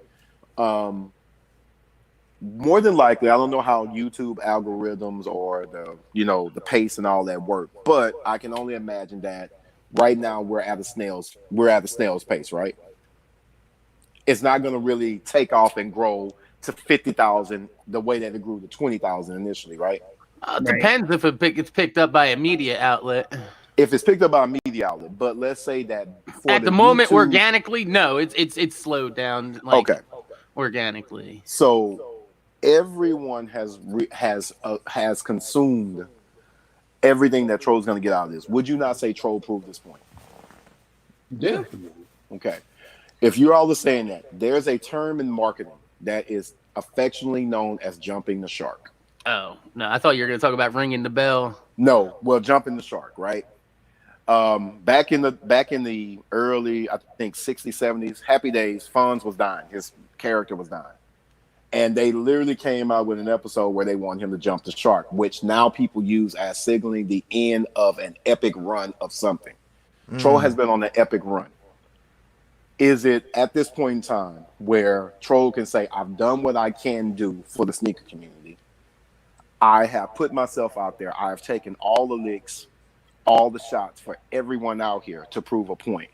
J: More than likely, I don't know how YouTube algorithms or the pace and all that work, but I can only imagine that right now we're at a snail's pace, right? It's not going to really take off and grow to 50,000 the way that it grew to 20,000 initially, right?
I: Depends if it gets picked up by a media outlet.
J: If it's picked up by a media outlet, but let's say that
I: At the moment, organically, no, it's slowed down. Like,
J: Okay.
I: Organically.
J: So everyone has consumed everything that Troll's going to get out of this. Would you not say Troll proved this point?
B: Definitely.
J: Okay. If you're all saying that, there's a term in marketing that is affectionately known as jumping the shark.
I: Oh, no, I thought you were going to talk about ringing the bell.
J: No, well, jumping the shark, right? Back in the early, I think 60s, 70s, Happy Days, Fonz was dying. His character was dying. And they literally came out with an episode where they want him to jump the shark, which now people use as signaling the end of an epic run of something. Troll has been on an epic run. Is it at this point in time where Troll can say, I've done what I can do for the sneaker community. I have put myself out there. I have taken all the licks, all the shots for everyone out here to prove a point.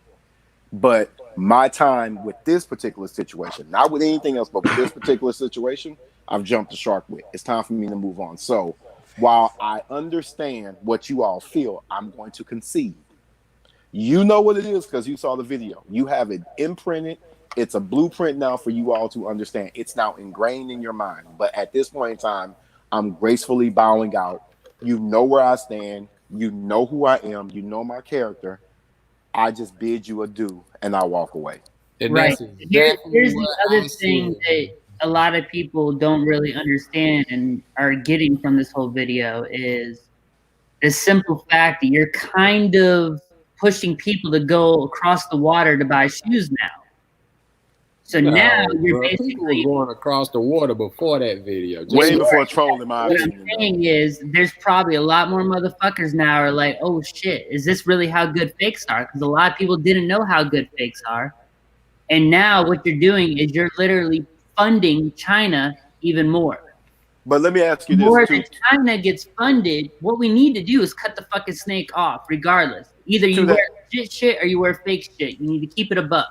J: But my time with this particular situation, not with anything else, but with this particular situation, I've jumped the shark with. It's time for me to move on. So while I understand what you all feel, I'm going to concede You know what it is because you saw the video. You have it imprinted. It's a blueprint now for you all to understand. It's now ingrained in your mind. But at this point in time, I'm gracefully bowing out. You know where I stand. You know who I am. You know my character. I just bid you adieu, and I walk away.
B: And
E: Right.
B: that's exactly
E: Here's the
B: what
E: other
B: I
E: thing
B: said.
E: that a lot of people don't really understand and are getting from this whole video is the simple fact that you're kind of pushing people to go across the water to buy shoes now. So now you're
B: bro, people were
E: basically,
B: going across the water before that video. Just
J: Way
B: like-
J: before trolling, my
E: what I'm
J: opinion. though.
E: saying is there's probably a lot more motherfuckers now are like, oh shit, is this really how good fakes are? Because a lot of people didn't know how good fakes are. And now what you're doing is you're literally funding China even more.
J: But let me ask you
E: The more
J: this too.
E: that China gets funded, what we need to do is cut the fucking snake off, regardless. Either you
J: To that-
E: wear legit shit or you wear fake shit. You need to keep it above.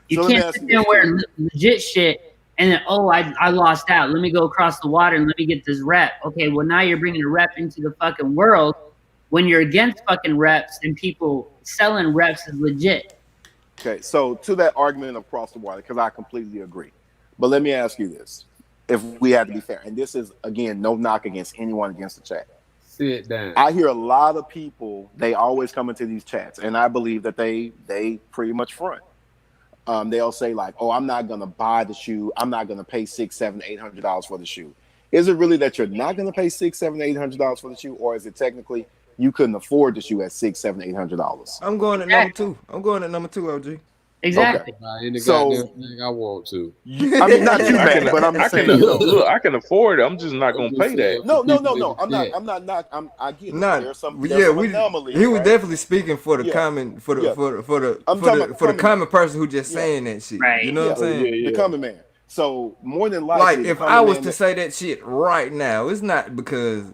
E: You
J: So let me
E: can't
J: ask
E: sit
J: you
E: there and
J: this,
E: wear
J: too.
E: legit shit and then, oh, I lost out. Let me go across the water and let me get this rep. Okay, well, now you're bringing a rep into the fucking world when you're against fucking reps and people selling reps is legit.
J: Okay, so to that argument of cross the water, because I completely agree. But let me ask you this. If we had to be fair, and this is, again, no knock against anyone against the chat.
B: sit down.
J: I hear a lot of people, they always come into these chats, and I believe that they pretty much front. They'll say like, oh, I'm not gonna buy the shoe. I'm not gonna pay $600, $700, $800 for the shoe. Is it really that you're not gonna pay $600, $700, $800 for the shoe, or is it technically you couldn't afford the shoe at $600, $700, $800?
A: I'm going at number 2. I'm going at number 2, OG.
E: Exactly.
B: Buy any
J: So-
B: goddamn thing I want to.
J: I mean, not you, man, but I'm
D: I
J: saying.
D: can look. I can afford it. I'm just not gonna pay that.
J: No. I'm not. I get it.
A: Nah,
J: There's some
A: we
J: anomaly.
A: he was
J: right?
A: definitely speaking for the
J: Yeah.
A: common for the
J: Yeah.
A: for the
J: I'm
A: for
J: talking
A: the
J: about
A: for the
J: common.
A: common person who just
J: Yeah.
A: saying that shit.
E: Right.
A: You know what I'm saying?
J: The common man. So more than likely,
A: Like
J: the
A: if
J: common
A: I was
J: man
A: to
J: that-
A: say that shit right now, it's not because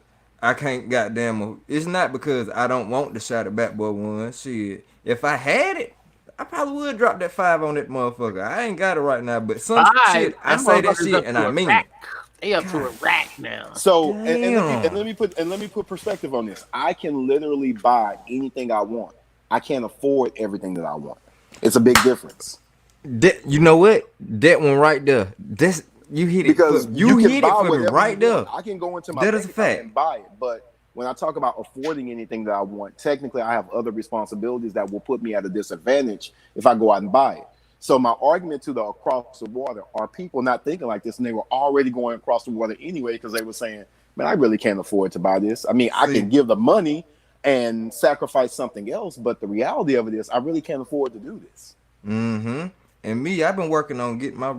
A: I can't goddamn. It's not because I don't want the shot at Batboy One. Shit, if I had it, I probably would drop that 5 on that motherfucker. I ain't got it right now, but some shit I
I: Them
A: say that
I: motherfuckers
A: shit
I: up
A: and
I: to
A: I
I: a
A: mean
I: rack.
A: it.
I: They up to a rack now.
J: So and
A: Damn.
J: let me put perspective on this. I can literally buy anything I want. I can't afford everything that I want. It's a big difference
A: That, you know what? That one right there. That's you hit it
J: because
A: for, you
J: can
A: hit it
J: buy
A: for me
J: whatever
A: right
J: you
A: there.
J: want. I can go into my
A: That is
J: bank
A: a
J: account
A: fact.
J: and buy it, but when I talk about affording anything that I want, technically I have other responsibilities that will put me at a disadvantage if I go out and buy it. So my argument to the across the water are people not thinking like this, and they were already going across the water anyway because they were saying, "Man, I really can't afford to buy this. I mean, I
A: See.
J: can give the money and sacrifice something else, but the reality of it is, I really can't afford to do this."
A: Mm-hmm. And me, I've been working on get my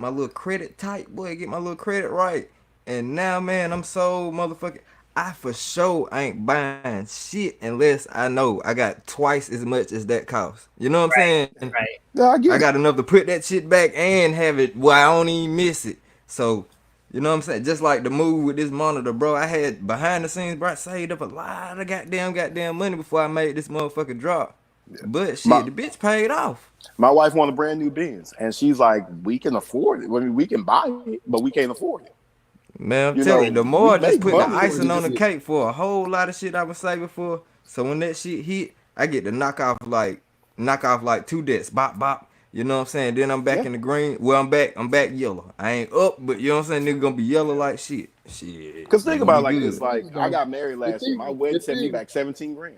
A: little credit tight, boy, get my little credit right. And now, man, I'm so motherfucking. I for sure ain't buying shit unless I know I got twice as much as that cost. You know what I'm saying?
E: Right.
J: Yeah, I get
A: I
J: it.
A: got enough to put that shit back and have it where I don't even miss it. So, you know what I'm saying? Just like the move with this monitor, bro. I had behind the scenes, bro, I saved up a lot of goddamn money before I made this motherfucking drop. But shit,
J: My-
A: the bitch paid off.
J: My wife wanted a brand new Benz, and she's like, "We can afford it. I mean, we can buy it, but we can't afford it."
A: Man, I'm
J: You
A: telling
J: know,
A: you, the more I
J: we
A: just
J: make
A: put the
J: money,
A: icing
J: we
A: on the
J: just-
A: cake for a whole lot of shit I was saving for. So when that shit hit, I get to knock off like 2 debts, bop bop. You know what I'm saying? Then I'm back
J: Yeah.
A: in the green. Well, I'm back yellow. I ain't up, but you know what I'm saying? Nigga gonna be yellow like shit. Shit.
J: Because think
A: Gonna
J: about it
A: be
J: like
A: good.
J: this: like I got married last year. My wedding set me
B: thing-
J: back 17 grand.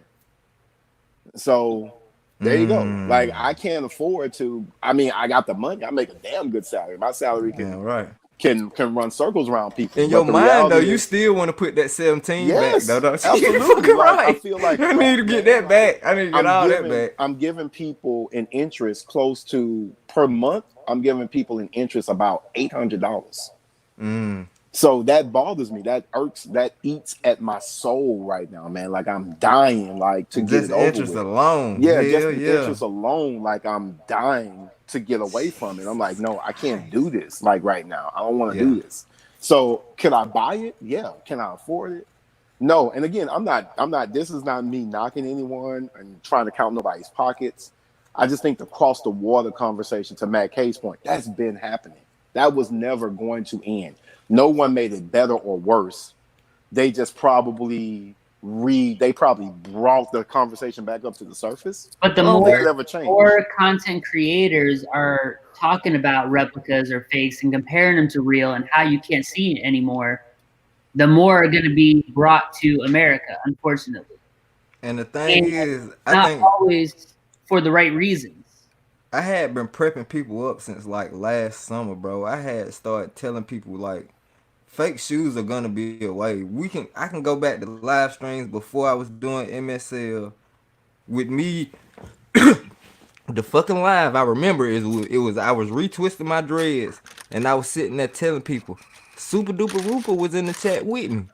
J: So there you go.
A: Mm.
J: Like I can't afford to. I mean, I got the money. I make a damn good salary. My salary
A: Yeah, right.
J: can run circles around people.
A: In
J: But
A: your
J: the
A: mind
J: reality
A: though, you
J: is-
A: still want to put that 17
J: Yes,
A: back though, don't you?
J: absolutely.
A: Fucking
J: Like, I
A: right.
J: feel like,
A: I need to get that back. I need to get all that back.
J: I'm giving people an interest close to per month. I'm giving people an interest about $800.
A: Mm.
J: So that bothers me. That irks. That eats at my soul right now, man. Like I'm dying, like to get
A: Just
J: it over
A: interest
J: with.
A: alone.
J: Yeah,
A: Hell
J: just the
A: yeah.
J: interest alone. Like I'm dying to get away from it. I'm like, no, I can't do this. Like right now, I don't want to
A: Yeah.
J: do this. So can I buy it? Yeah. Can I afford it? No. And again, I'm not. This is not me knocking anyone and trying to count nobody's pockets. I just think the cross the water conversation, to Matt K's point, that's been happening. That was never going to end. No one made it better or worse. They just probably they probably brought the conversation back up to the surface.
E: But the
J: I don't think it
E: more,
J: ever changed.
E: more content creators are talking about replicas or fakes and comparing them to real and how you can't see it anymore, the more are going to be brought to America, unfortunately.
A: And the thing is, I
E: Not
A: think
E: always for the right reasons.
A: I had been prepping people up since like last summer, bro. I had started telling people like fake shoes are gonna be a way. I can go back to live streams before I was doing MSL with me. The fucking live I remember it was I was retwisting my dreads and I was sitting there telling people Super Duper Rooper was in the chat with me.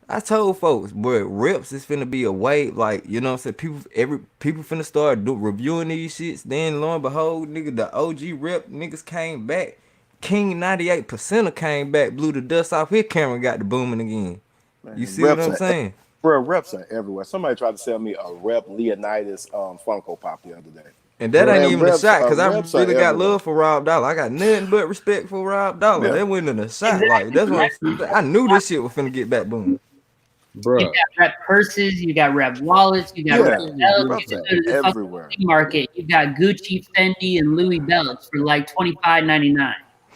A: I told folks, bro, reps is finna be a wave, like, you know what I'm saying? People finna start reviewing these shits. Then lo and behold, nigga, the OG rep niggas came back. King 98%er came back, blew the dust off his camera, got the booming again.
J: Man,
A: You see what
J: reps
A: I'm
J: are-
A: saying?
J: Bro, reps are everywhere. Somebody tried to sell me a rep Leonidas Funko Pop the other day.
A: And that ain't
J: Man,
A: even a
J: reps
A: shot,
J: are-
A: cause I
J: reps are
A: really got
J: everywhere.
A: love for Rob Dollar. I got nothing but respect for Rob Dollar.
J: Yeah.
A: That wasn't a shot. Like that's what I knew this shit was finna get back booming.
E: You
B: Bruh.
E: got rep purses, you got rep wallets, you got
J: Yeah,
E: rep belts.
J: reps
E: You
J: are
E: go to the fucking
J: everywhere.
E: flea market, you got Gucci, Fendi, and Louis belts for like $25.99.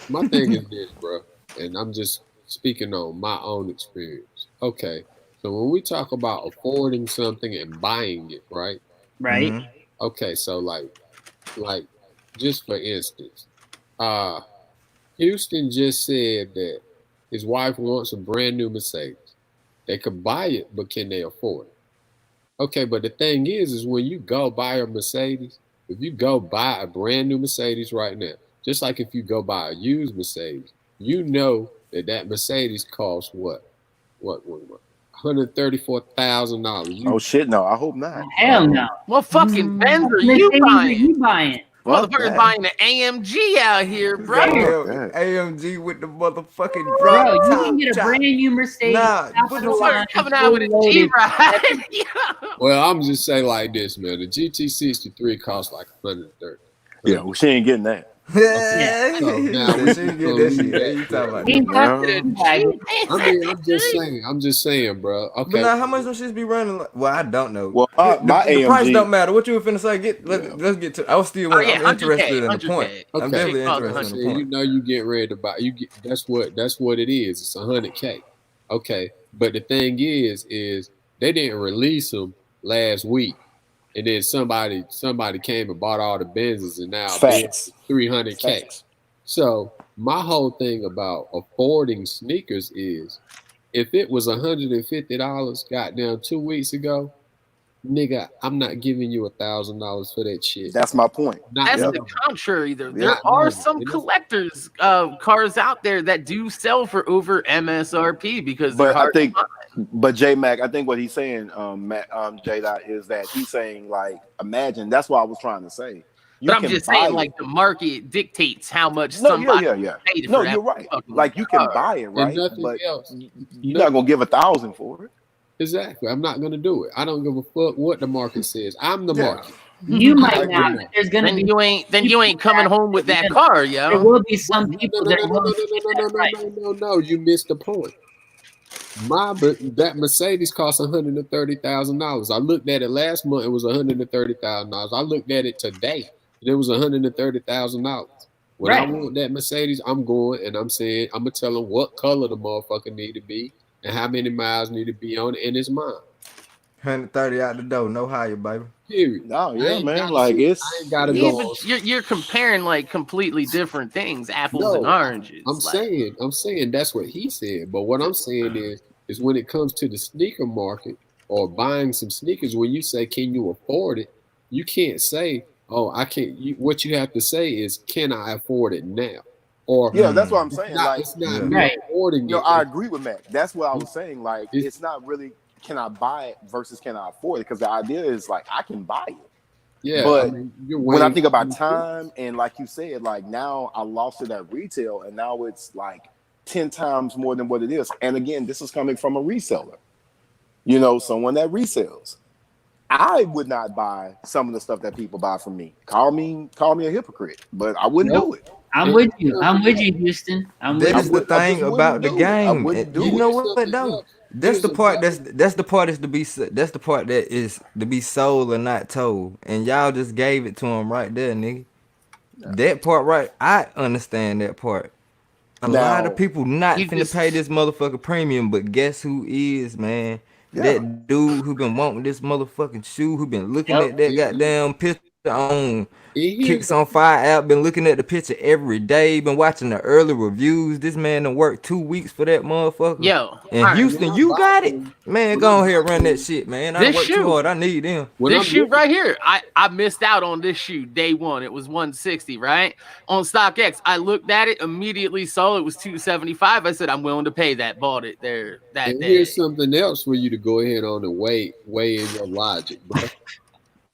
B: My thing is this, bro, and I'm just speaking on my own experience. Okay, so when we talk about affording something and buying it, right?
E: Right?
A: Mhm.
B: Okay, so like just for instance, Houston just said that his wife wants a brand new Mercedes. They could buy it, but can they afford it? Okay, but the thing is when you go buy a Mercedes, if you go buy a brand new Mercedes right now, just like if you go buy a used Mercedes, you know that Mercedes costs what? $134,000.
J: Oh shit, no, I hope not.
E: Hell no.
I: What fucking Benz are
E: What
I: you
E: Mercedes are
I: buying?
E: you buying?
J: Fuck
I: Motherfuckers
J: that.
I: buying the AMG out here, bro.
J: Fuck that.
A: AMG with the motherfucking
E: Bro,
A: drop
E: you
A: top
E: can get a
A: chop.
E: brand new Mercedes.
A: Nah,
E: top
A: but
E: of
A: the
E: the
A: fuck-
E: line,
I: Coming out with a
E: fully
I: G
E: loaded.
I: ride.
B: Well, I'm just saying like this, man. The GT63 costs like $130.
J: Yeah, well, she ain't getting that.
A: Yeah.
B: So now
A: She
B: we
A: didn't get
B: gonna
A: that
B: leave
A: shit.
B: that
A: You talking about
E: He ain't
A: that.
E: talking to
B: I'm just saying, bro.
A: But
B: Okay.
A: now, how much them shits be running? Like, well, I don't know.
J: Well,
A: the
J: my
A: price
J: AMG
A: don't matter. What you were finna say? Let's get to. I was still.
I: Oh, yeah,
A: I'm interested
I: 100K,
A: in the point.
I: 100K.
A: I'm
B: Okay.
A: definitely
I: Shit costs
A: interested in
B: So
A: the
B: you
A: point.
B: know you get ready to buy. That's what it is. It's $100K. Okay, but the thing is they didn't release them last week, and then somebody came and bought all the Benzes, and now
J: Facts.
B: $300K.
J: Facts.
B: So my whole thing about affording sneakers is, if it was $150 goddamn 2 weeks ago, nigga, I'm not giving you $1,000 for that shit.
J: That's my point.
B: Not
I: That's
J: Yep.
I: the contrary. There
J: Yep.
I: are some
B: And it's-
I: collectors cars out there that do sell for over MSRP because they're
J: But I
I: hard to
J: think,
I: find.
J: but J Mac, I think what he's saying, J Dot, is that he's saying like, imagine. That's what I was trying to say. You
I: But I'm
J: can
I: just
J: buy
I: saying,
J: it.
I: like the market dictates how much
J: No,
I: somebody
J: yeah.
I: paid
J: No,
I: for that
J: you're right.
I: fucking
J: Like you can
I: car.
J: buy it, right?
B: nothing
J: But
B: else.
J: you're not gonna give $1,000 for it.
B: Exactly. I'm not gonna do it. I don't give a fuck what the market says. I'm the
J: Yeah.
B: market.
E: You
B: I
E: might
B: agree.
E: not, but there's gonna
I: Then
E: be
I: you ain't coming home with that car,
E: there
I: yo.
E: will be some people that will
B: No. You missed the point. That Mercedes cost $130,000. I looked at it last month. It was $130,000. I looked at it today. It was $130,000. When I
E: Right.
B: want that Mercedes, I'm going and I'm saying I'm gonna tell them what color the motherfucker need to be and how many miles need to be on it, and it's mine.
A: 130 out the door, no higher, baby.
B: Period.
J: No,
B: I
J: yeah,
B: ain't
J: man.
B: gotta
J: Like
B: see-
J: it's.
B: I ain't gotta
I: Yeah,
B: go.
I: but you're comparing like completely different things, apples and
B: No,
I: oranges.
B: I'm saying that's what he said. But what I'm saying is when it comes to the sneaker market or buying some sneakers, when you say, can you afford it? You can't say, oh, I can't. What you have to say is, can I afford it now? Or
J: Yeah, that's what I'm saying.
B: it's not
A: Yeah.
B: me
E: Right.
B: affording
J: No,
B: it.
J: I agree with Mac. That's what I was saying. Like,
B: It's-
J: it's not really can I buy it versus can I afford it? Because the idea is like I can buy it.
B: Yeah,
J: But
B: you're
J: When I
B: weighing-
J: think about time and like you said, like now I lost it at retail and now it's like 10 times more than what it is. And again, this is coming from a reseller. You know, someone that resells. I would not buy some of the stuff that people buy from me. Call me a hypocrite, but I wouldn't do it.
E: I'm with you. I'm with you, Houston. I'm with
A: That
E: you.
A: is the
J: I just
A: thing
J: wouldn't
A: about the
J: do it. I
A: game.
J: wouldn't do
A: You
J: it.
A: know what though? That's
B: Here's
A: the
B: a
A: part.
B: better-
A: That's the part is to be. That's the part that is to be sold or not told. And y'all just gave it to him right there, nigga. That part, right? I understand that part. A lot of
J: Now,
A: people not
I: You
A: finna
I: just
A: pay this motherfucker premium, but guess who is, man?
J: yeah,
A: That dude who been wanting this motherfucking shoe, who been looking
E: Yep.
A: at that goddamn picture on
B: And here's
A: Kicks on Fire app, been looking at the picture every day, been watching the early reviews. This man done worked 2 weeks for that motherfucker.
I: yo,
A: In
I: all right.
A: Houston, you got it? Man, go ahead run that shit, man. I done
I: This
A: worked too
I: shoe.
A: hard. I need them.
B: when
I: This
B: I'm
I: shoe
B: looking-
I: right here, I missed out on this shoe day one. It was 160, right? On StockX, I looked at it, immediately saw it was 275. I said, I'm willing to pay that, bought it there that
B: And
I: day.
B: here's something else for you to go ahead on and weigh in your logic, bro.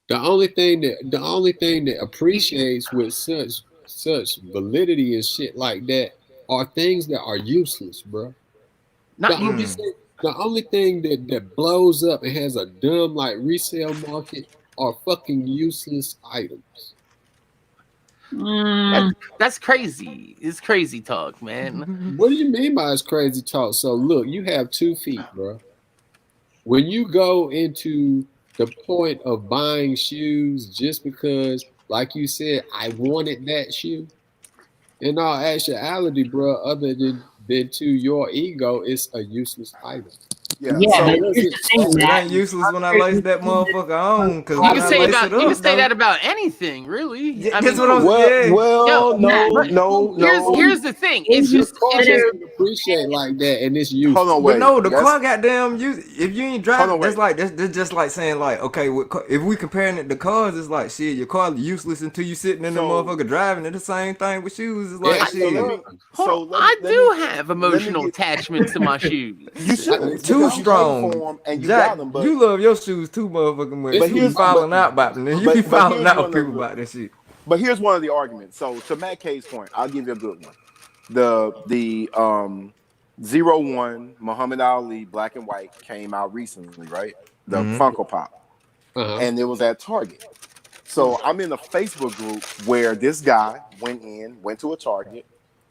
B: The only thing that appreciates with such validity and shit like that are things that are useless, bro.
I: Not
B: The only
I: useless.
B: thing that blows up and has a dumb like resale market are fucking useless items.
I: That's crazy. It's crazy talk, man.
B: What do you mean by it's crazy talk? So look, you have 2 feet, bro. When you go into the point of buying shoes just because, like you said, I wanted that shoe, in all actuality, bro, other than to your ego, it's a useless item.
E: Yeah,
J: So,
E: but here's the thing,
A: It
E: Matt.
A: ain't useless when I lace that motherfucker on, cause
I: You
A: when
I: can
A: I
I: say
A: lace
I: about
A: it up,
I: you can say
A: though-
I: that about anything, really.
A: Yeah,
I: I
A: guess
I: mean,
A: what I'm saying?
J: well,
I: Yo,
J: no.
I: here's the thing.
E: Is
I: It's just
B: Car
I: it's just
B: doesn't appreciate like that, and it's useless.
J: Hold on,
A: But
J: wait.
A: no, the
J: That's-
A: car goddamn you. If you ain't driving,
J: Hold on,
A: that's
J: wait.
A: like that's just like saying like, okay, if we comparing it to cars, it's like shit. Your car useless until you sitting in the
J: So-
A: motherfucker driving. It's the same thing with shoes. It's like
B: Yeah,
A: shit.
J: So let me-
I: hold
J: so
I: on.
J: let me-
I: I
J: let
I: do
J: me-
I: have
J: let me
I: emotional
J: get-
I: attachment to my shoes.
J: You shouldn't.
A: Too
J: because you paid
A: strong.
J: for 'em and you
A: Jack,
J: got them, but
A: you love your shoes too, motherfucking much.
B: But
A: You be
B: here's-
A: falling out about them. You
J: but-
A: be
J: but
A: falling
J: here's
A: out
J: one
A: with
J: of
A: people
J: the-
A: about this shit.
J: But here's one of the arguments. So to Matt K's point, I'll give you a good one. The 01 Muhammad Ali black and white came out recently, right? The
A: Mhm.
J: Funko Pop.
B: Uh-huh.
J: And it was at Target. So I'm in a Facebook group where this guy went to a Target,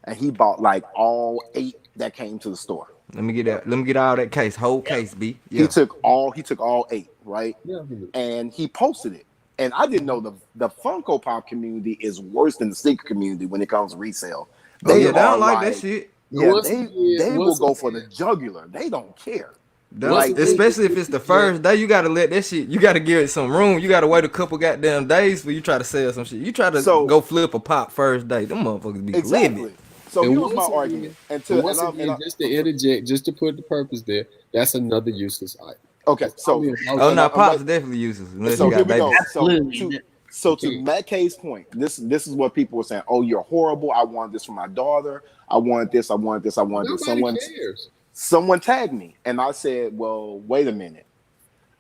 J: and he bought like all 8 that came to the store.
A: Let me get that. Let me get all that case, whole case, B.
J: He
A: Yeah.
J: took all 8, right?
B: Yeah.
J: And he posted it. And I didn't know the Funko Pop community is worse than the sneaker community when it comes to resale.
A: Oh, yeah, they
J: are
A: don't like that shit.
J: Yeah,
B: Once
J: they
B: again-
J: will
B: once
J: go for the jugular. They don't care.
A: Like, especially if it's the first day, you gotta let that shit. You gotta give it some room. You gotta wait a couple goddamn days for you try to sell some shit. You try to
J: So-
A: go flip a pop first day. Them motherfuckers be
J: Exactly.
A: livid.
J: So
B: And
J: here's my
B: once again-
J: argument.
B: And once again, just to interject, just to put the purpose there, that's another useless item.
J: Okay, so
A: Oh no,
J: I'm
A: pops
J: like-
A: definitely useless unless
J: so
A: you
J: here
A: got
J: we go.
A: babies.
E: Absolutely.
J: So to Matt K's point, this is what people were saying. Oh, you're horrible. I want this for my daughter. I want this. I want this. I want this.
B: Nobody cares.
J: Someone tagged me, and I said, "Well, wait a minute."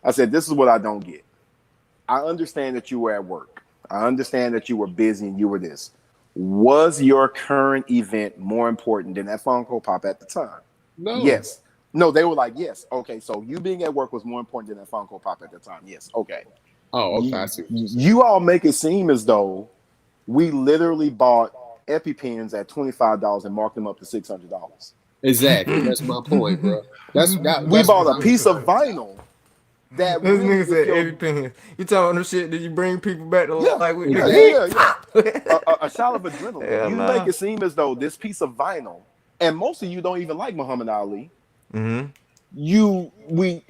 J: I said, "This is what I don't get. I understand that you were at work. I understand that you were busy and you were this. Was your current event more important than that Funko Pop at the time?"
B: No.
J: Yes. No, they were like, yes. Okay, so you being at work was more important than that Funko Pop at the time. Yes. Okay.
B: Oh, okay. I see what you're saying.
J: You all make it seem as though we literally bought EpiPens at $25 and marked them up to $600.
B: Exactly. That's my point, bro.
J: We
B: that's
J: bought
B: what
J: a
B: I'm
J: piece
B: saying.
J: of vinyl that
A: This
J: really,
A: nigga said
J: if your-
A: everything. You talking about them shit that you bring people back to
J: Yeah,
A: like with
J: yeah,
A: nigga.
J: yeah. A shot of adrenaline.
A: Hell
J: You
A: nah.
J: make it seem as though this piece of vinyl, and most of you don't even like Muhammad Ali.
A: Mm-hmm.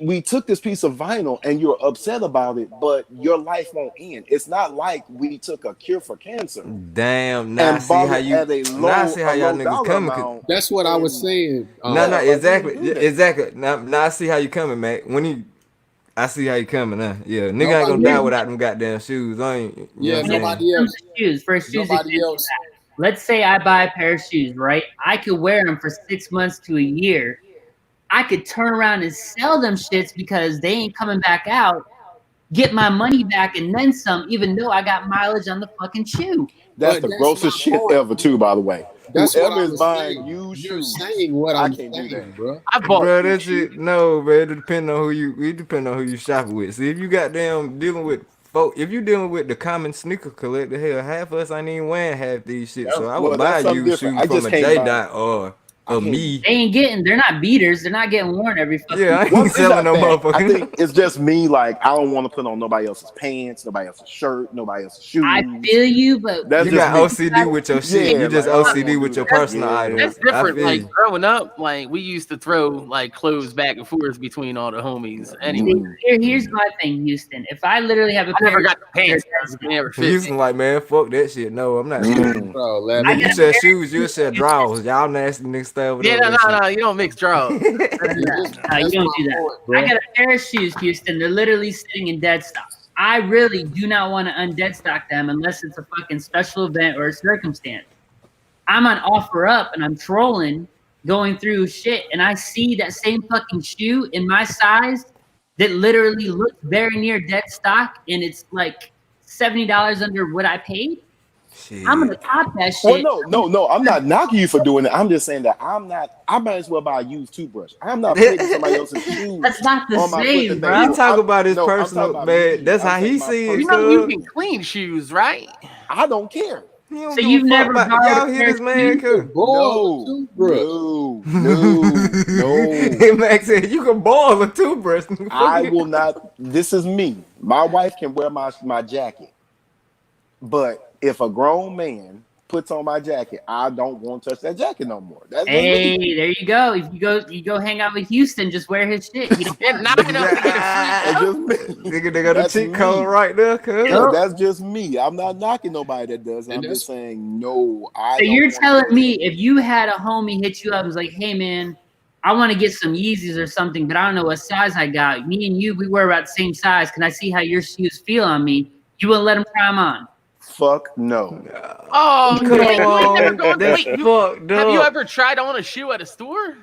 J: We took this piece of vinyl and you're upset about it, but your life won't end. It's not like we took a cure for cancer.
A: Damn. Now I
J: And
A: see
J: bought
A: how
J: it
A: you.
J: at a
A: Now I see how
J: low
A: y'all niggas
J: dollar
A: coming.
J: amount.
B: That's what I was saying.
A: No,
J: like,
A: exactly,
J: you do that.
A: exactly. Now I see how you coming, man. I see how you coming now. Yeah, nigga ain't
B: Nobody-
A: gonna die without them goddamn shoes. I ain't. You
B: Yeah,
A: know what I'm saying?
B: nobody else.
E: First shoes.
B: Nobody
E: example
B: else.
E: of that. Let's say I buy a pair of shoes, right? I could wear them for 6 months to a year. I could turn around and sell them shits because they ain't coming back out. Get my money back and then some, even though I got mileage on the fucking shoe.
J: That's
B: But
J: the
B: that's
J: grossest
B: my
J: shit
B: point.
J: ever, too, by the way.
B: That's what
J: Whoever
B: I
J: is
B: was
J: buying
B: saying.
J: used
B: You're
J: shoes,
B: saying what
J: I
B: I'm
J: can't do
B: saying,
J: that.
B: bro.
I: I bought
A: Bro, that's it. No, bro. It depend on who you. It depend on who you shopping with. See, if you goddamn dealing with folk, if you dealing with the common sneaker collector, hell, half of us ain't even wearing half these shit. So I would
J: Well,
A: buy
J: that's something
A: you shoes
J: different. I
A: from
J: just
A: a
J: can't
A: J
J: buy-
A: Dot or of me.
E: They're not beaters. They're not getting worn every fucking
A: Yeah, I
J: Well,
A: ain't
J: it's
A: selling
J: not
A: no
J: that. I
A: motherfucker.
J: think it's just me. Like, I don't want to put on nobody else's pants, nobody else's shirt, nobody else's shoes.
E: I feel you, but
J: That's
A: You
J: just
A: got
J: me.
A: OCD with your shit.
J: Yeah,
A: You just
J: like, I don't
A: OCD
J: wanna
A: with
J: do
A: your
J: that.
A: personal
J: Yeah.
A: items.
I: That's different.
A: I feel
I: Like
A: you.
I: growing up, like we used to throw like clothes back and forth between all the homies. Anyway,
E: here's my thing, Houston. If I literally have a
I: I never
E: pair
I: got the pants.
E: of
I: They never fit.
A: Houston like, man, fuck that shit. No, I'm not.
B: Bro, let
A: Nigga,
B: me.
A: you said shoes, you said drawers. Y'all nasty niggas stay over
I: Yeah,
A: there.
I: no, you don't mix draws.
E: No, you don't do that. I got a pair of shoes, Houston. They're literally sitting in dead stock. I really do not want to undead stock them unless it's a fucking special event or a circumstance. I'm on OfferUp and I'm trolling, going through shit, and I see that same fucking shoe in my size that literally looks very near dead stock, and it's like $70 under what I paid.
A: Shit.
E: I'm gonna cop that shit.
J: Well, no. I'm not knocking you for doing it. I'm just saying that I might as well buy a used toothbrush. I'm not putting somebody else's shoes.
E: That's not the
J: on my
E: same,
J: foot.
E: bro.
A: He talk about his
J: No, I'm talking
A: personal,
J: about
A: man.
J: me.
A: That's
J: I'm
A: how he
J: saying my
A: see it.
I: You
J: personal-
I: know you
A: cuz.
I: can clean shoes, right?
J: I don't care.
A: He don't
E: So
A: give a
E: you've
A: fuck
E: never
A: about-
E: borrowed
A: y'all
E: a
A: hear
E: pair
A: this
E: of
A: man,
E: shoes?
A: cuz.
B: Boil a toothbrush.
J: No.
A: Max said you can boil a toothbrush.
J: I will not. This is me. My wife can wear my jacket, but if a grown man puts on my jacket, I don't want to touch that jacket no more. That's just
E: Hey,
J: me.
E: there you go. If you go hang out with Houston, just wear his shit. He don't-
I: Yeah, now I know to get a
J: That's
I: free.
J: just me.
A: Nigga, they got a
J: That's
A: cheat
J: me.
A: code right there, cuz.
J: Yeah, that's just me. I'm not knocking nobody that does.
B: And
J: I'm
B: that's-
J: just saying no. I.
E: So
J: don't
E: you're
J: wanna
E: telling
J: do
E: me
J: that.
E: if you had a homie hit you up and was like, hey man, I want to get some Yeezys or something, but I don't know what size I got. Me and you, we wear about the same size. Can I see how your shoes feel on me? You wouldn't let him try them on.
J: Fuck no.
I: Oh,
A: Come
I: man, you ain't never
A: on,
I: gone-
A: that's
I: wait,
A: fucked
I: have you
A: up.
I: ever tried on a shoe at a store?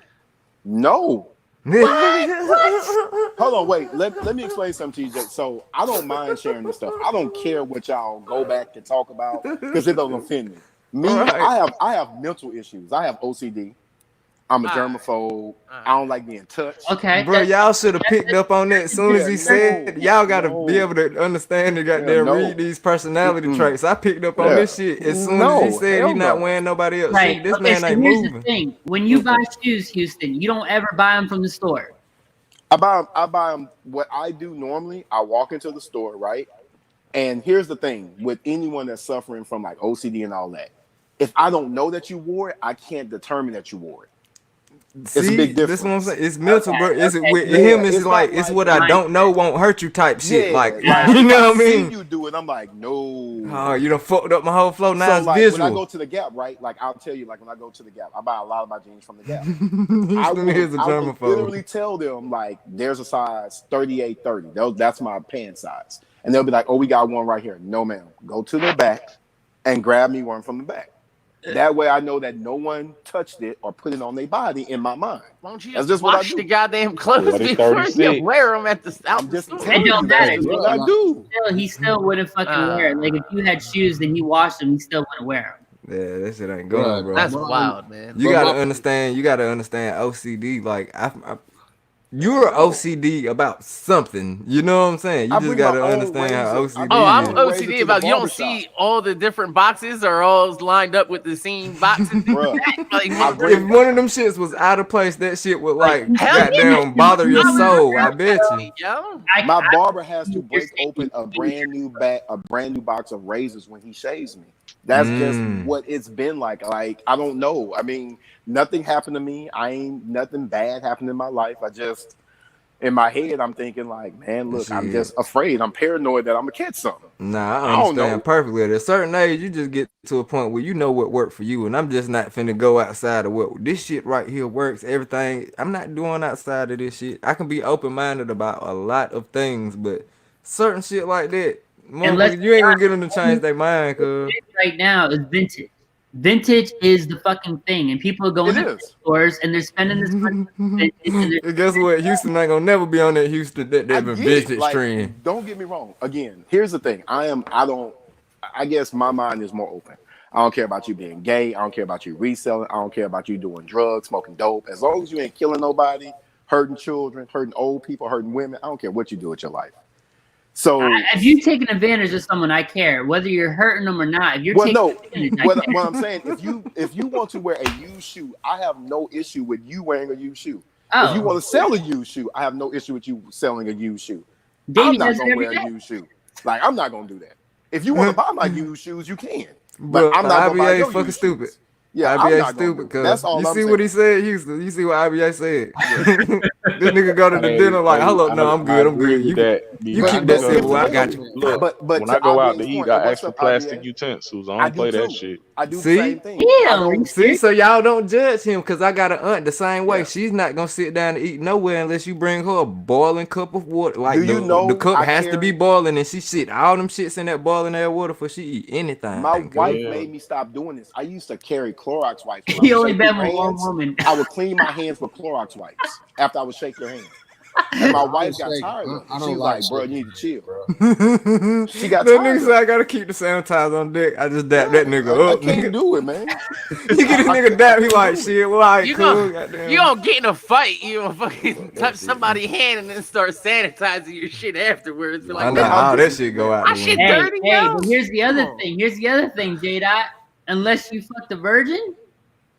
J: No. Hold on, wait. Let me explain something to you. So I don't mind sharing this stuff. I don't care what y'all go back and talk about because it doesn't offend me.
A: Right.
J: I have mental issues. I have OCD. I'm a germaphobe. I don't like being touched.
E: Okay.
A: Bro, y'all should have picked up on that as soon as he
J: Yeah,
A: said.
J: no,
A: Y'all gotta
J: no.
A: be able to understand and goddamn
J: no.
A: read these personality
J: Mm-mm.
A: traits. I picked up on
J: Yeah.
A: this shit as soon as
J: No,
A: he said
J: hell
A: he not
J: no.
A: wearing nobody else.
E: Right.
A: Shit, this
E: Okay,
A: man
E: so
A: ain't
E: here's the
A: moving.
E: thing. When you buy shoes, Houston, you don't ever buy them from the store.
J: I buy them. What I do normally, I walk into the store, right? And here's the thing with anyone that's suffering from like OCD and all that. If I don't know that you wore it, I can't determine that you wore it.
A: See,
J: a big
A: this what I'm
J: difference.
A: saying. It's mental, bro. It's
E: okay.
A: with
J: Yeah,
A: him. It's
J: it's
A: like
J: not
A: it's
J: like
A: what I
E: mine.
A: don't know won't hurt you type shit.
J: Yeah,
A: like
J: like,
A: you know
J: if
A: what I
J: see
A: mean?
J: you do it, I'm like, no.
A: Oh, you done fucked up my whole flow. Now
J: So
A: it's
J: like
A: visual.
J: when I go to the Gap, right? Like I'll tell you, like when I go to the Gap, I buy a lot of my jeans from the Gap.
A: Houston is a
J: I will
A: germaphobe.
J: literally tell them like, there's a size 38, 30. That's my pant size, and they'll be like, oh, we got one right here. No, ma'am. Go to the back and grab me one from the back. That way, I know that no one touched it or put it on their body in my mind.
I: Why don't you
J: That's
I: just
J: just what I
I: wash
J: do.
I: the goddamn clothes
D: What is
I: before you
D: 36?
I: wear them at the out
J: I'm
I: the
J: just
I: store?
J: telling
E: It don't
J: you that.
E: matter.
J: That's what I do.
E: He still wouldn't fucking wear it. Like if you had shoes, then you washed them, you still wouldn't wear them.
A: Yeah, that shit ain't going,
B: Right.
A: bro.
I: That's
B: Mom,
I: wild, man.
A: You
B: But
A: gotta
B: my-
A: understand. You gotta understand OCD. Like you're OCD about something. You know what I'm saying? You
J: I
A: just
J: bring
A: gotta
J: my own
A: understand how
J: razor.
A: OCD
I: Oh, I'm
A: is.
J: Razor
I: OCD
J: to
I: about
J: the
I: you don't
J: barbershop.
I: see all the different boxes are all lined up with the same boxes.
J: Bruh.
I: Like,
J: I
A: If
J: bring-
A: one of them shits was out of place, that shit would like
I: Hell yeah.
A: goddamn bother your soul. I bet you.
I: Yo.
J: My barber has to break open a brand new box of razors when he shaves me. That's just what it's been like. Like, I don't know. I mean, nothing happened to me. Nothing bad happened in my life. I just, in my head, I'm thinking like, man, look, I'm
A: Shit.
J: just afraid. I'm paranoid that I'm gonna catch something.
A: Nah, I
J: I don't
A: understand
J: know.
A: perfectly. At a certain age, you just get to a point where you know what worked for you, and I'm just not finna go outside of what this shit right here works. Everything I'm not doing outside of this shit. I can be open minded about a lot of things, but certain shit like that,
E: let's
A: motherfuckers, you ain't gonna get them to change their mind, cuz.
E: Right now is vintage. Vintage is the fucking thing, and people are going
J: It
E: to
J: is.
E: stores and they're spending this money. on vintage, and they're-
A: And guess what? Houston ain't gonna never be on that Houston that
J: I
A: been
J: get it.
A: vintage
J: Like,
A: trend.
J: don't get me wrong. Again, here's the thing. I guess my mind is more open. I don't care about you being gay. I don't care about you reselling. I don't care about you doing drugs, smoking dope. As long as you ain't killing nobody, hurting children, hurting old people, hurting women, I don't care what you do with your life. So
E: if you're taking advantage of someone, I care. Whether you're hurting them or not, if you're
J: well,
E: taking
J: no.
E: advantage, I
J: What
E: care.
J: I'm saying, if you want to wear a used shoe, I have no issue with you wearing a used shoe.
E: Oh.
J: If you want to sell a used shoe, I have no issue with you selling a used shoe.
E: Davey
J: I'm not
E: does it
J: gonna
E: every
J: wear
E: day.
J: a used shoe. Like I'm not gonna do that. If you want to buy my used shoes, you can.
A: Bro,
J: But I'm not gonna buy
A: IBA
J: your
A: fucking
J: used
A: stupid.
J: shoes. Yeah, I'm
A: IBA
J: not gonna
A: stupid.
J: do it. That's
A: Cause
J: all
A: you
J: I'm
A: see
J: saying.
A: what he said, Houston. You see what IBA said. This nigga go to the dinner like, "Hello, no, I'm good. I'm good. You keep that shit, boy. I got you."
D: Look,
J: but
D: when
J: to
D: I go out
J: IBA's
D: to eat,
J: point,
D: I
J: and
D: ask
J: what's
D: for
J: up,
D: plastic
J: IBA?
D: utensils. I
J: I
D: don't
J: do
D: play that
J: too.
D: shit.
J: I do
A: See?
J: the same thing.
E: Yeah,
J: I don't,
A: See, so y'all don't judge him because I got an aunt the same way.
J: Yeah.
A: She's not gonna sit down and eat nowhere unless you bring her a boiling cup of water. Like
J: Do you know
A: the cup
J: I
A: has to be
J: carry-
A: boiling, and she sit all them shits in that boiling air water before she eat anything.
J: My wife
D: Yeah.
J: made me stop doing this. I used to carry Clorox wipes. When I
E: He
J: would
E: only
J: shake
E: been
J: their
E: with one
J: hands,
E: woman.
J: I would clean my hands with Clorox wipes after I would shake their hands. And my wife got tired of it.
B: I
J: She
B: don't
J: was
B: like
J: like, "Bro, you
B: shaking
J: need to chill."
B: bro.
J: She got
A: that
J: tired
A: nigga
J: of
A: said
J: it.
A: I gotta keep the sanitizer on deck. I just dap that nigga
J: I
A: up.
J: can't
A: Nigga.
J: do it, man.
A: You get this nigga dap, he like shit. Well, all right,
I: You
A: cool.
I: gonna,
A: Goddamn.
I: you gonna get in a fight. You gonna fucking touch somebody's hand and then start sanitizing your shit afterwards. Be
A: I
I: like,
A: know
J: man,
A: all
J: I'm
A: that
J: just-
A: shit go out
I: my
A: the
I: shit
A: window.
E: Hey,
I: dirty,
E: hey,
I: yo.
E: but here's the other
I: Come on.
E: thing. Here's the other thing, J Dot. Unless you fucked a virgin,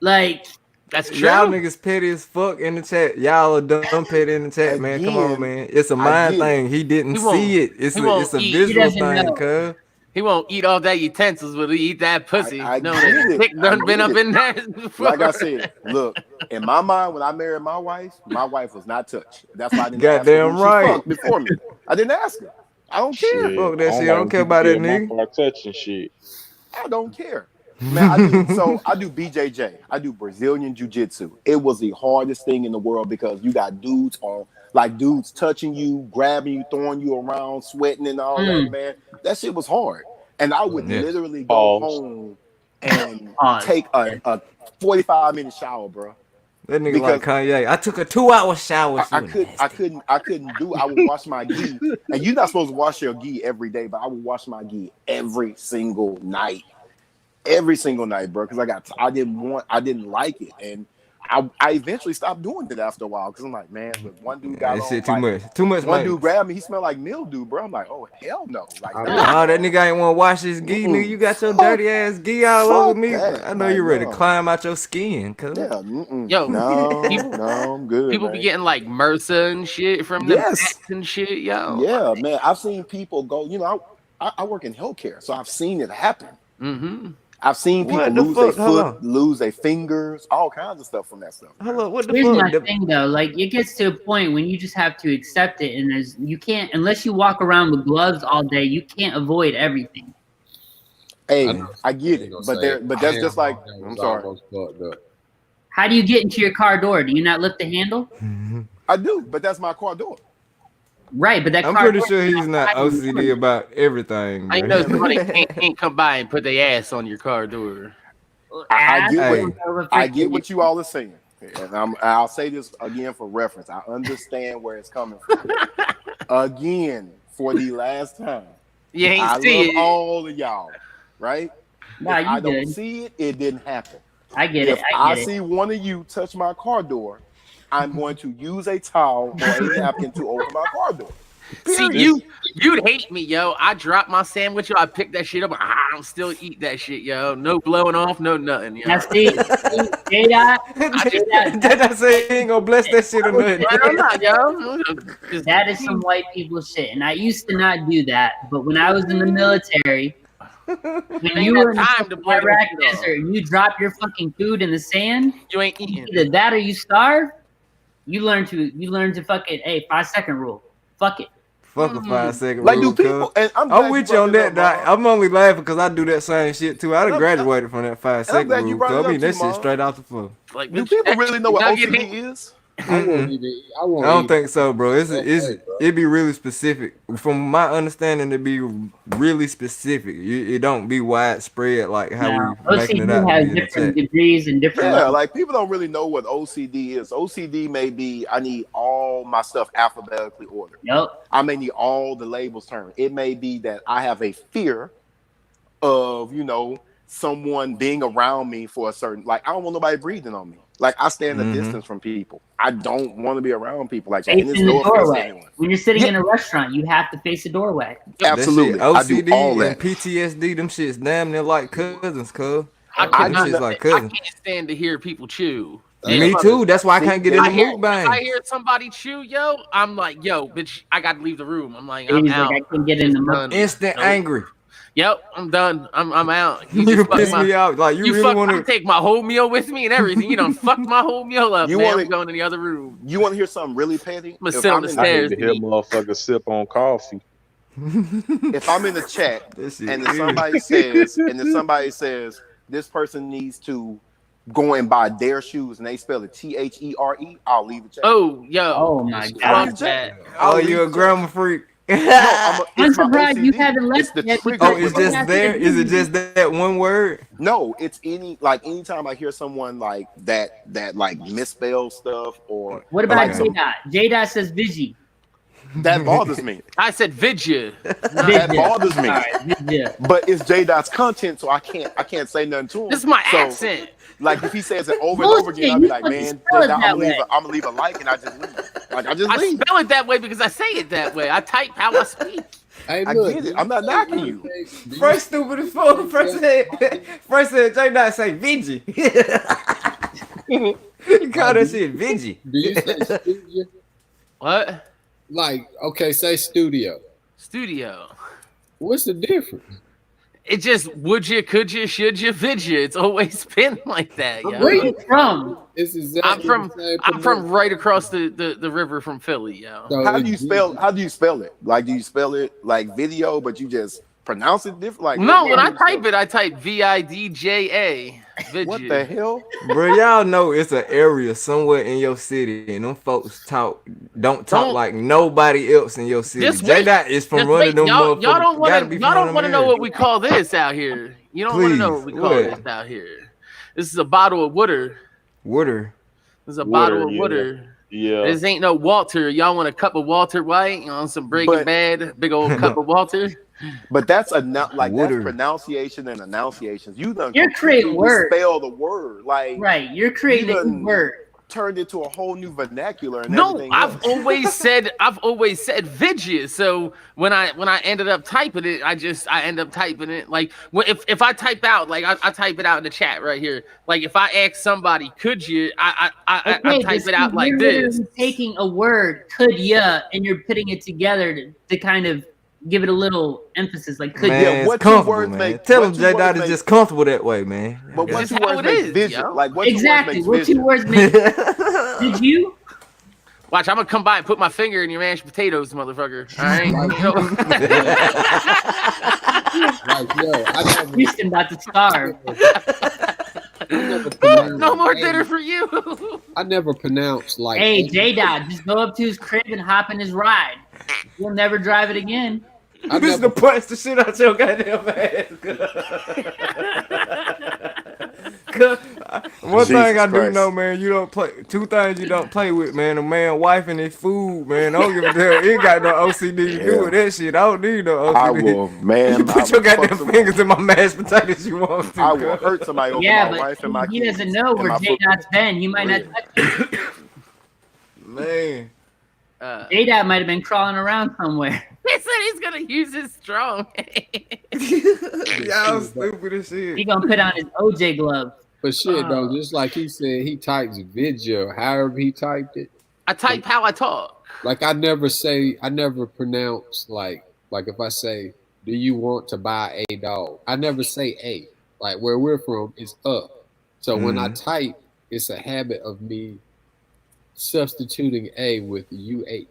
E: like
I: That's true.
A: Y'all niggas petty as fuck in the chat. Y'all are dumb petty in the chat, man. Come on,
J: Again,
A: man. It's a
J: I
A: mind
J: get it.
A: thing. He didn't
I: He won't-
A: see it. It's
I: he
A: a,
I: won't
A: it's a
I: eat.
E: He
A: visual
E: doesn't
A: thing,
E: know.
A: cuz.
I: He won't eat all that utensils, but he eat that pussy.
J: I
I: no,
J: get
I: that
J: it.
I: dick
J: I
I: done
J: get
I: been up
J: it.
I: in there before.
J: Like I said, look, in my mind, when I married my wife was not touched. That's why I didn't ask her
A: Goddamn
J: who
A: right.
J: she fucked before me. I didn't ask her. I don't care.
D: Shit.
A: Fuck that shit. I don't
D: like
A: care
D: people
A: about that
D: getting
A: nigga.
D: my car touching shit.
J: I don't care. Man, I do BJJ. I do Brazilian Jiu-Jitsu. It was the hardest thing in the world because you got dudes touching you, grabbing you, throwing you around, sweating and all that, man. That shit was hard. And I would
A: Yeah.
J: literally go
D: Pause.
J: home and
E: Pause.
J: take a 45-minute shower, bro.
A: That nigga
J: Because-
A: like Kanye. I took a 2-hour shower.
J: I couldn't do. I would wash my gi, and you're not supposed to wash your gi every day, but I would wash my gi every single night, bro. Because I didn't like it, and I eventually stopped doing it after a while because I'm like, man, look, one dude got
A: That
J: on,
A: shit too
J: like,
A: much. Too much
J: one
A: money.
J: dude grabbed me, he smelled like mildew, bro. I'm like, oh hell no, like
B: I
J: that-
A: Oh, that nigga ain't want to wash his gi, nigga. You got your
J: Fuck-
A: dirty ass gi all
J: fuck
A: over me.
J: that.
A: I know you ready to
J: No.
A: climb out your skin, cuz.
J: yeah,
I: Yo,
J: no,
I: people-
J: no, I'm good.
I: People
J: man.
I: be getting like MRSA and shit from them
J: Yes.
I: bats and shit, yo.
J: Yeah, man, I've seen people go. You know, I work in healthcare, so I've seen it happen.
I: Mm-hmm.
J: I've seen people
A: What the
J: lose their
A: fuck? Hold
J: foot, lose their fingers, all kinds of stuff from that stuff.
A: Hold up, what the
E: here's my
A: fuck?
E: thing though. Like it gets to a point when you just have to accept it, and you can't unless you walk around with gloves all day. You can't avoid everything.
J: Hey,
B: I know.
J: I get
B: I
J: it,
B: ain't gonna
J: but
B: say
J: there,
B: it.
J: but that's
B: I
J: just
B: am
J: like
B: wrong. That
J: I'm
B: was
J: sorry,
B: almost fucked up.
E: How do you get into your car door? Do you not lift the handle?
J: I do, but that's my car door.
E: Right, but that
A: I'm
E: car
A: pretty
E: door
A: sure
E: is
A: he's not
E: outside of the
A: OCD
E: door.
A: about everything.
I: I
A: bro.
I: know somebody can't come by and put their ass on your car door.
J: I get
E: Ass
J: what
E: over
J: I
E: freaking-
J: get what you all are saying, and I'll say this again for reference. I understand where it's coming from. Again, for the last time,
I: You ain't
J: I
I: see
J: love
I: it.
J: all of y'all, right?
E: Nah,
J: If
E: you
J: I don't
E: good.
J: see it, it didn't happen.
E: I get
J: If
E: it. I
J: I
E: get it.
J: see one of you touch my car door, I'm going to use a towel or a napkin to open my car door.
I: See,
J: Period.
I: you'd hate me, yo. I drop my sandwich, yo. I pick that shit up. I don't still eat that shit, yo. No blowing off, no nothing, yo.
E: Now see, J-Dot,
A: Did I say he ain't gonna bless that shit or nothing?
I: I don't know, yo. Just-
E: that is some white people shit, and I used to not do that. But when I was in the military, when
I: Ain't
E: you
I: got
E: were in the
I: time to blow
E: Iraq
I: that shit off.
E: desert and you drop your fucking food in the sand,
I: You ain't eating.
E: either that or you starve. You learn to fucking 5-second rule. Fuck it.
A: Fuck a 5-second
J: Like,
A: rule,
J: do people?
A: cuz.
J: And I'm glad
A: I'm with you
J: brought
A: on
J: it
A: that,
J: up,
A: Doc.
J: Mom.
A: I'm only laughing because I do that same shit too. I done
J: I'm-
A: graduated from that 5-second
J: glad you
A: rule.
J: brought it
A: Cuz I
J: up
A: mean, that
J: too,
A: shit
J: Mom.
A: straight off the floor.
I: Like,
J: Do people really know what
I: nugget
J: OCD
I: ain't-
J: is?
B: I won't even. I won't.
A: I don't
B: eat
A: think so, bro. It's
B: Okay, bro.
A: it be really specific. From my understanding, it be really specific. It don't be widespread like how
E: Now,
A: we making it out
E: OCD
A: to
E: has
A: be in the
E: different
A: chat.
E: degrees and different
J: Yeah,
E: levels.
J: like people don't really know what OCD is. OCD may be I need all my stuff alphabetically ordered.
E: Yep.
J: I may need all the labels turned. It may be that I have a fear of, someone being around me for a certain, like, I don't want nobody breathing on me. Like I stand a
A: Mhm.
J: distance from people. I don't want to be around people like that. And it's
E: Facing the
J: no offense to
E: doorway.
J: anyone.
E: When you're sitting in a restaurant, you have to face the doorway.
J: Absolutely,
A: That
J: I
A: shit,
J: do all
A: OCD
J: that.
A: and PTSD, them shits damn near like cousins, cuz.
I: I
J: I
A: Them
J: do
A: shits
J: not-
A: like
I: I
A: cousins.
I: can't stand to hear people chew.
A: Me too. That's why I can't get in
I: I
A: the
I: hear,
A: mukbang.
I: I hear somebody chew, yo. I'm like, yo, bitch, I got to leave the room. I'm like,
E: And
I: I'm
E: he's
I: out.
E: like, I can get in the
I: Done.
E: mukbang.
A: Instant
I: Nope.
A: angry.
I: Yep, I'm done. I'm out.
A: You
I: just fucked
A: piss me out. Like you really
I: fuck,
A: want
I: I'm
A: to.
I: take my whole meal with me and everything. You done fucked my whole meal up.
J: You
I: Man,
J: wanna-
I: I'm going in the other room.
J: You want to hear something really petty?
I: I'ma
J: If
I: sit on
J: I'm
I: the
J: in-
D: I
I: stairs.
D: hate to hear motherfuckers sip on coffee.
J: If I'm in the chat
A: This shit
J: and then
A: is.
J: somebody says this person needs to go and buy their shoes and they spell it THERE, I'll leave the chat.
I: Oh, yo.
E: Oh my
J: Fuck
E: god.
I: that.
A: Oh, you a grammar freak.
E: I'm surprised you haven't
J: It's
E: left
J: the
E: yet.
J: trigger.
A: Oh, it's
E: What
A: just
E: happened
A: there?
E: to
A: Is it
E: you?
A: just that one word?
J: No, it's anytime I hear someone like that like misspell stuff or
E: What about
A: Okay.
E: J-Dot? J-Dot says Vigi.
J: that bothers me.
I: I said Vidya.
J: That bothers me.
E: All right, Vidya.
J: But it's J Dot's content, so I can't say nothing to him.
I: This is my
J: So,
I: accent.
J: Like if he says it over and over again, I'll be like,
E: Bullshit, you
J: man,
E: spell it
J: I'm
E: that way.
J: gonna leave a like and I just leave. Like I just
I: I
J: leave.
I: spell it that way because I say it that way. I type how I speak.
B: Hey,
J: I
B: look,
J: get it. I'm not knocking you.
A: First stupid as fuck. First said J Dot say Vigi. You call that shit Vigi.
B: Do you say studio?
I: What?
B: Like, okay, say studio.
I: Studio.
B: What's the difference?
I: It just would you, could you, should you, vid you. It's always been like that, yo.
E: Where you from?
B: It's exactly
I: I'm from
B: the same
I: I'm from right across the river from Philly, yo.
B: So
J: How
B: it's
J: do you spell it? Like do you spell it like video, but you just pronounce it different? Like
I: No, when
J: how
I: I
J: do you spell
I: type it, I type VIDJA.
J: What the hell?
A: Bro, y'all know it's an area somewhere in your city, and them folks don't talk like nobody else in your city.
I: Just
A: J
I: wait.
A: Dot is from
I: Just
A: running
I: wait.
A: them
I: Y'all
A: motherfuckers.
I: don't
A: Gotta
I: want
A: be
I: to.
A: from
I: Y'all
A: one
I: don't
A: of
I: want to
A: them
I: know
A: areas.
I: what we call this out here. You don't want to know what we
A: Please,
I: call
A: what?
I: this out here. This is a bottle of water.
A: Water.
I: This is a
D: Water,
I: bottle of
D: yeah.
I: water.
D: Yeah.
I: This ain't no Walter. Y'all want a cup of Walter White? You know, some Breaking
J: But-
I: Bad, big old cup of Walter.
J: But that's
A: Water.
J: that's pronunciation and enunciations. You done
E: You're creating
J: completely
E: words.
J: spell the word. Like
E: Right, you're creating
J: You
E: a new
J: done-
E: word.
J: turned into a whole new vernacular and
I: No,
J: everything.
I: I've
J: else.
I: always said Vidya. So when I ended up typing it, I end up typing it like if I type out like I type it out in the chat right here. Like if I ask somebody, could you? I type
E: but
I: it out
E: see,
I: like
E: you're
I: this.
E: literally taking a word, could ya, and you're putting it together to kind of give it a little emphasis, like could
A: Man,
E: ya.
A: it's
J: what two
A: comfortable,
J: words
A: man.
J: make-
A: Tell
J: what
A: him
J: two
A: J
J: words
A: Dot is
J: make-
A: just comfortable that way, man.
J: But
I: It's
J: what
I: just
J: two
I: how
J: words
I: it
J: make
I: is,
J: vision?
I: yo.
J: Like what
E: Exactly.
J: two words
E: What two
J: makes
E: words make did you?
I: Watch, I'm gonna come by and put my finger in your mashed potatoes, motherfucker. All right.
B: Like, yo, I never,
E: Houston about to starve.
I: No more dinner for you.
B: I never pronounced like.
E: Hey, J-Dot, just go up to his crib and hop in his ride. You'll never drive it again.
B: I
A: This
B: never,
A: the punch the shit out your goddamn ass. One thing I do
J: Christ.
A: know, man, you don't play. Two things you don't play with, man. A man, wife, and his food, man. I don't give a damn. Ain't got no OCD to do with that shit. I don't need no OCD.
J: I will, man.
A: You put
J: I
A: your
J: will fuck
A: goddamn
J: some-
A: fingers in my mashed potatoes. You want to?
J: I will hurt somebody over
E: Yeah,
J: my wife and my
E: but he
J: kids
E: doesn't know
J: and
E: where
J: my
E: J-Dot's been. He might not touch it.
A: Man.
E: J-Dot might have been crawling around somewhere.
I: He said he's gonna use his strong.
A: Y'all stupid as shit.
E: He gonna put on his OJ glove.
B: but shit though, just like he said, he types video. However he typed it.
I: I type how I talk.
B: Like I never pronounce like if I say, "Do you want to buy a dog?" I never say a. Like where we're from is up. So when I type, it's a habit of me substituting a with UH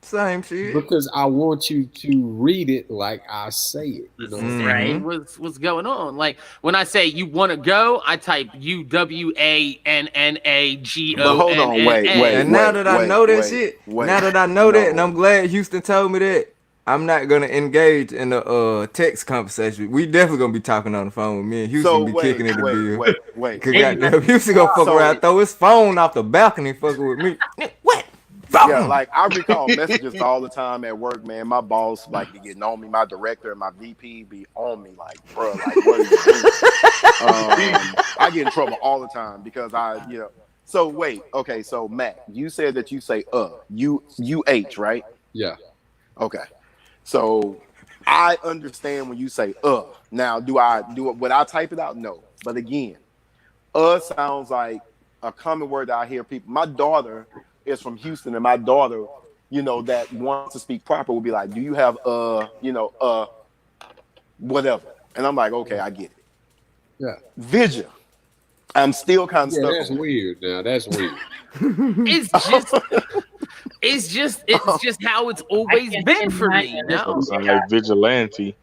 A: Same shit.
B: because I want you to read it like I say it. You know what I'm saying?
E: Right.
I: What's going on? Like when I say you want to go, I type UWANNAGO.
J: But hold on, wait.
A: And now that I know that
J: wait,
A: shit,
J: wait.
A: now that I know that, and
J: No.
A: I'm glad Houston told me that, I'm not gonna engage in the text conversation. We definitely gonna be talking on the phone with me and Houston
J: So
A: be
J: wait,
A: kicking it a bill.
J: wait.
A: Cause goddamn, Houston gonna fuck
J: So-
A: around, throw his phone off the balcony, fucking with me. What?
J: Yeah, like I recall messages all the time at work, man. My boss like be getting on me, my director and my VP be on me, like, bro, like what are you doing? I get in trouble all the time because So wait, okay. So Matt, you said that you say UH, right?
B: Yeah.
J: Okay. So I understand when you say Now, would I type it out? No. But again, sounds like a common word that I hear people. My daughter is from Houston, and my daughter, that wants to speak proper will be like, do you have whatever? And I'm like, okay, I get it.
B: Yeah.
J: Vidya. I'm still kind of stuck.
B: That's weird. Now that's weird.
I: It's just how it's always been for me.
D: Sound like vigilante.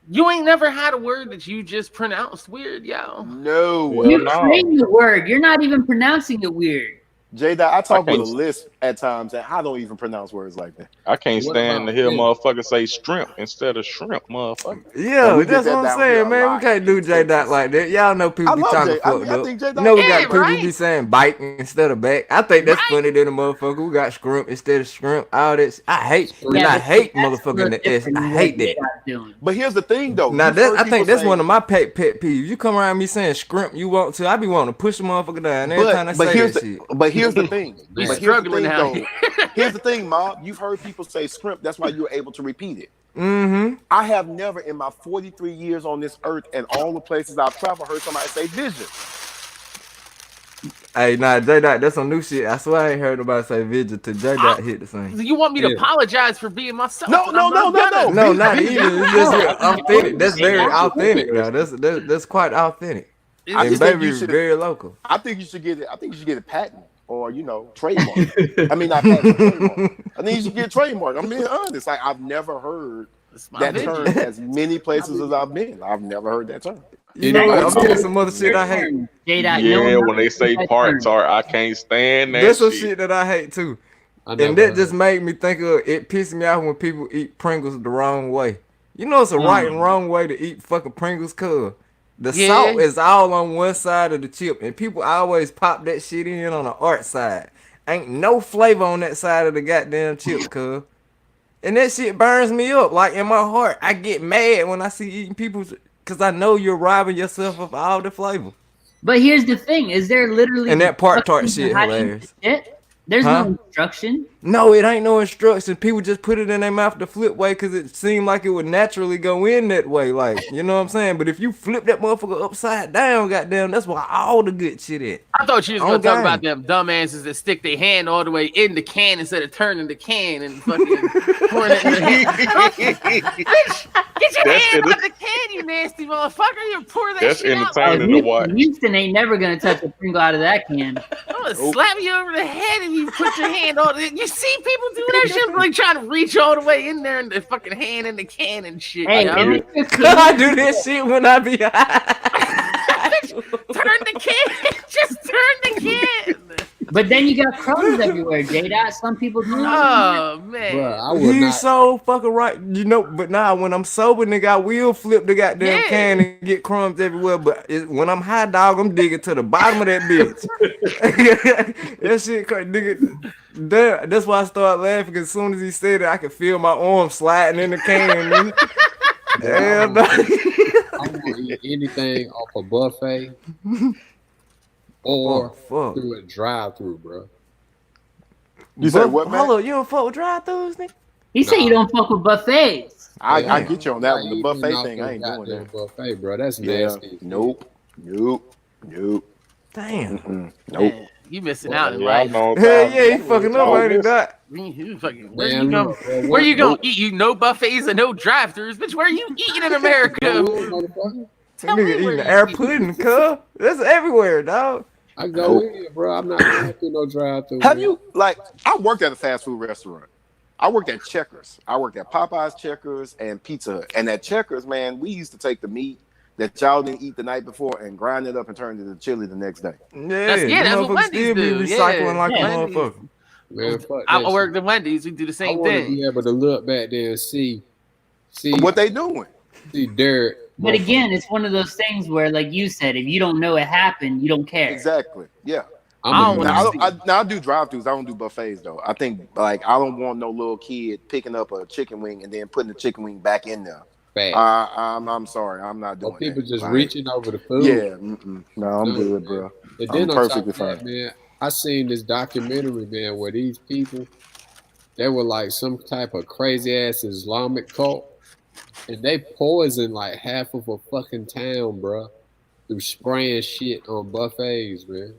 I: You ain't never had a word that you just pronounced weird, yo.
J: No.
E: You're creating the word. You're not even pronouncing it weird.
J: J-Dot, I talk with a list at times, and I don't even pronounce words like that.
D: I can't stand to hear motherfuckers say shrimp instead of shrimp, motherfucker.
A: Yeah, that's what I'm saying, man. We can't do J-Dot like that. Y'all know people be trying to fuck up. We got people be saying bite instead of back. I think that's funny than a motherfucker. We got scrimp instead of shrimp. All this. I hate motherfucking the S. I hate that.
J: But here's the thing, though.
A: Now, I think that's one of my pet peeves. You come around me saying scrimp, you want to. I be wanting to push the motherfucker down every time I say that shit.
J: But here's the thing. Here's the thing, Mob. You've heard people say scrimp. That's why you're able to repeat it.
A: Mm-hmm.
J: I have never in my 43 years on this earth and all the places I've traveled heard somebody say vision.
A: Hey, nah, J-Dot, that's some new shit. I swear I ain't heard nobody say vision till J-Dot hit the same.
I: You want me to apologize for being myself?
J: No,
A: not even. It's just authentic. That's very authentic now. That's quite authentic. And baby, very local.
J: I think you should get it. I think you should get a patent. Or trademark. I mean, not patent, trademark. I think you should get trademark. I'm being honest. Like I've never heard that term as many places as I've been. I've never heard that term.
A: I'm getting some other shit I hate.
D: Yeah, when they say parts are, I can't stand that.
A: There's some shit that I hate too. And that just made me think of it. Pisses me off when people eat Pringles the wrong way. It's a right and wrong way to eat fucking Pringles, cuz. The salt is all on one side of the chip, and people always pop that shit in on the art side. Ain't no flavor on that side of the goddamn chip, cuz. And that shit burns me up. Like, in my heart, I get mad when I see eating people, because I know you're robbing yourself of all the flavor.
E: But here's the thing. Is there literally...
A: And that part tart shit hilarious.
E: There's no instruction.
A: No, it ain't no instruction. People just put it in their mouth the flip way because it seemed like it would naturally go in that way. Like, you know what I'm saying? But if you flip that motherfucker upside down, goddamn, that's where all the good shit is.
I: I thought you was going to talk about them dumbasses that stick their hand all the way in the can instead of turning the can and fucking pouring it in the hand. Bitch, get your hand out the can, you nasty motherfucker. You pour that shit out.
D: That's entertaining to watch.
E: Houston ain't never going to touch a Pringle out of that can.
I: I'm going to slap you over the head if you put your hand on it. You see people do that shit, like trying to reach all the way in there and the fucking hand in the can and shit.
E: Hey,
A: I do this shit when I be high.
I: Turn the can. Just turn the can.
E: But then you got crumbs everywhere, J-Dot. Some people do.
I: Oh, man.
B: Bruh,
A: He's so fucking right. But now when I'm sober, nigga, I will flip the goddamn can and get crumbs everywhere. But when I'm high, dog, I'm digging to the bottom of that bitch. That shit, nigga. That's why I started laughing, because as soon as he said it, I could feel my arm sliding in the can. Damn,
B: I'm gonna eat anything off a buffet or through a drive-through, bro.
J: You said what, man?
A: Hold up, you don't fuck with drive-thrus, nigga?
E: He said you don't fuck with buffets.
J: I get you on that one. The buffet thing, I ain't doing that.
B: Buffet, bro. That's nasty.
J: Nope.
A: Damn.
J: Nope.
I: You missing out in life.
A: Hell yeah, he fucking up, ain't he, Doc?
I: Where you gonna eat? You no buffets and no drive-thrus, bitch. Where you eating in America?
A: Nigga eating air pudding, cuz. That's everywhere, dog.
B: I go in, bro. I'm not going through no drive-thru.
J: Have you, I worked at a fast food restaurant. I worked at Checkers. I worked at Popeye's, Checkers, and Pizza Hut. And at Checkers, man, we used to take the meat that y'all didn't eat the night before and grind it up and turn it into chili the next day.
I: That's what Wendy's do.
A: Recycling like a motherfucker.
B: Man, fuck
I: I work at Wendy's. We do the same thing.
B: I want to be able to look back there and see
J: what they doing.
B: See dirt.
E: But again, it's one of those things where, like you said, if you don't know it happened, you don't care.
J: Exactly. Yeah.
B: I
J: do drive-thrus. I don't do buffets though. I think I don't want no little kid picking up a chicken wing and then putting the chicken wing back in there
B: fat.
J: I'm sorry, I'm not
B: Or
J: doing
B: people
J: that.
B: just
J: Like,
B: reaching over the food.
J: yeah, no, I'm
B: No,
J: good,
B: man.
J: bro.
B: And
J: I'm
B: then on top
J: perfectly
B: of that,
J: fine.
B: man, I seen this documentary, man, where these people, they were like some type of crazy ass Islamic cult, and they poisoned like half of a fucking town, bro, through spraying shit on buffets, man.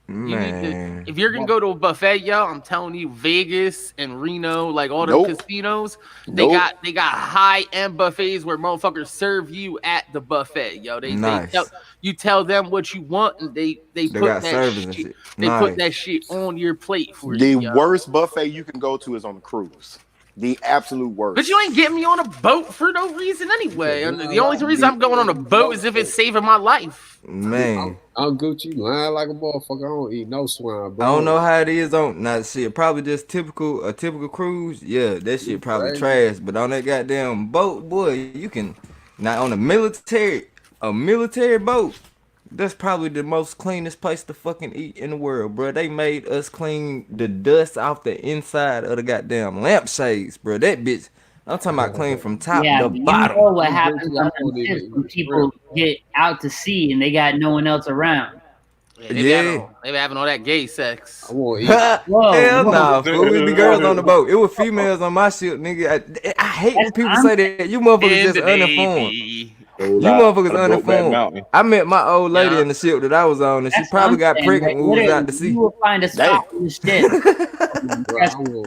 I: You need to,
A: Man.
I: if you're gonna go to a buffet, yo, I'm telling you, Vegas and Reno, like all the
J: Nope.
I: casinos,
J: Nope.
I: they got high end buffets where motherfuckers serve you at the buffet, yo.
A: Nice.
I: You tell them what you want, and they
A: They
I: put
A: got
I: that
A: servers and
I: shit.
A: shit.
I: They
A: Nice.
I: put that shit on your plate for
J: The
I: you. yo.
J: worst buffet you can go to is on the cruise. The absolute worst.
I: But you ain't getting me on a boat for no reason anyway.
B: Yeah,
I: And
B: nah,
I: the only
B: nah,
I: reason I'm going on a boat is if it's saving my life.
A: Man.
B: I'm Gucci lying like a motherfucker. I don't eat no swine, bro.
A: I don't know how it is on not shit. Probably just a typical cruise. Yeah, that shit probably
B: Crazy.
A: trash. But on that goddamn boat, boy, you can not on a military boat. That's probably the most cleanest place to fucking eat in the world, bro. They made us clean the dust off the inside of the goddamn lampshades, bro. That bitch. I'm talking about clean from top
E: Yeah,
A: to
E: but you
A: bottom.
E: know what
B: I'm
E: happens
B: Gucci, I
E: sometimes
B: won't even
E: is when
B: eat
E: people get out to sea and they got no one else around.
I: Yeah, they be having all that gay sex.
B: I won't eat.
E: Whoa,
A: Hell
E: whoa.
A: nah, fool. We be girls on the boat. It was females on my ship, nigga. I hate when people say that. You motherfuckers just uninformed. You motherfuckers uninformed. I met my old lady in the ship that I was on, and she
E: That's
A: probably
E: what
A: got
E: I'm saying.
A: pregnant
E: Like,
A: when we was out
E: literally,
A: to sea.
E: you will find a spot in the ship.
B: Bro,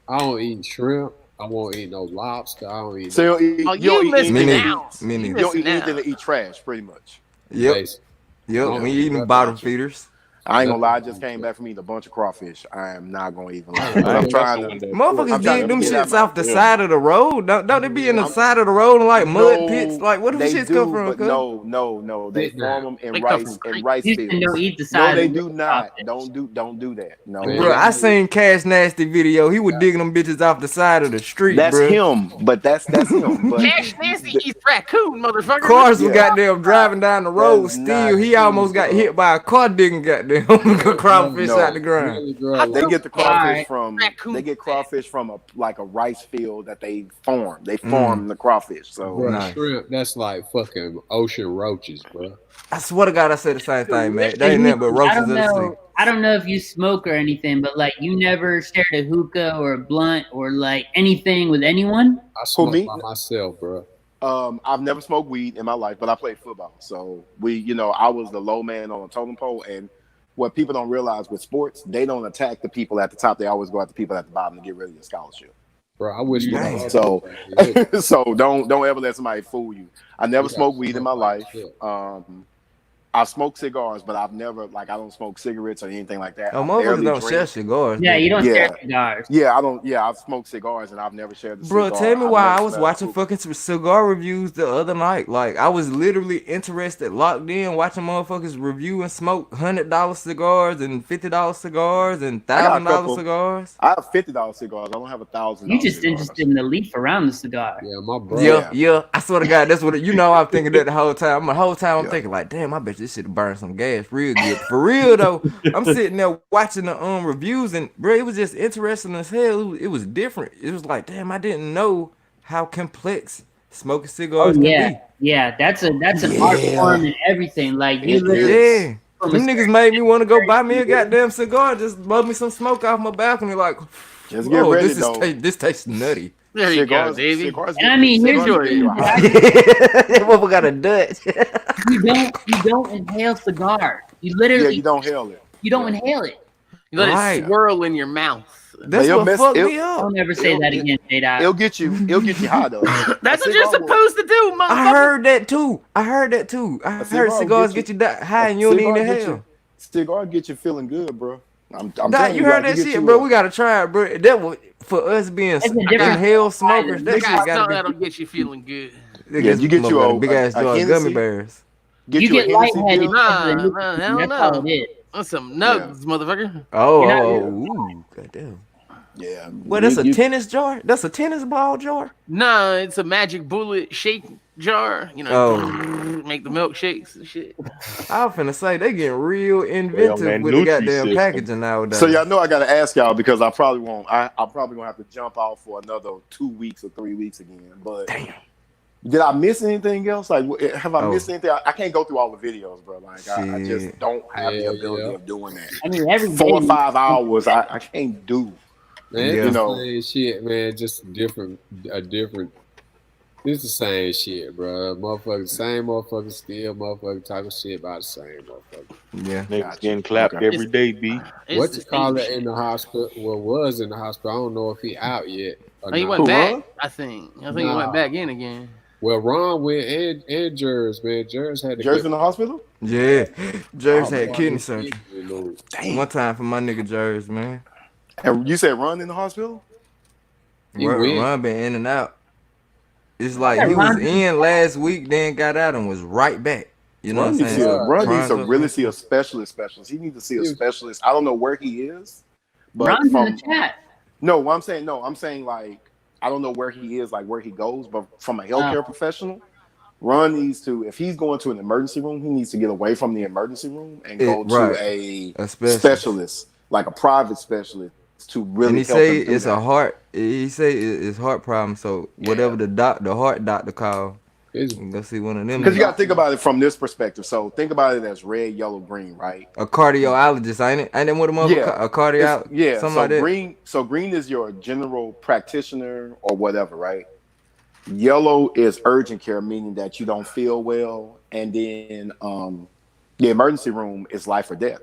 B: I don't eat shrimp. I won't eat no lobster. I don't eat.
J: So you
I: Oh,
J: don't
I: you
J: eat
I: missing
A: Me
J: anything.
A: neither.
I: out.
A: Me
I: You
A: neither.
J: You don't eat
I: missing
J: anything
I: out.
J: to eat trash, pretty much.
A: Yep.
B: Basic.
A: Yep.
B: don't
A: We
B: eat
A: eating
B: nothing
A: bottom
B: like it.
A: feeders.
J: I ain't gonna lie, I
B: Nothing
J: just
B: like
J: came
B: that.
J: back from eating a bunch of crawfish. I am not gonna even lie.
B: I
J: But I'm
B: ain't
J: trying to.
A: Motherfuckers
J: I'm trying
A: dig
J: to
A: them
J: get out
A: shits
J: my-
A: off the side of the road. Don't they be in the side of the road and like mud pits? Like where them
J: they
A: shits
J: do,
A: come from?
J: but
A: cuz?
J: no. They
B: Sit down.
J: form them in
I: They come
J: rice
I: from
J: and
I: creek.
J: rice
E: Houston
J: fields.
E: don't eat the
J: No,
E: side
J: they
E: of the
J: do not.
E: crawfish.
J: Don't do that. No,
B: Man,
A: Bro, I seen Cash Nasty video. He was digging them bitches off the side of the street,
J: that's
A: bro.
J: him. But that's him. But
I: Cash Nancy eats raccoon, motherfucker.
A: Cars was
J: Yeah.
A: goddamn driving down the road.
J: That's
A: Still,
J: not
A: he almost
J: true,
A: got
J: bro.
A: hit by a car digging goddamn crawfish
J: No.
A: out the ground.
B: Really, bro,
I: How
J: they
B: like,
J: get the
E: Alright.
J: crawfish from
I: Raccoon
J: they get crawfish from a rice field that they farm. They
A: Mm.
J: farm the crawfish. So
B: bro,
A: Nice.
B: shrimp. That's like fucking ocean roaches, bro.
A: I swear to God, I said the same thing, man. They ain't nothing but
E: I
A: roaches
E: don't
A: of the sea.
E: know. I don't know if you smoke or anything, but like you never shared a hookah or a blunt or like anything with anyone.
B: I smoke
J: me?
B: by myself, bro.
J: I've never smoked weed in my life, but I played football. So I was the low man on a totem pole. And what people don't realize with sports, they don't attack the people at the top. They always go at the people at the bottom to get rid of your scholarship.
B: Bro, I wish my
A: Dang.
B: mother
J: So-
B: was like, yeah,
J: So don't ever let somebody fool you. I never
B: you
J: smoked
B: gotta
J: weed in
B: smoke
J: my
B: like
J: life.
B: shit.
J: I smoke cigars, but I've never I don't smoke cigarettes or anything like that.
A: Oh,
J: I
A: motherfuckers
J: barely
A: don't
J: drink.
A: share cigars.
E: Yeah,
A: bro.
E: you don't
J: Yeah.
E: share cigars.
J: Yeah, I don't. Yeah, I've smoked cigars and I've never shared the
A: Bro,
J: cigar.
A: tell me
J: I've
A: why
J: never
A: I was
J: smelled
A: watching
J: hookah.
A: fucking cigar reviews the other night. Like, I was literally interested, locked in, watching motherfuckers review and smoke $100 cigars and $50 cigars and
J: I got a
A: $1,000
J: couple.
A: cigars.
J: I have $50 cigars. I don't have $1,000.
E: You just
J: cigars.
E: interested in the leaf around the cigar.
B: Yeah, my bro.
A: Yeah. I swear to God, that's what I'm thinking that the whole time. I'm
J: Yeah.
A: thinking like, damn, I bet this shit burn some gas real good. For real though, I'm sitting there watching the reviews and bro, it was just interesting as hell. It was different. It was like, damn, I didn't know how complex smoking
E: Oh
A: cigars
E: yeah,
A: can
E: yeah. That's an art
J: Yeah.
E: form and everything. Like you
J: It
A: be.
E: literally
A: Yeah.
E: from
A: Them
E: a
A: niggas made me want to go buy me a goddamn cigar, just blow me some smoke off my balcony. Like,
J: Just get
A: whoa,
J: ready,
A: this
J: though.
A: this tastes nutty.
I: There you go,
J: Cigars,
I: Davey.
J: cigars
E: And I mean, here's
J: cigars
E: the
J: give you a
E: thing,
J: high.
A: That motherfucker got a Dutch.
E: you don't inhale cigars. You
J: Yeah,
E: literally
J: you don't hail it.
E: you don't inhale it.
I: You let
A: Right.
I: it swirl in your mouth.
A: That's
J: it'll
A: what
J: mess-
A: fucked
J: it'll-
A: me up.
E: Don't ever say that again, J-Dot.
J: It'll get you high though.
I: That's
J: A
I: what you're
J: cigar will-
I: supposed to do, motherfucker.
A: I heard that too. I heard
J: cigar
A: heard
J: will
A: cigars
J: get
A: get you that high and you don't
J: cigar
A: even
J: get
A: inhale.
J: Cigar get you feeling good, bro. I'm
A: Dog,
J: telling
A: you heard
J: like,
A: that
J: get
A: shit,
J: you
A: bro.
J: a-
A: We gotta try it, bro. That was for us being
E: It's a different-
A: inhaled smokers.
I: I
A: That shit
I: got something
A: gotta
I: that'll get you feeling good.
A: be.
J: Yeah, you get you a
A: big ass
J: a
A: jar of
J: Hennessy.
A: gummy bears.
J: Get
E: You
J: you a
E: get
J: Hennessy
E: lightheaded
J: deal.
E: because of the
I: Nah,
E: nicotine.
I: nah, hell
E: That's
I: no.
E: all it is.
I: That's some nugs, motherfucker.
A: Oh,
E: You're not-
A: ooh, goddamn.
J: Yeah.
A: Well, that's a
J: You-
A: tennis jar. That's a tennis ball jar.
I: Nah, it's a magic bullet shake jar. You know,
A: Oh.
I: make the milkshakes and shit.
A: I was finna say they getting real inventive
D: man,
A: with the
D: Nutri
A: goddamn
D: system.
A: packaging nowadays.
J: So y'all know I gotta ask y'all because I probably won't. I'm probably gonna have to jump off for another 2 weeks or 3 weeks again. But Did I miss anything else? Like, have I
A: Oh.
J: missed anything? I can't go through all the videos, bro. Like, I just
A: Shit.
J: don't have the
B: Yeah,
J: ability
B: yeah.
J: of doing that.
E: I mean, every
J: 4 or
E: day-
J: 5 hours, I can't do.
B: Man,
A: Yeah.
B: it's
J: You
B: the
J: know.
B: same shit, man. Just a different. It's the same shit, bro. Motherfucker, same motherfucker, still motherfucker talking shit about the same motherfucker.
A: Yeah.
D: Niggas getting clapped
J: Okay.
D: every day, B.
I: It's
B: What
I: the
B: you call
I: same
B: it
I: shit.
B: in the hospital? Well, was in the hospital. I don't know if he out yet. Or
I: Oh, he
B: not.
I: went
J: Who,
I: back.
J: Ron?
I: I think he
B: Nah.
I: went back in again.
B: Well, Ron went and Jers, man. Jers had to
J: Jersey
B: get
J: in the hospital?
A: Yeah. Jerz
J: Oh,
A: had
J: man.
A: kidney surgery.
J: Damn.
A: One time for my nigga Jerz, man.
J: And you said Ron in the hospital?
B: He
A: Ron,
B: went.
A: Ron been in and out. It's like
E: Yeah,
A: he was
E: Ron-
A: in last week, then got out and was right back. You know
J: Ron
A: what I'm
J: needs
A: saying?
J: to, Ron needs to
A: Ron's-
J: really see a specialist. He needs to see a
B: Yeah.
J: specialist. I don't know where he is, but
E: Ron's in
J: from
E: the chat.
J: no, I'm saying like I don't know where he is, like where he goes, but from a healthcare professional, Ron needs to, if he's going to an emergency room, he needs to get away from the emergency room and go
A: Right.
J: to a
A: A specialist.
J: specialist, like a private specialist, to really
A: And he
J: help
A: say
J: him do
A: it's
J: that.
A: a heart. He say it's heart problem. So whatever the heart doctor call,
B: It's,
A: you can go see one of them.
J: Because you got to think about it from this perspective. So think about it as red, yellow, green, right?
A: A cardiologist, ain't it? Ain't that what a mother?
J: Yeah.
A: A cardio?
J: It's- yeah.
A: Something
J: So
A: like that.
J: green. So green is your general practitioner or whatever, right? Yellow is urgent care, meaning that you don't feel well, and then the emergency room is life or death.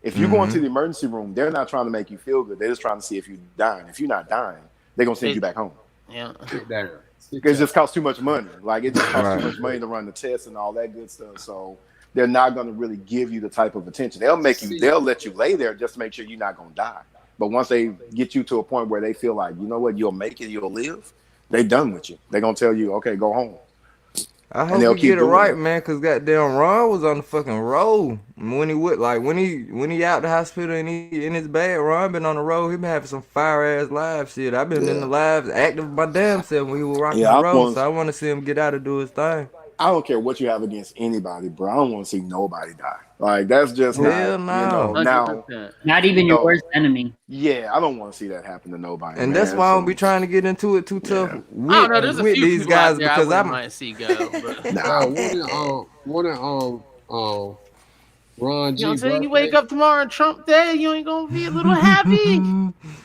J: If you go into the emergency room, they're not trying to make you feel good. They're just trying to see if you're dying. If you're not dying, they're gonna send you back home.
I: Yeah.
B: sit there. Sit
J: It just costs too much money. Like it just costs
A: Right.
J: too much money to run the tests and all that good stuff. So they're not going to really give you the type of attention. They'll let you lay there just to make sure you're not going to die. But once they get you to a point where they feel like, you know what, you'll make it, you'll live, they done with you. They're going to tell you, okay, go home.
A: I
J: And
A: hope
J: they'll
A: he
J: keep
A: get it
J: doing
A: right,
J: it.
A: man. Cause goddamn Ron was on the fucking road when he would when he out the hospital and he in his bed. Ron been on the road. He been having some fire ass live shit. I've been in the lives active my damn self when he was rocking
J: Yeah,
A: the
J: I
A: road.
J: want-
A: So I want to see him get out and do his thing.
J: I don't care what you have against anybody, bro. I don't want to see nobody die. Like that's just
A: Hell
J: not,
A: no.
J: now,
I: 100%.
E: Not even your
J: No.
E: worst enemy.
J: yeah, I don't want to see that happen to nobody.
A: And
J: man.
A: that's why I don't
J: So-
A: be trying to get into it too tough
J: Yeah.
A: with,
I: I don't know. There's a
A: with
I: few
A: these
I: people
A: guys
I: out there I
A: because
I: wouldn't
A: I'm
I: mind to see go. But
B: one of Ron G.
I: you know what I'm saying? You
B: birthday.
I: wake up tomorrow and Trump Day, you ain't gonna be a little happy.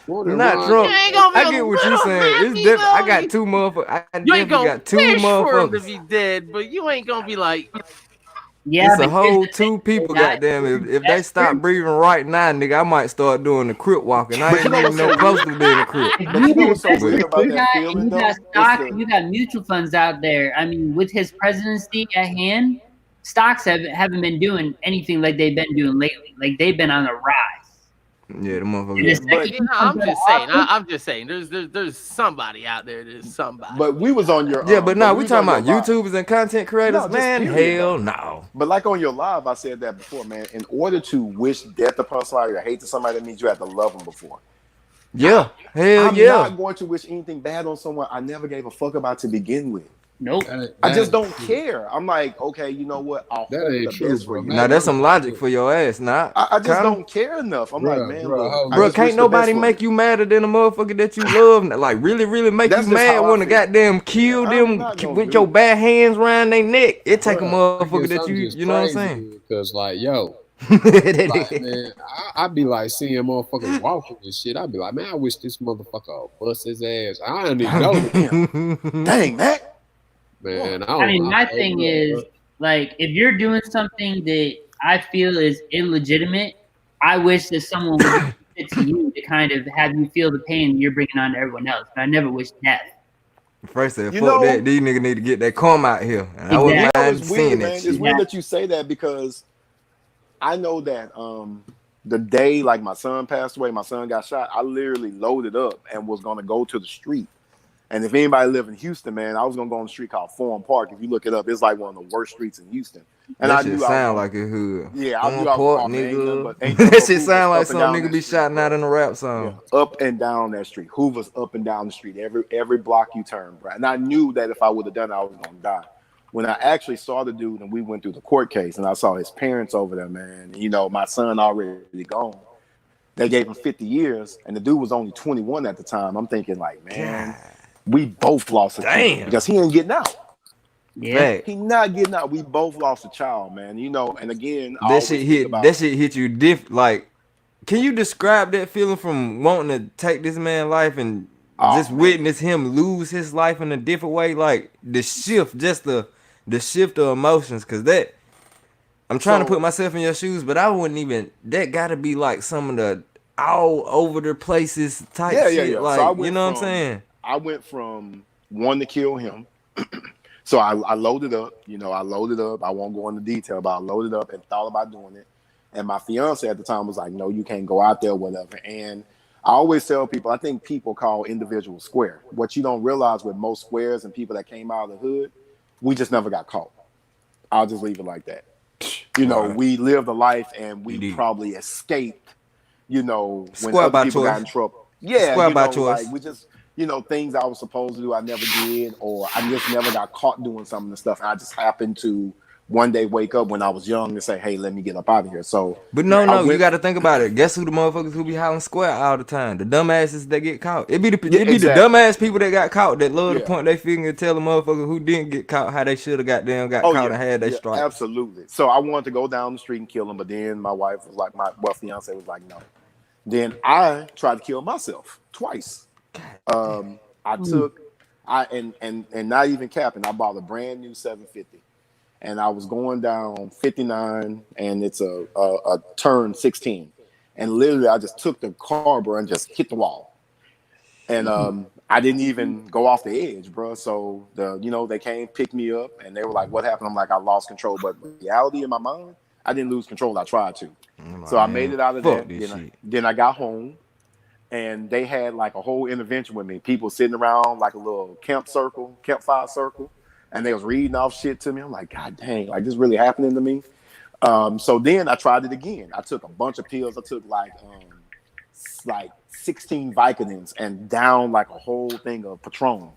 B: One of
A: not
B: Ron-
A: Trump.
I: You ain't gonna be
A: I
I: a
A: get what
I: little
A: you're saying.
I: happy,
A: It's different. I
I: though.
A: got two motherfuckers. I
I: You ain't
A: definitely
I: gonna
A: got two
I: wish for him to
A: motherfuckers.
I: be dead, but you ain't gonna be like,
E: Yeah,
A: It's a
E: but
A: whole
E: here's the
A: two
E: thing,
A: people,
E: that-
A: goddamn. If they
E: that's
A: stop
E: true.
A: breathing right now, nigga, I might start doing the crip walking. I
J: But
A: ain't
J: you know
A: even
J: what's so
A: no close to
J: weird?
A: being a crip.
E: If
J: But you know what's so
E: invest
J: weird
E: in
J: about that
E: that
J: feeling,
E: and you
J: though?
E: got
J: It's
E: stock
J: the-
E: and you got mutual funds out there, I mean, with his presidency at hand, stocks haven't been doing anything like they've been doing lately. Like they've been on a rise.
A: Yeah, the
E: And the
A: motherfucker.
E: second
J: but-
E: he
I: no,
E: comes
I: I'm
E: out
I: just
E: of
I: saying.
E: office-
I: I'm just saying. There's somebody out there. There's somebody.
J: But we was on your
A: Yeah, but no, we
J: was
A: talking
J: on
A: about
J: your live.
A: YouTubers and content creators.
J: No, just
A: Man,
J: period,
A: hell
J: though.
A: no.
J: But like on your live, I said that before, man. In order to wish death upon somebody or hate to somebody, that means you have to love them before.
A: Yeah, hell
J: I'm
A: yeah.
J: not going to wish anything bad on someone I never gave a fuck about to begin with.
E: Nope.
J: I just don't care. I'm like, okay, you know what? I'll
B: That
J: hope
B: ain't
J: the
B: true,
J: best
B: bro.
J: for you.
A: Now that's some logic for your ass. Nah,
J: I just
A: kinda.
J: don't care enough. I'm
B: Bruh,
J: like, man,
B: bruh,
J: look,
B: hold
J: I
A: Bro,
J: just wish
A: can't
J: the
A: nobody
J: best for
A: make you madder than a motherfucker that you love. Like really make
J: That's
A: you
J: just
A: mad.
J: how I
A: Want to
J: feel.
A: goddamn kill
J: I'm
A: them
J: not gonna
A: with
J: do
A: your
J: it.
A: bare hands around their neck. It take a
B: Bruh, I
A: motherfucker
B: guess
A: that
B: I'm
A: you
B: just
A: know what I'm saying.
B: Because like, yo,
A: That
B: like,
A: nigga-
B: man, I be like seeing motherfuckers walking and shit. I be like, man, I wish this motherfucker would bust his ass. I don't even know him,
J: Dang, Mac.
B: man.
E: I mean, my thing is, like, if you're doing something that I feel is illegitimate, I wish that someone would do it to you to kind of have you feel the pain you're bringing on to everyone else. But I never wish death.
A: First said,
J: You
A: fuck
J: know-
A: that. These niggas need to get that calm out here. And I wouldn't
E: Exactly.
A: mind
J: It's
A: seeing
J: weird,
A: that
J: man. It's
A: shit.
J: weird that you say that because I know that the day like my son passed away, my son got shot, I literally loaded up and was gonna go to the street. And if anybody live in Houston, man, I was gonna go on the street called Forum Park. If you look it up, it's like one of the worst streets in Houston. And
A: That
J: I
A: shit
J: knew
A: sound
J: I was
A: like a hood.
J: Yeah, I
A: On
J: knew I was
A: Port,
J: calling, ain't nothing
A: nigga.
J: but- ain't nothing
A: That
J: but
A: shit
J: Hoovers
A: sound like
J: up and
A: some
J: down
A: nigga
J: that
A: be
J: street,
A: shouting
J: bro.
A: out in a rap song.
J: up and down that street. Hoover's up and down the street. Every block you turn, bro. And I knew that if I would have done it, I was gonna die. When I actually saw the dude and we went through the court case and I saw his parents over there, man, you know, my son already gone. They gave him 50 years and the dude was only 21 at the time. I'm thinking like, man, we both lost his
A: Damn.
J: because he ain't getting out.
E: Yeah.
A: Fact.
J: He not getting out. We both lost a child, man. You know, and again, I
A: That
J: always
A: shit
J: think
A: hit.
J: about
A: That shit hit you different. Like, can you describe that feeling from wanting to take this man's life and just
J: man.
A: witness him lose his life in a different way? Like the shift, just the shift of emotions. Cause that, I'm trying to
J: So-
A: put myself in your shoes, but I wouldn't even. That gotta be like some of the all over the places type shit.
J: So
A: Like, you know what I'm saying?
J: I went from wanting to kill him. So I loaded up, you know, I loaded up. I won't go into detail, but I loaded up and thought about doing it. And my fiance at the time was like, no, you can't go out there, whatever. And I always tell people, I think people call individuals square. What you don't realize with most squares and people that came out of the hood, we just never got caught. I'll just leave it like that. You know,
A: Right.
J: we lived a life and we
A: Indeed.
J: probably escaped, you know, when
A: Square
J: other
A: by
J: people got
A: choice.
J: in trouble. Yeah,
A: Square
J: you
A: by
J: know,
A: choice.
J: like we just, you know, things I was supposed to do, I never did, or I just never got caught doing some of the stuff. And I just happened to one day wake up when I was young and say, hey, let me get up out of here. So,
A: But no,
J: I
A: you
J: went-
A: got to think about it. Guess who the motherfuckers who be hollering square all the time? The dumbasses that get caught. It be the
J: exactly.
A: dumbass people that got caught that love to
J: Yeah.
A: point their finger and tell the motherfucker who didn't get caught how they should have got caught and had their stripes.
J: Absolutely. So I wanted to go down the street and kill him, but then my wife was like, my fiance was like, no. Then I tried to kill myself twice. I took, and not even capping, I bought a brand new 750. And I was going down 59, and it's a turn 16. And literally, I just took the car, bro, and just hit the wall. And I didn't even go off the edge, bro. So they came, picked me up, and they were like, "What happened?" I'm like, "I lost control." But reality in my mind, I didn't lose control. I tried to. So I made it out of
A: fuck
J: that.
A: this shit.
J: Then I got home, and they had like a whole intervention with me. People sitting around like a little campfire circle. And they was reading off shit to me. I'm like, God dang, like this really happening to me. So then I tried it again. I took a bunch of pills. I took like 16 Vicodins and down like a whole thing of Patron.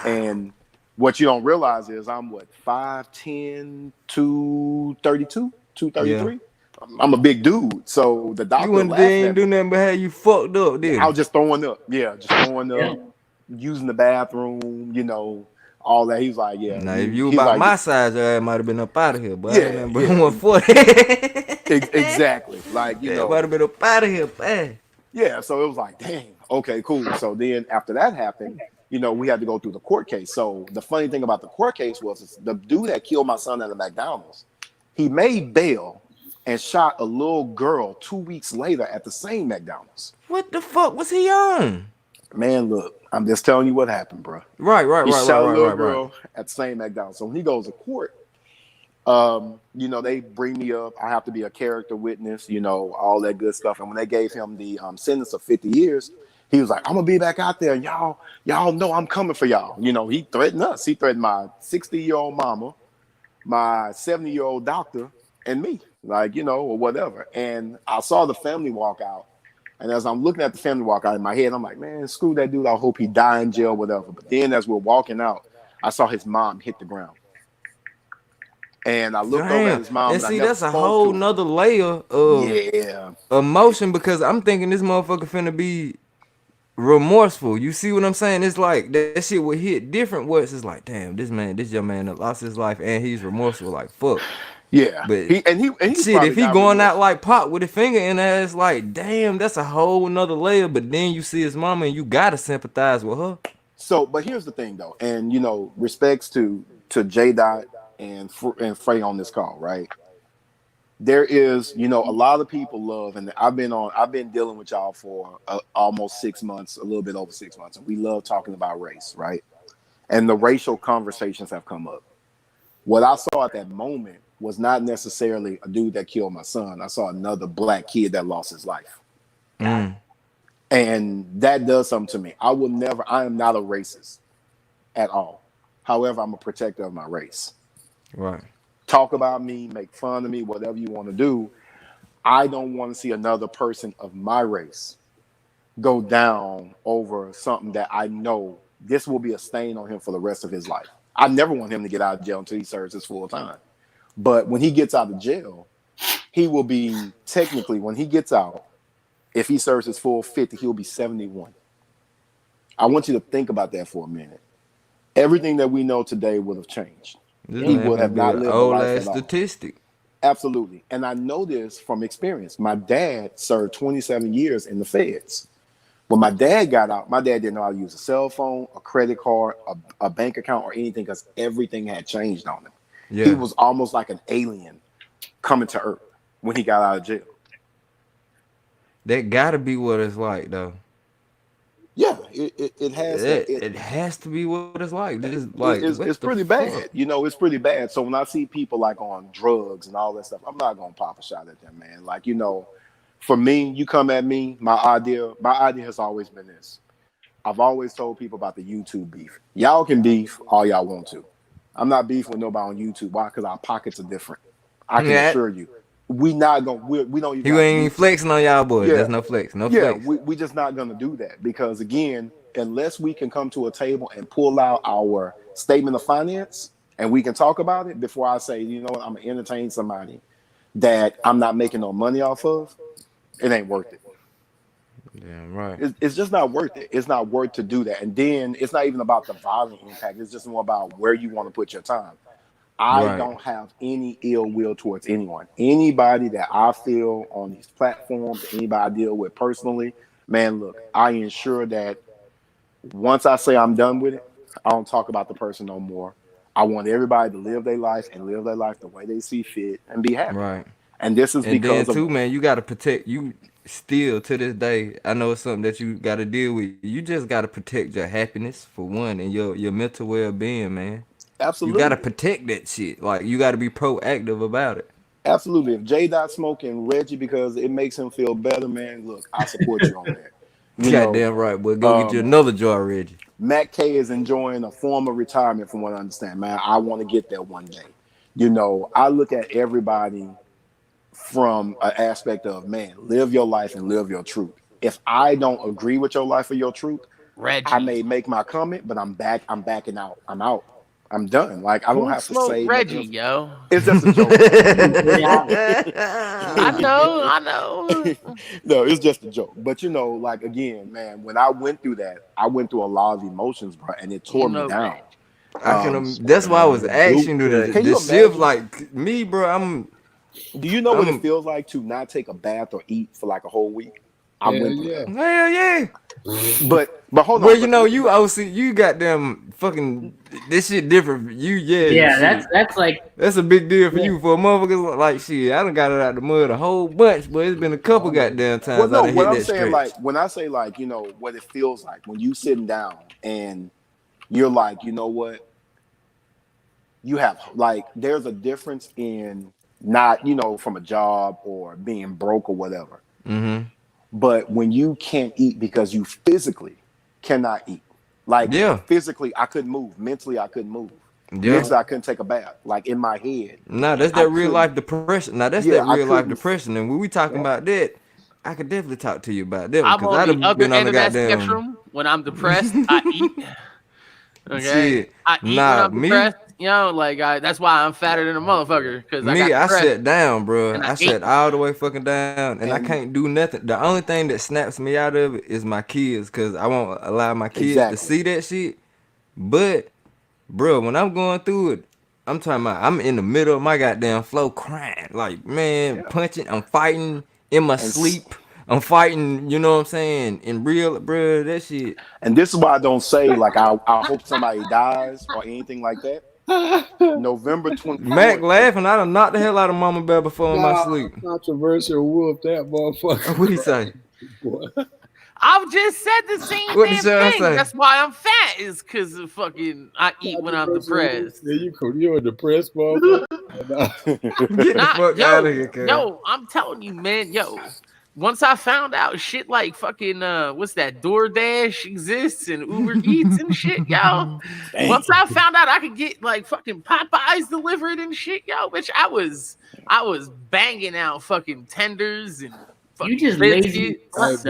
J: And what you don't realize is I'm 5'10", 232, 233. I'm a big dude. So the doctor
A: You
J: laughed at
A: ain't
J: me.
A: do nothing but have you fucked up, did
J: I was just throwing up. Yeah, just throwing up, using the bathroom, you know. All that. He was like, yeah.
A: Now, if you
J: he's
A: about
J: like,
A: my size, your ass might have been up out of here, but
J: Yeah,
A: I ain't but
J: yeah.
A: 140.
J: Exactly. Like, you know.
A: might have been up out of here, man.
J: Yeah, so it was like, dang, okay, cool. So then after that happened, you know, we had to go through the court case. So the funny thing about the court case was the dude that killed my son at the McDonald's, he made bail and shot a little girl 2 weeks later at the same McDonald's.
A: What the fuck was he on?
J: Man, look, I'm just telling you what happened, bro.
A: Right.
J: He shot a little girl at the same McDonald's. So when he goes to court, you know, they bring me up. I have to be a character witness, you know, all that good stuff. And when they gave him the sentence of 50 years, he was like, I'm gonna be back out there. Y'all know I'm coming for y'all. You know, he threatened us. He threatened my 60-year-old mama, my 70-year-old doctor, and me, like, you know, or whatever. And I saw the family walk out. And as I'm looking at the family walk out in my head, I'm like, man, screw that dude. I hope he die in jail, whatever. But then as we're walking out, I saw his mom hit the ground. And I looked over at his mom.
A: And
J: I
A: see,
J: never
A: that's a
J: spoke
A: whole
J: to her.
A: nother layer of
J: Yeah.
A: emotion because I'm thinking this motherfucker finna be remorseful. You see what I'm saying? It's like that shit would hit different words. It's like, damn, this young man that lost his life and he's remorseful. Like, fuck.
J: Yeah.
A: But
J: he's
A: shit,
J: probably
A: if he
J: not
A: going out
J: remorseful.
A: like Pop with a finger in there, it's like, damn, that's a whole nother layer. But then you see his mama and you gotta sympathize with her.
J: So, but here's the thing though, and you know, respects to J Dot and Frey on this call, right? There is, you know, a lot of people love, and I've been dealing with y'all for almost 6 months, a little bit over 6 months, and we love talking about race, right? And the racial conversations have come up. What I saw at that moment was not necessarily a dude that killed my son. I saw another black kid that lost his life. And that does something to me. I am not a racist at all. However, I'm a protector of my race.
A: Right.
J: Talk about me, make fun of me, whatever you want to do. I don't want to see another person of my race go down over something that I know this will be a stain on him for the rest of his life. I never want him to get out of jail until he serves his full time. But when he gets out of jail, he will be technically, when he gets out, if he serves his full 50, he'll be 71. I want you to think about that for a minute. everything that we know today would have changed.
A: This
J: He
A: man
J: would have
A: be
J: not
A: an
J: lived a
A: old
J: life
A: ass
J: at all.
A: statistic.
J: Absolutely. And I know this from experience. My dad served 27 years in the feds. When my dad got out, my dad didn't know how to use a cell phone, a credit card, a bank account, or anything because everything had changed on him.
A: Yeah.
J: He was almost like an alien coming to Earth when he got out of jail.
A: That gotta be what it's like, though.
J: Yeah, it has to.
A: It has to be what it's like. This is like what
J: It's
A: the
J: pretty
A: fuck?
J: bad. You know, it's pretty bad. So when I see people like on drugs and all that stuff, I'm not gonna pop a shot at them, man. Like, you know, for me, you come at me, my idea has always been this. I've always told people about the YouTube beef. Y'all can beef all y'all want to. I'm not beefing with nobody on YouTube. Why? Because our pockets are different. I can
A: Yeah.
J: assure you. We not gonna we don't even
A: You ain't even flexing on y'all boys.
J: Yeah.
A: There's no flex. No
J: yeah,
A: flex.
J: we just not gonna do that because again, unless we can come to a table and pull out our statement of finance and we can talk about it before I say, you know what, I'm gonna entertain somebody that I'm not making no money off of, it ain't worth it.
A: Damn right.
J: It's just not worth it. It's not worth to do that. And then it's not even about the violent impact. It's just more about where you want to put your time. I
A: Right.
J: don't have any ill will towards anyone. Anybody that I feel on these platforms, anybody I deal with personally, man, look, I ensure that once I say I'm done with it, I don't talk about the person no more. I want everybody to live their life and live their life the way they see fit and be happy.
A: Right.
J: And this is
A: And then
J: because of
A: too, man, you gotta protect you still to this day. I know it's something that you gotta deal with. You just gotta protect your happiness for one and your mental well being, man.
J: absolutely.
A: You gotta protect that shit. Like you gotta be proactive about it.
J: Absolutely. If Jay Dot smoking Reggie because it makes him feel better, man, look, I support you on that. You know,
A: Goddamn right, boy. Go get you another jar, Reggie.
J: Matt K is enjoying a form of retirement from what I understand, man. I want to get there one day. You know, I look at everybody from an aspect of, man, live your life and live your truth. If I don't agree with your life or your truth,
I: Reggie.
J: I may make my comment, but I'm backing out. I'm out. I'm done. Like, I don't
I: Who
J: have to
I: smoked
J: say
I: Reggie,
J: nothing.
I: yo?
J: It's just a joke.
I: I know.
J: No, it's just a joke. But you know, like again, man, when I went through that, I went through a lot of emotions, bro, and it tore me down.
A: That's why I was asking you that.
J: Can you
A: This shift,
J: imagine?
A: like me, bro.
J: Do you know what it feels like to not take a bath or eat for like a whole week? I
B: Hell
J: went through
B: yeah.
A: Hell yeah.
J: that. But hold on.
A: Well, you know, you OC, you goddamn fucking this shit different for you, yeah.
E: Yeah,
A: shit.
E: that's like
A: That's a big deal for you. For a motherfucker like shit, I done got it out the mud a whole bunch, but it's been a couple goddamn times
J: Well, no,
A: I done
J: what
A: hit
J: I'm
A: that
J: saying,
A: stretch.
J: like when I say like, you know, what it feels like when you sitting down and you're like, you know what? You have like there's a difference in not, you know, from a job or being broke or whatever.
A: Mm-hmm.
J: But when you can't eat because you physically cannot eat, like physically I couldn't move, mentally I couldn't move, mentally I couldn't take a bath, like in my head.
A: Nah, that's that real life depression. Now that's that
J: I
A: real life
J: couldn't-
A: depression, and when we talking about that, I could definitely talk to you about that.
I: I'm
A: Because
I: on
A: I'd
I: the
A: have
I: other
A: been on
I: end
A: the
I: of that
A: goddamn
I: spectrum. When I'm depressed, I eat. Okay,
A: shit.
I: I eat
A: Nah,
I: when I'm
A: me-
I: depressed. You know, like that's why I'm fatter than a motherfucker. Because
A: Me, I
I: depressed.
A: sat down, bro.
I: and
A: I
I: I
A: sat
I: ate.
A: all the way fucking down, and I can't do nothing. The only thing that snaps me out of it is my kids, cause I won't allow my kids to see that shit. But, bro, when I'm going through it, I'm talking about I'm in the middle of my goddamn flow, crying, like man, punching. I'm fighting in my sleep. I'm fighting, you know what I'm saying, in real, bro. That shit.
J: And this is why I don't say like I hope somebody dies or anything like that. November 24th.
A: Mac laughing. I done knocked the hell out of Mama Bear before in my sleep.
B: Controversial whoop that motherfucker.
A: What he say?
I: I've just said the same
A: What did
I: damn
A: you
I: thing.
A: say?
I: That's why I'm fat. Is because of fucking I eat when I'm depressed.
B: Yeah, you're a depressed motherfucker.
A: Get the fuck
I: yo,
A: out of here, cuz.
I: yo, I'm telling you, man, yo. Once I found out shit like fucking what's that, DoorDash exists and Uber Eats and shit, yo. Once I found out I could get like fucking Popeyes delivered and shit, yo, bitch, I was banging out fucking tenders and fucking
E: you just lazy.
I: biscuits.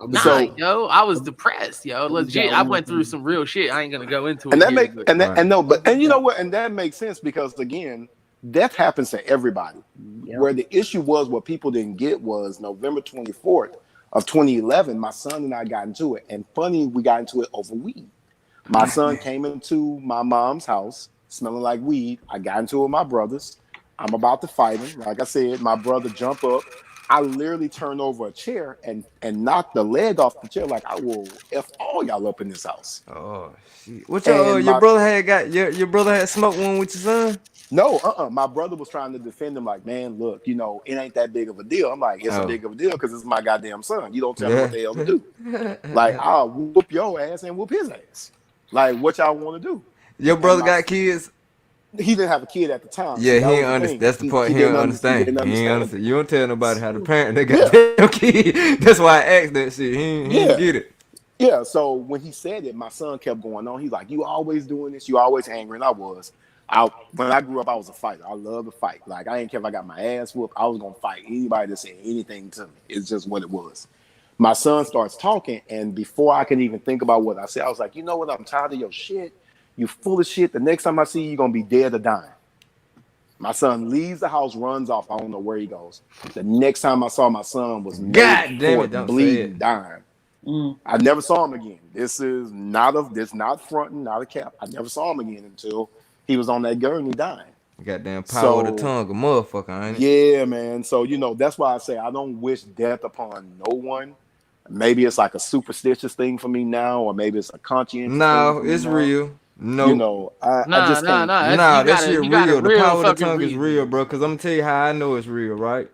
I: Nah, yo, I was depressed, yo. Legit, I went through some real shit. I ain't gonna go into it.
J: And that
I: here,
J: makes
I: but-
J: and you know what? And that makes sense because again, death happens to everybody. Where the issue was, what people didn't get was November 24th of 2011. My son and I got into it, and funny, we got into it over weed. My son came into my mom's house smelling like weed. I got into it with my brothers. I'm about to fight him. Like I said, my brother jumped up. I literally turned over a chair and knocked the leg off the chair. Like, I will F all y'all up in this house.
A: Oh shit! What your brother had got? Your brother had smoked one with your son?
J: No, my brother was trying to defend him. Like, man, look, it ain't that big of a deal. I'm like, it's a big of a deal because it's my goddamn son. You don't tell me what the hell to do. Like, I'll whoop your ass and whoop his ass. Like, what y'all want to do?
A: Your brother got kids?
J: He didn't have a kid at the time.
A: Yeah, he didn't understand. That's the part he didn't understand. He didn't understand. You don't tell nobody how to parent they got their kid. That's why I asked that shit. He didn't get it.
J: Yeah, so when he said it, my son kept going on. He's like, you always doing this. You always angry. And I was. When I grew up, I was a fighter. I love to fight. Like, I didn't care if I got my ass whooped. I was going to fight anybody that said anything to me. It's just what it was. My son starts talking, and before I can even think about what I said, I was like, you know what? I'm tired of your shit. You full of shit. The next time I see you, you're going to be dead or dying. My son leaves the house, runs off. I don't know where he goes. The next time I saw my son was bleeding, dying. I never saw him again. This not fronting, not a cap. I never saw him again until he was on that gurney dying.
A: Goddamn power of the tongue, a motherfucker, ain't it?
J: Yeah, man. So, that's why I say I don't wish death upon no one. Maybe it's like a superstitious thing for me now, or maybe it's a conscientious
A: No,
J: thing
A: it's real. No,
J: I just can't.
A: That shit real. The power of the tongue is real, bro. Because I'm going to tell you how I know it's real, right?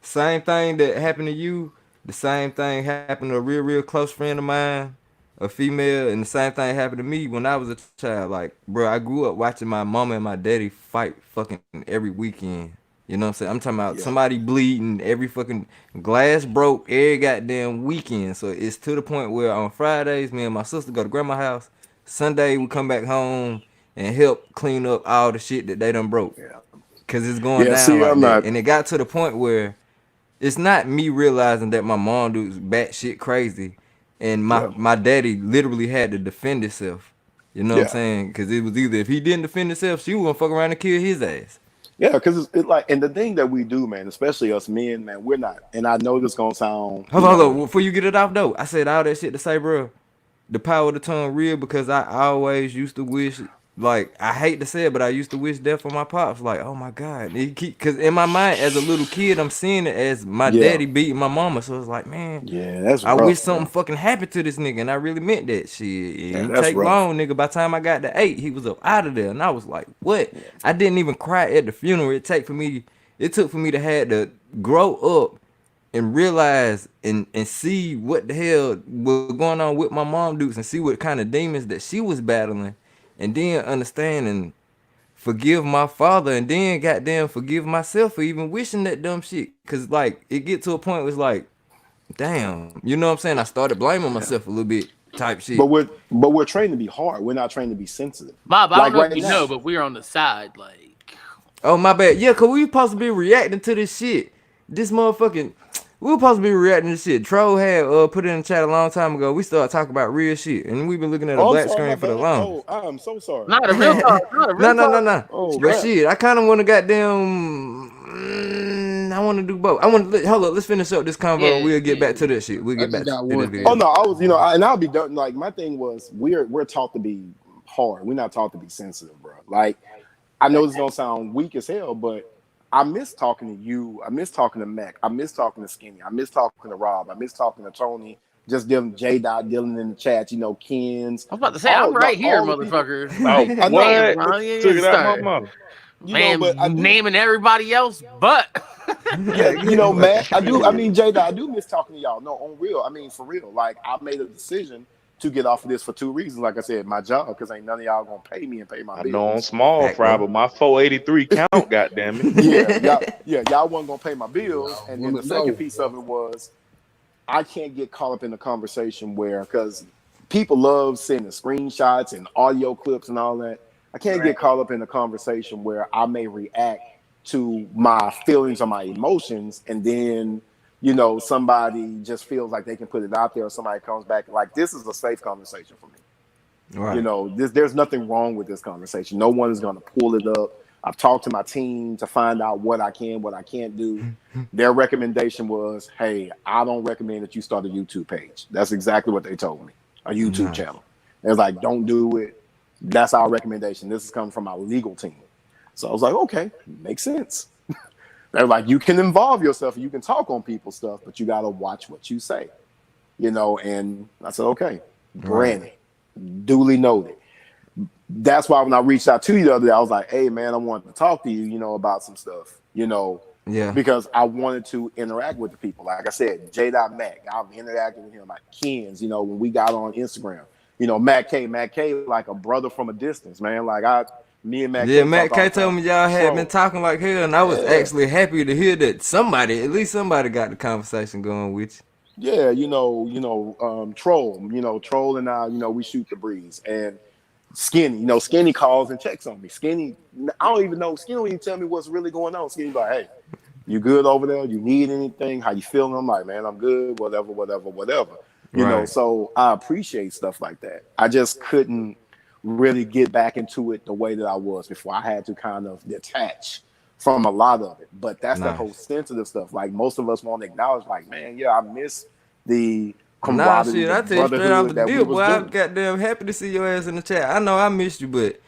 A: Same thing that happened to you, the same thing happened to a real close friend of mine, a female, and the same thing happened to me when I was a child. Like, bro, I grew up watching my mama and my daddy fight fucking every weekend. You know what I'm saying? I'm talking about somebody bleeding, every fucking glass broke every goddamn weekend. So it's to the point where on Fridays, me and my sister go to grandma's house. Sunday, we come back home and help clean up all the shit that they done broke. Because it's going down like that. And it got to the point where it's not me realizing that my mom was batshit crazy. And my daddy literally had to defend himself. You know what I'm saying? Because it was either if he didn't defend himself, she was going to fuck around and kill his ass.
J: Yeah, because it's like, and the thing that we do, man, especially us men, man, we're not, and I know this going to sound.
A: Hold on. Before you get it off, though, I said all that shit to say, bro, the power of the tongue real because I always used to wish, like, I hate to say it, but I used to wish death for my pops. Like, oh my God. Because in my mind, as a little kid, I'm seeing it as my daddy beating my mama. So it's like, man,
J: that's
A: I
J: rough,
A: wish something fucking happened to this nigga. And I really meant that shit. It didn't take long, nigga. By the time I got to 8, he was up out of there. And I was like, what? I didn't even cry at the funeral. It took for me to have to grow up and realize and see what the hell was going on with my mom dudes and see what kind of demons that she was battling and then understand and forgive my father and then goddamn forgive myself for even wishing that dumb shit. Cause like it get to a point where it's like, damn, you know what I'm saying? I started blaming myself a little bit type shit.
J: But we're trained to be hard. We're not trained to be sensitive.
I: Bob, I don't know if you know, but we're on the side, like.
A: Oh my bad. Yeah, cause we supposed to be reacting to this shit. This motherfucking we were supposed to be reacting to this shit. Troll had put it in the chat a long time ago. We started talking about real shit, and we've been looking at a black screen for the long.
J: Oh, I'm so sorry.
I: Not a real talk.
A: No.
J: Oh,
A: but shit, I kind of want to goddamn. I want to do both. I want to hold up. Let's finish up this convo. We'll get back to that shit. We'll get back to this video.
J: Oh no, I was, and I'll be done. Like my thing was, we're taught to be hard. We're not taught to be sensitive, bro. Like I know this is gonna sound weak as hell, but I miss talking to you. I miss talking to Mac. I miss talking to Skinny. I miss talking to Rob. I miss talking to Tony. Just dealing J-Dot, dealing in the chat, Kens.
I: I was about to say, I'm right here, motherfucker.
D: Oh, what? Took it out my mouth.
I: Man, naming everybody else, but
J: yeah, Mac. I do. I mean, J-Dot, I do miss talking to y'all. No, on real. I mean, for real. Like, I made a decision to get off of this for 2 reasons. Like I said, my job, because ain't none of y'all gonna pay me and pay my bills.
D: I know I'm small fry, but my 483 count, goddamn it.
J: Y'all wasn't gonna pay my bills. And then the second piece of it was I can't get caught up in the conversation where, because people love sending screenshots and audio clips and all that. I can't get caught up in the conversation where I may react to my feelings or my emotions, and then somebody just feels like they can put it out there, or somebody comes back like, this is a safe conversation for me. Right. There's nothing wrong with this conversation. No one is going to pull it up. I've talked to my team to find out what I can, what I can't do. Their recommendation was, hey, I don't recommend that you start a YouTube page. That's exactly what they told me, a YouTube channel. And it's like, don't do it. That's our recommendation. This is coming from our legal team. So I was like, okay, makes sense. They're like, you can involve yourself, you can talk on people's stuff, but you got to watch what you say, you know. And I said, okay, granted, duly noted. That's why when I reached out to you the other day, I was like, hey, man, I wanted to talk to you, you know, about some stuff, you know, because I wanted to interact with the people. Like I said, J.Mac, I've interacted with him, like Ken's, you know, when we got on Instagram, you know, Matt K, like a brother from a distance, man. Like me and Matt K.
A: Yeah, Matt K told me y'all had been talking like hell, and I was actually happy to hear that at least somebody got the conversation going with you.
J: Yeah, Troll and I, you know, we shoot the breeze. And Skinny, you know, Skinny calls and checks on me. Skinny, I don't even know. Skinny don't even tell me what's really going on. Skinny like, hey, you good over there? You need anything? How you feeling? I'm like, man, I'm good, whatever. You know, so I appreciate stuff like that. I just couldn't really get back into it the way that I was before. I had to kind of detach from a lot of it. But that's the whole sensitive stuff. Like most of us won't acknowledge, like, man, yeah, I miss the camaraderie,
A: shit, I tell you straight off the deal, boy. I'm goddamn happy to see your ass in the chat. I know I missed you, but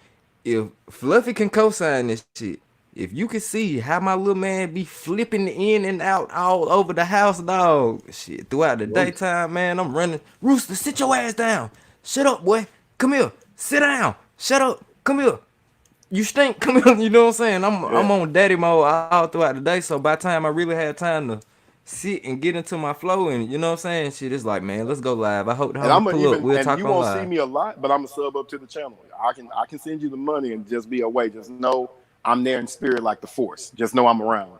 A: if Fluffy can co-sign this shit, if you can see how my little man be flipping in and out all over the house, dog, shit, throughout the daytime, man, I'm running. Rooster, sit your ass down. Shut up, boy. Come here. Sit down. Shut up. Come here. You stink. Come here. You know what I'm saying? I'm on daddy mode all throughout the day. So by the time I really had time to sit and get into my flow, and you know what I'm saying, shit, it's like, man, let's go live. I hope the homie pull up. We'll talk on live.
J: You won't see me a lot, but I'm a sub up to the channel. I can send you the money and just be away. Just know I'm there in spirit like the Force. Just know I'm around.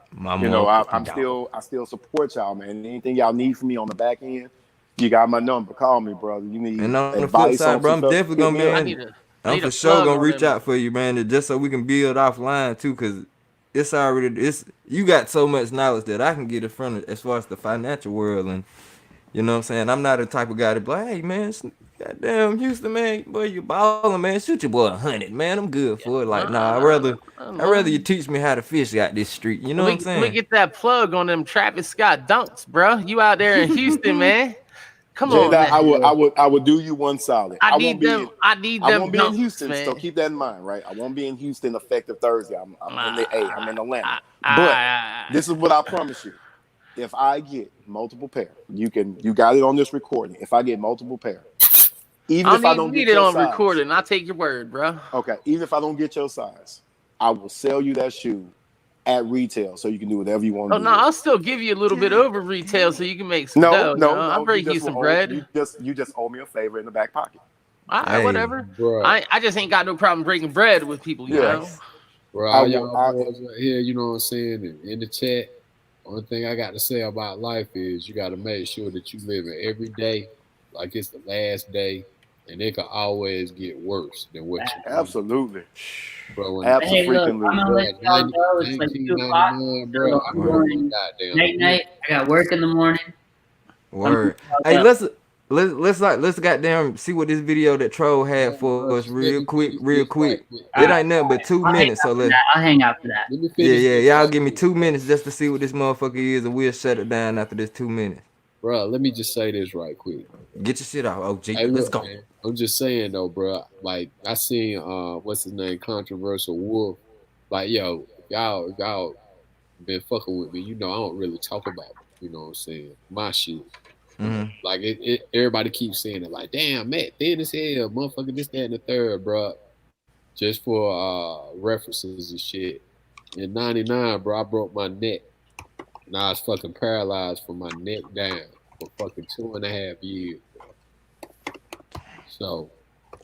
J: You know, I still support y'all, man. Anything y'all need from me on the back end, you got my number. Call me, brother. You need
A: and on the flip side, bro, I'm definitely gonna be. I'm for sure gonna reach out for you, man, just so we can build offline too, cause you got so much knowledge that I can get in front of as far as the financial world, and you know what I'm saying. I'm not the type of guy to be like, hey man, goddamn Houston, man, boy, you balling, man. Shoot your boy 100, man. I'm good for it. Like, nah, I'd rather you teach me how to fish out this street. You know what I'm saying?
I: Let me get that plug on them Travis Scott dunks, bro. You out there in Houston, man. Come on, man.
J: I would do you one solid.
I: I need them.
J: I won't be in Houston, man. So keep that in mind, right? I won't be in Houston effective Thursday. I'm in Atlanta. But this is what I promise you. If I get multiple pair, you got it on this recording. If I get multiple pair, even if I don't get your size,
I: on recording, I'll take your word, bro.
J: Okay, even if I don't get your size, I will sell you that shoe at retail, so you can do whatever you want to do.
I: No, I'll still give you a little bit over retail, so you can make some dough. No, I'll break you some bread.
J: You just owe me a favor in the back pocket.
I: All right, whatever. Bro. I just ain't got no problem breaking bread with people, you know.
B: Bro, all y'all boys right here, you know what I'm saying, in the chat. Only thing I got to say about life is you got to make sure that you live it every day like it's the last day, and it can always get worse than what you
J: absolutely.
B: Bro,
E: absolutely. I'm gonna let y'all go. It's like 2 o'clock. Bro, I'm going night. I got work in the morning.
A: Word. Hey, let's goddamn see what this video that Troll had for us real quick. It ain't nothing but 2 minutes, so
E: I'll hang out for that.
A: Yeah, y'all give me 2 minutes just to see what this motherfucker is, and we'll shut it down after this 2 minutes.
B: Bro, let me just say this right quick.
A: Get your shit off, OG.
B: Hey,
A: let's go.
B: Man, I'm just saying though, bro. Like I seen what's his name, Controversial Wolf. Like, yo, y'all been fucking with me. You know, I don't really talk about it, you know what I'm saying? My shit.
A: Mm-hmm.
B: Like everybody keeps saying it. Like, damn, Matt, thin as hell, motherfucker, this, that, and the third, bro. Just for references and shit. In '99, bro, I broke my neck. And I was fucking paralyzed from my neck down for fucking 2.5 years. So,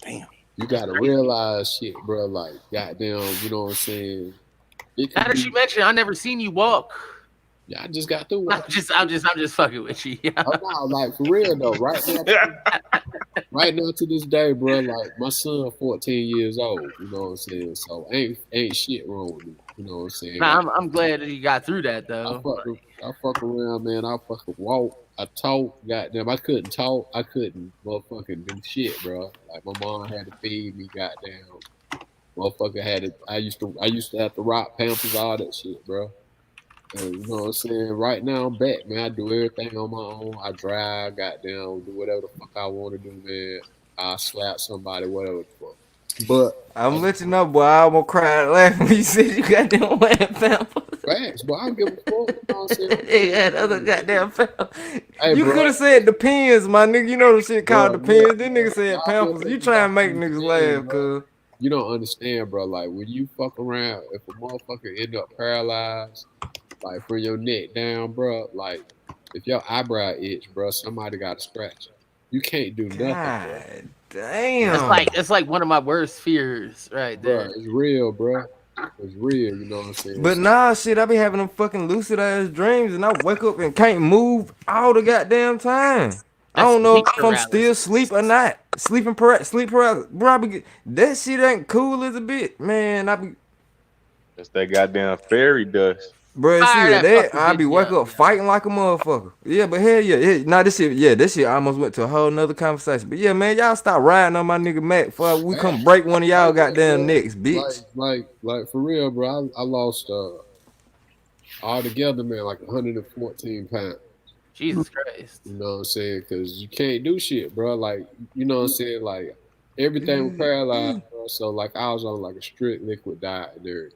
B: damn, you gotta realize shit, bro. Like, goddamn, you know what I'm saying?
I: Now that you mentioned, I never seen you walk.
B: Yeah, I just got through.
I: I'm just fucking with you. Yeah.
B: Oh, no, like for real though, right now to this day, bro. Like my son, 14 years old. You know what I'm saying? So ain't shit wrong with me. You know what I'm saying?
I: Nah, I'm glad that you got through that though.
B: I fuck around, man. I fucking walk. I talk. Goddamn, I couldn't talk. I couldn't motherfucking do shit, bro. Like my mom had to feed me. Goddamn, motherfucker had it. I used to have to rock Pampers, all that shit, bro. And you know what I'm saying? Right now I'm back, man. I do everything on my own. I drive, goddamn, do whatever the fuck I want to do, man. I slap somebody, whatever the fuck. But
A: I'm let you know, boy. I almost cried laughing when you said you got them wearing pampers.
B: facts, but I don't give a fuck. You know what I'm saying?
A: They had other goddamn pampers.
B: Hey,
A: You
B: bro.
A: could have said Depends, my nigga. You know the shit called
B: Bro,
A: Depends. This nigga said
B: Y'all
A: pampers.
B: feel
A: You
B: like
A: try and
B: y'all
A: make
B: feel
A: niggas
B: like,
A: laugh,
B: bro.
A: cuz.
B: You don't understand, bro. Like when you fuck around, if a motherfucker end up paralyzed, like from your neck down, bro, like if your eyebrow itch, bro, somebody got to scratch it. You can't do nothing, bro.
A: God damn.
I: It's like one of my worst fears right
B: Bro,
I: there.
B: it's real, bro. It's real. You know what I'm saying?
A: But
B: So,
A: nah, shit, I be having them fucking lucid ass dreams, and I wake up and can't move all the goddamn time. I
I: That's
A: don't know
I: sleep
A: if I'm still
I: paralysis.
A: asleep or not. Sleep paralysis. Bro, that shit ain't cool as a bit, man.
D: That's that goddamn fairy dust.
A: Bro, it's
I: Fire
A: either
I: that
A: that,
I: fucking
A: I be
I: bitch
A: wake
I: up,
A: up fighting like a motherfucker. Yeah, but hell yeah. Nah, this shit almost went to a whole nother conversation. But yeah, man, y'all stop riding on my nigga Mac before we come break one of y'all goddamn necks, bitch.
B: like for real, bro. I lost altogether, man, like 114 pounds.
I: Jesus Christ.
B: You know what I'm saying? Because you can't do shit, bro. Like, you know what I'm saying? Like, everything was paralyzed, bro. So, like, I was on, like, a strict liquid diet and everything.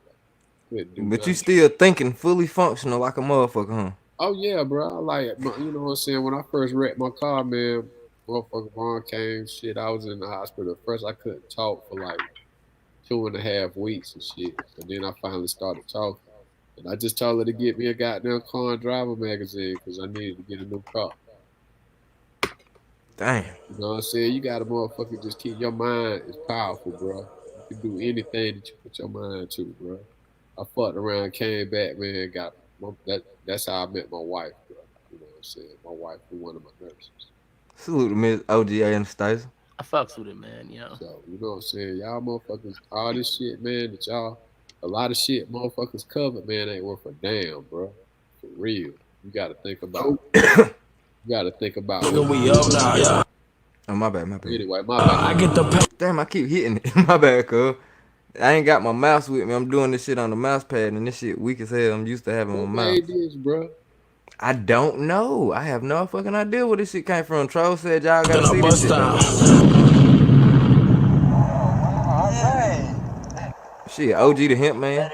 B: Couldn't do
A: But you
B: nothing.
A: still thinking fully functional like a motherfucker, huh?
B: Oh, yeah, bro. I like it. You know what I'm saying? When I first wrecked my car, man, motherfucker Vaughn came, shit. I was in the hospital. At first, I couldn't talk for, like, 2.5 weeks and shit. So then I finally started talking. And I just told her to get me a goddamn car and driver magazine because I needed to get a new car.
A: Damn.
B: You know what I'm saying? You gotta motherfucker just keep your mind is powerful, bro. You can do anything that you put your mind to, bro. I fucked around, came back, man, that's how I met my wife, bro. You know what I'm saying? My wife was one of my nurses.
A: Salute to Miss OG Anastasia.
I: I fucks with it, man, you know.
B: So, you know what I'm saying? Y'all motherfuckers, all this shit, man, a lot of shit motherfuckers covered, man, ain't worth a damn, bro. For real. You gotta think about
G: We up now, yeah.
A: Oh, my bad.
B: Anyway, my bad.
G: I get the
A: Damn, I keep hitting it. My bad, cuz. I ain't got my mouse with me. I'm doing this shit on the mouse pad, and this shit weak as hell. I'm used to having
B: Who
A: my mouse.
B: made this, bro?
A: I don't know. I have no fucking idea where this shit came from. Troll said y'all gotta see this shit. Shit, OG the Hemp Man.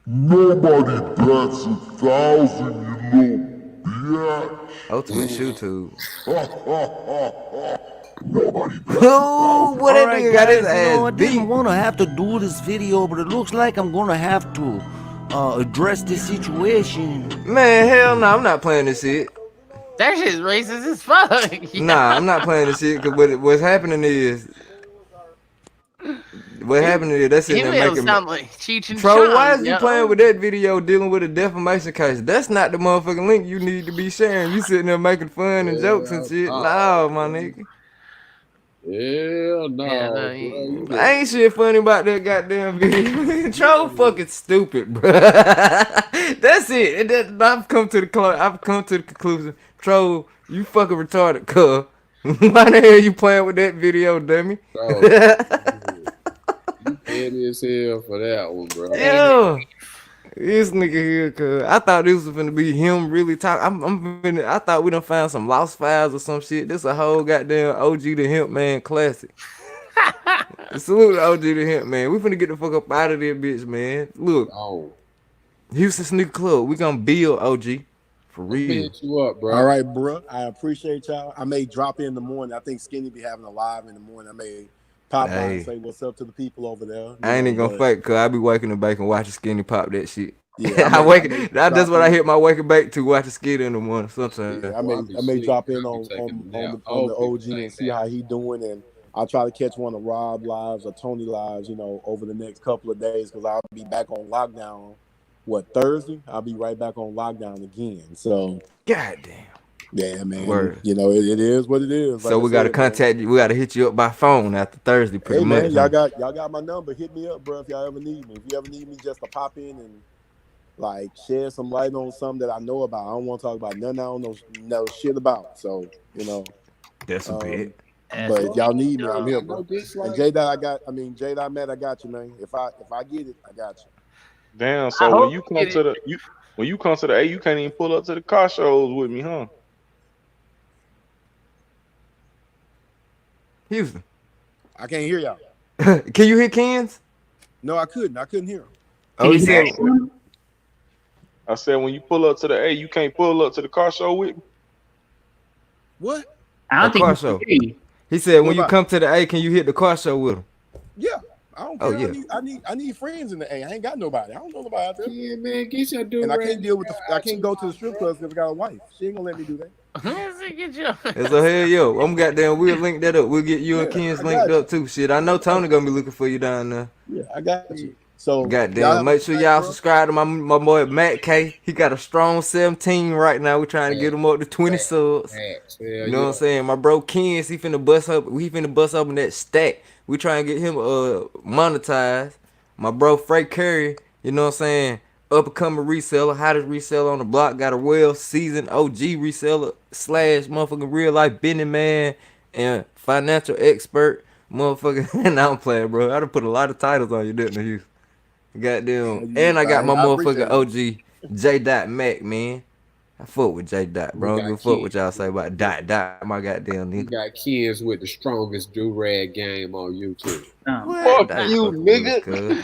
K: Nobody bats 1,000, you little bitch.
A: Ultimate YouTube.
K: Nobody
A: Oh, boy, that nigga got his ass
G: I
A: beat.
G: didn't want to have to do this video, but it looks like I'm gonna have to address this situation.
A: Man, hell no, I'm not playing this shit.
I: That shit's racist as fuck.
A: Nah, I'm not playing this shit, because what's happening is... What happened is that's
I: He
A: in there
I: will
A: making
I: sound like Cheech and
A: Troll,
I: Chong,
A: why is you
I: yo.
A: playing with that video dealing with a defamation case? That's not the motherfucking link you need to be sharing. You sitting there making fun and jokes and shit. No, my nigga.
B: Hell no.
I: Yeah,
B: bro.
A: Ain't shit funny about that goddamn video. Troll fucking stupid, bro. That's it. I've come to the conclusion. Troll, you fucking retarded, cuz. Why the hell you playing with that video, dummy?
B: Bro, you petty as hell for that one, bro.
A: Yeah. This nigga here, cuz I thought this was gonna be him really talking. I thought we done found some lost files or some shit. This a whole goddamn OG the Hemp Man classic. Salute to OG the Hemp Man. We finna get the fuck up out of there, bitch, man. Look, Houston Sneaker Club. We gonna build OG for real.
B: Hit you up, bro.
H: All right, bro. I appreciate y'all. I may drop in the morning. I think Skinny be having a live in the morning. I may pop by and say what's up to the people over there.
A: I ain't even gonna fake, cause I be waking up back and watching Skinny pop that shit.
H: Yeah,
A: that's what I hit my waking back to, watching Skinny in the morning sometimes.
H: Yeah, I may drop in on the OG and see how he doing, and I'll try to catch one of Rob lives or Tony lives, over the next couple of days, because I'll be back on lockdown. Thursday? I'll be right back on lockdown again. So,
A: goddamn.
H: Yeah, man.
A: Word.
H: It is what it is.
A: So we gotta contact you. We gotta hit you up by phone after Thursday, pretty much.
H: Man, y'all got my number. Hit me up, bro, if y'all ever need me. If you ever need me just to pop in and shed some light on something that I know about. I don't want to talk about nothing I don't know shit about. So,
A: That's a bit.
H: But if y'all need me, I'm here, bro. And J-Dot, J-Dot, Matt, I got you, man. If I get it, I got you.
D: Damn, so when you come to the A, you can't even pull up to the car shows with me, huh?
A: Houston.
H: I can't hear y'all.
A: Can you hear Ken's?
H: No, I couldn't. I couldn't hear him.
A: Oh, he said.
D: I said when you pull up to the A, you can't pull up to the car show with me.
H: What?
E: I don't think
A: car
E: he
A: show.
E: can hear you.
A: He said when
H: What
A: you
H: about-
A: come to the A, can you hit the car show with him?
H: Yeah. I don't
A: Oh,
H: care.
A: yeah.
H: I need friends in the A. I ain't got nobody. I don't know nobody out there.
B: Yeah, man, get your dude.
H: And I can't deal with I can't go to the strip clubs because I got a wife. She ain't gonna let me do that.
I: Get your-
A: And so hell yo, I'm goddamn. We'll link that up. We'll get you and
H: Yeah,
A: Ken's
H: I
A: linked
H: got
A: up too. Shit, I know Tony gonna be looking for you down there.
H: Yeah, I got you. So y'all
A: Goddamn,
H: have
A: make
H: a
A: sure
H: night,
A: y'all
H: bro.
A: subscribe to my boy Matt K. He got a strong 17 right now. We're trying to get him up to 20 subs. You know what I'm saying? My bro Ken's, he finna bust up. We finna bust up in that stack. We trying to get him monetized. My bro Frank Curry, you know what I'm saying? Up and coming reseller, hottest reseller on the block. Got a well seasoned OG reseller / motherfucking real life business man and financial expert. Motherfucker, and I'm playing, bro. I done put a lot of titles on you, didn't I? You? Goddamn. And I got my motherfucking OG J. Mac, man. I fuck with J. Bro. I don't give a fuck what y'all say about Dot, my goddamn
B: You
A: nigga.
B: got kids with the strongest do-rag game on YouTube.
E: Oh.
A: Fuck you, nigga.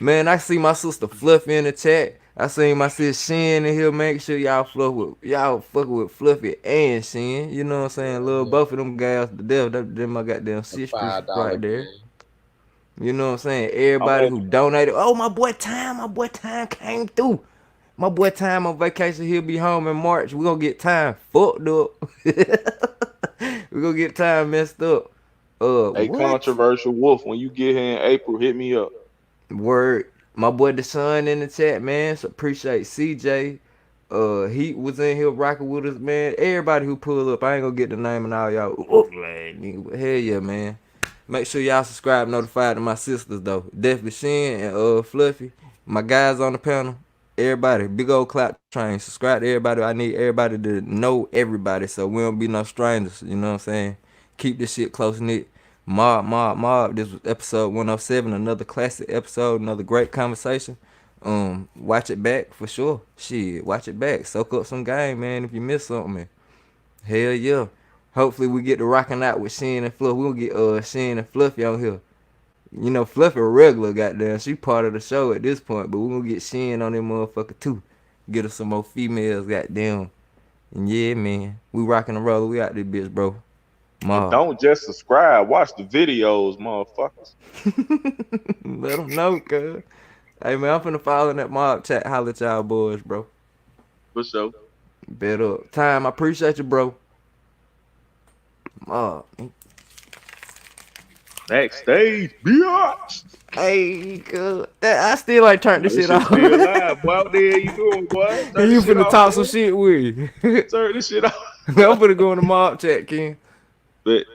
A: Man, I see my sister Fluffy in the chat. I seen my sister Shin in here. Make sure y'all fuck with Fluffy and Shin. You know what I'm saying? Love both of them guys to death. Them my goddamn sisters
B: $5
A: right there.
B: game.
A: You know what I'm saying? Everybody
D: Okay.
A: who donated. Oh, my boy Time came through. My boy Time on vacation. He'll be home in March. We gonna get Time fucked up. We gonna get Time messed up.
D: A
A: What?
D: controversial wolf. When you get here in April, hit me up.
A: Word. My boy Deshaun in the chat, man. So appreciate CJ. He was in here rocking with us, man. Everybody who pull up, I ain't gonna get the name and all y'all. But hell yeah, man. Make sure y'all subscribe, notified to my sisters though. Definitely Shin and Fluffy. My guys on the panel. Everybody, big old clap train. Subscribe to everybody. I need everybody to know everybody so we don't be no strangers. You know what I'm saying? Keep this shit close knit. Mob. This was episode 107. Another classic episode. Another great conversation. Watch it back for sure. Shit, watch it back. Soak up some game, man. If you miss something, hell yeah. Hopefully we get to rocking out with Shin and Fluffy. We'll get Shin and Fluffy on here. You know, Fluffy a regular, goddamn. She part of the show at this point, but we're gonna get Shin on them motherfucker too. Get us some more females, goddamn. And yeah, man, we rocking and rolling. We out this bitch, bro.
D: And don't just subscribe. Watch the videos, motherfuckers.
A: Let them know, cuz. Hey, man, I'm finna follow in that mob chat. Holla at y'all boys, bro.
D: For sure.
A: Bet up. Time, I appreciate you, bro. Mob.
D: Backstage, bitch.
A: Hey, cuz. I still ain't turned this shit off.
D: Still live. Boy, out there you doing, boy? Turn
A: You
D: this shit
A: finna
D: off,
A: talk
D: boy.
A: some shit with you.
D: Turn this shit off.
A: I'm finna go in the mob chat, King.
D: But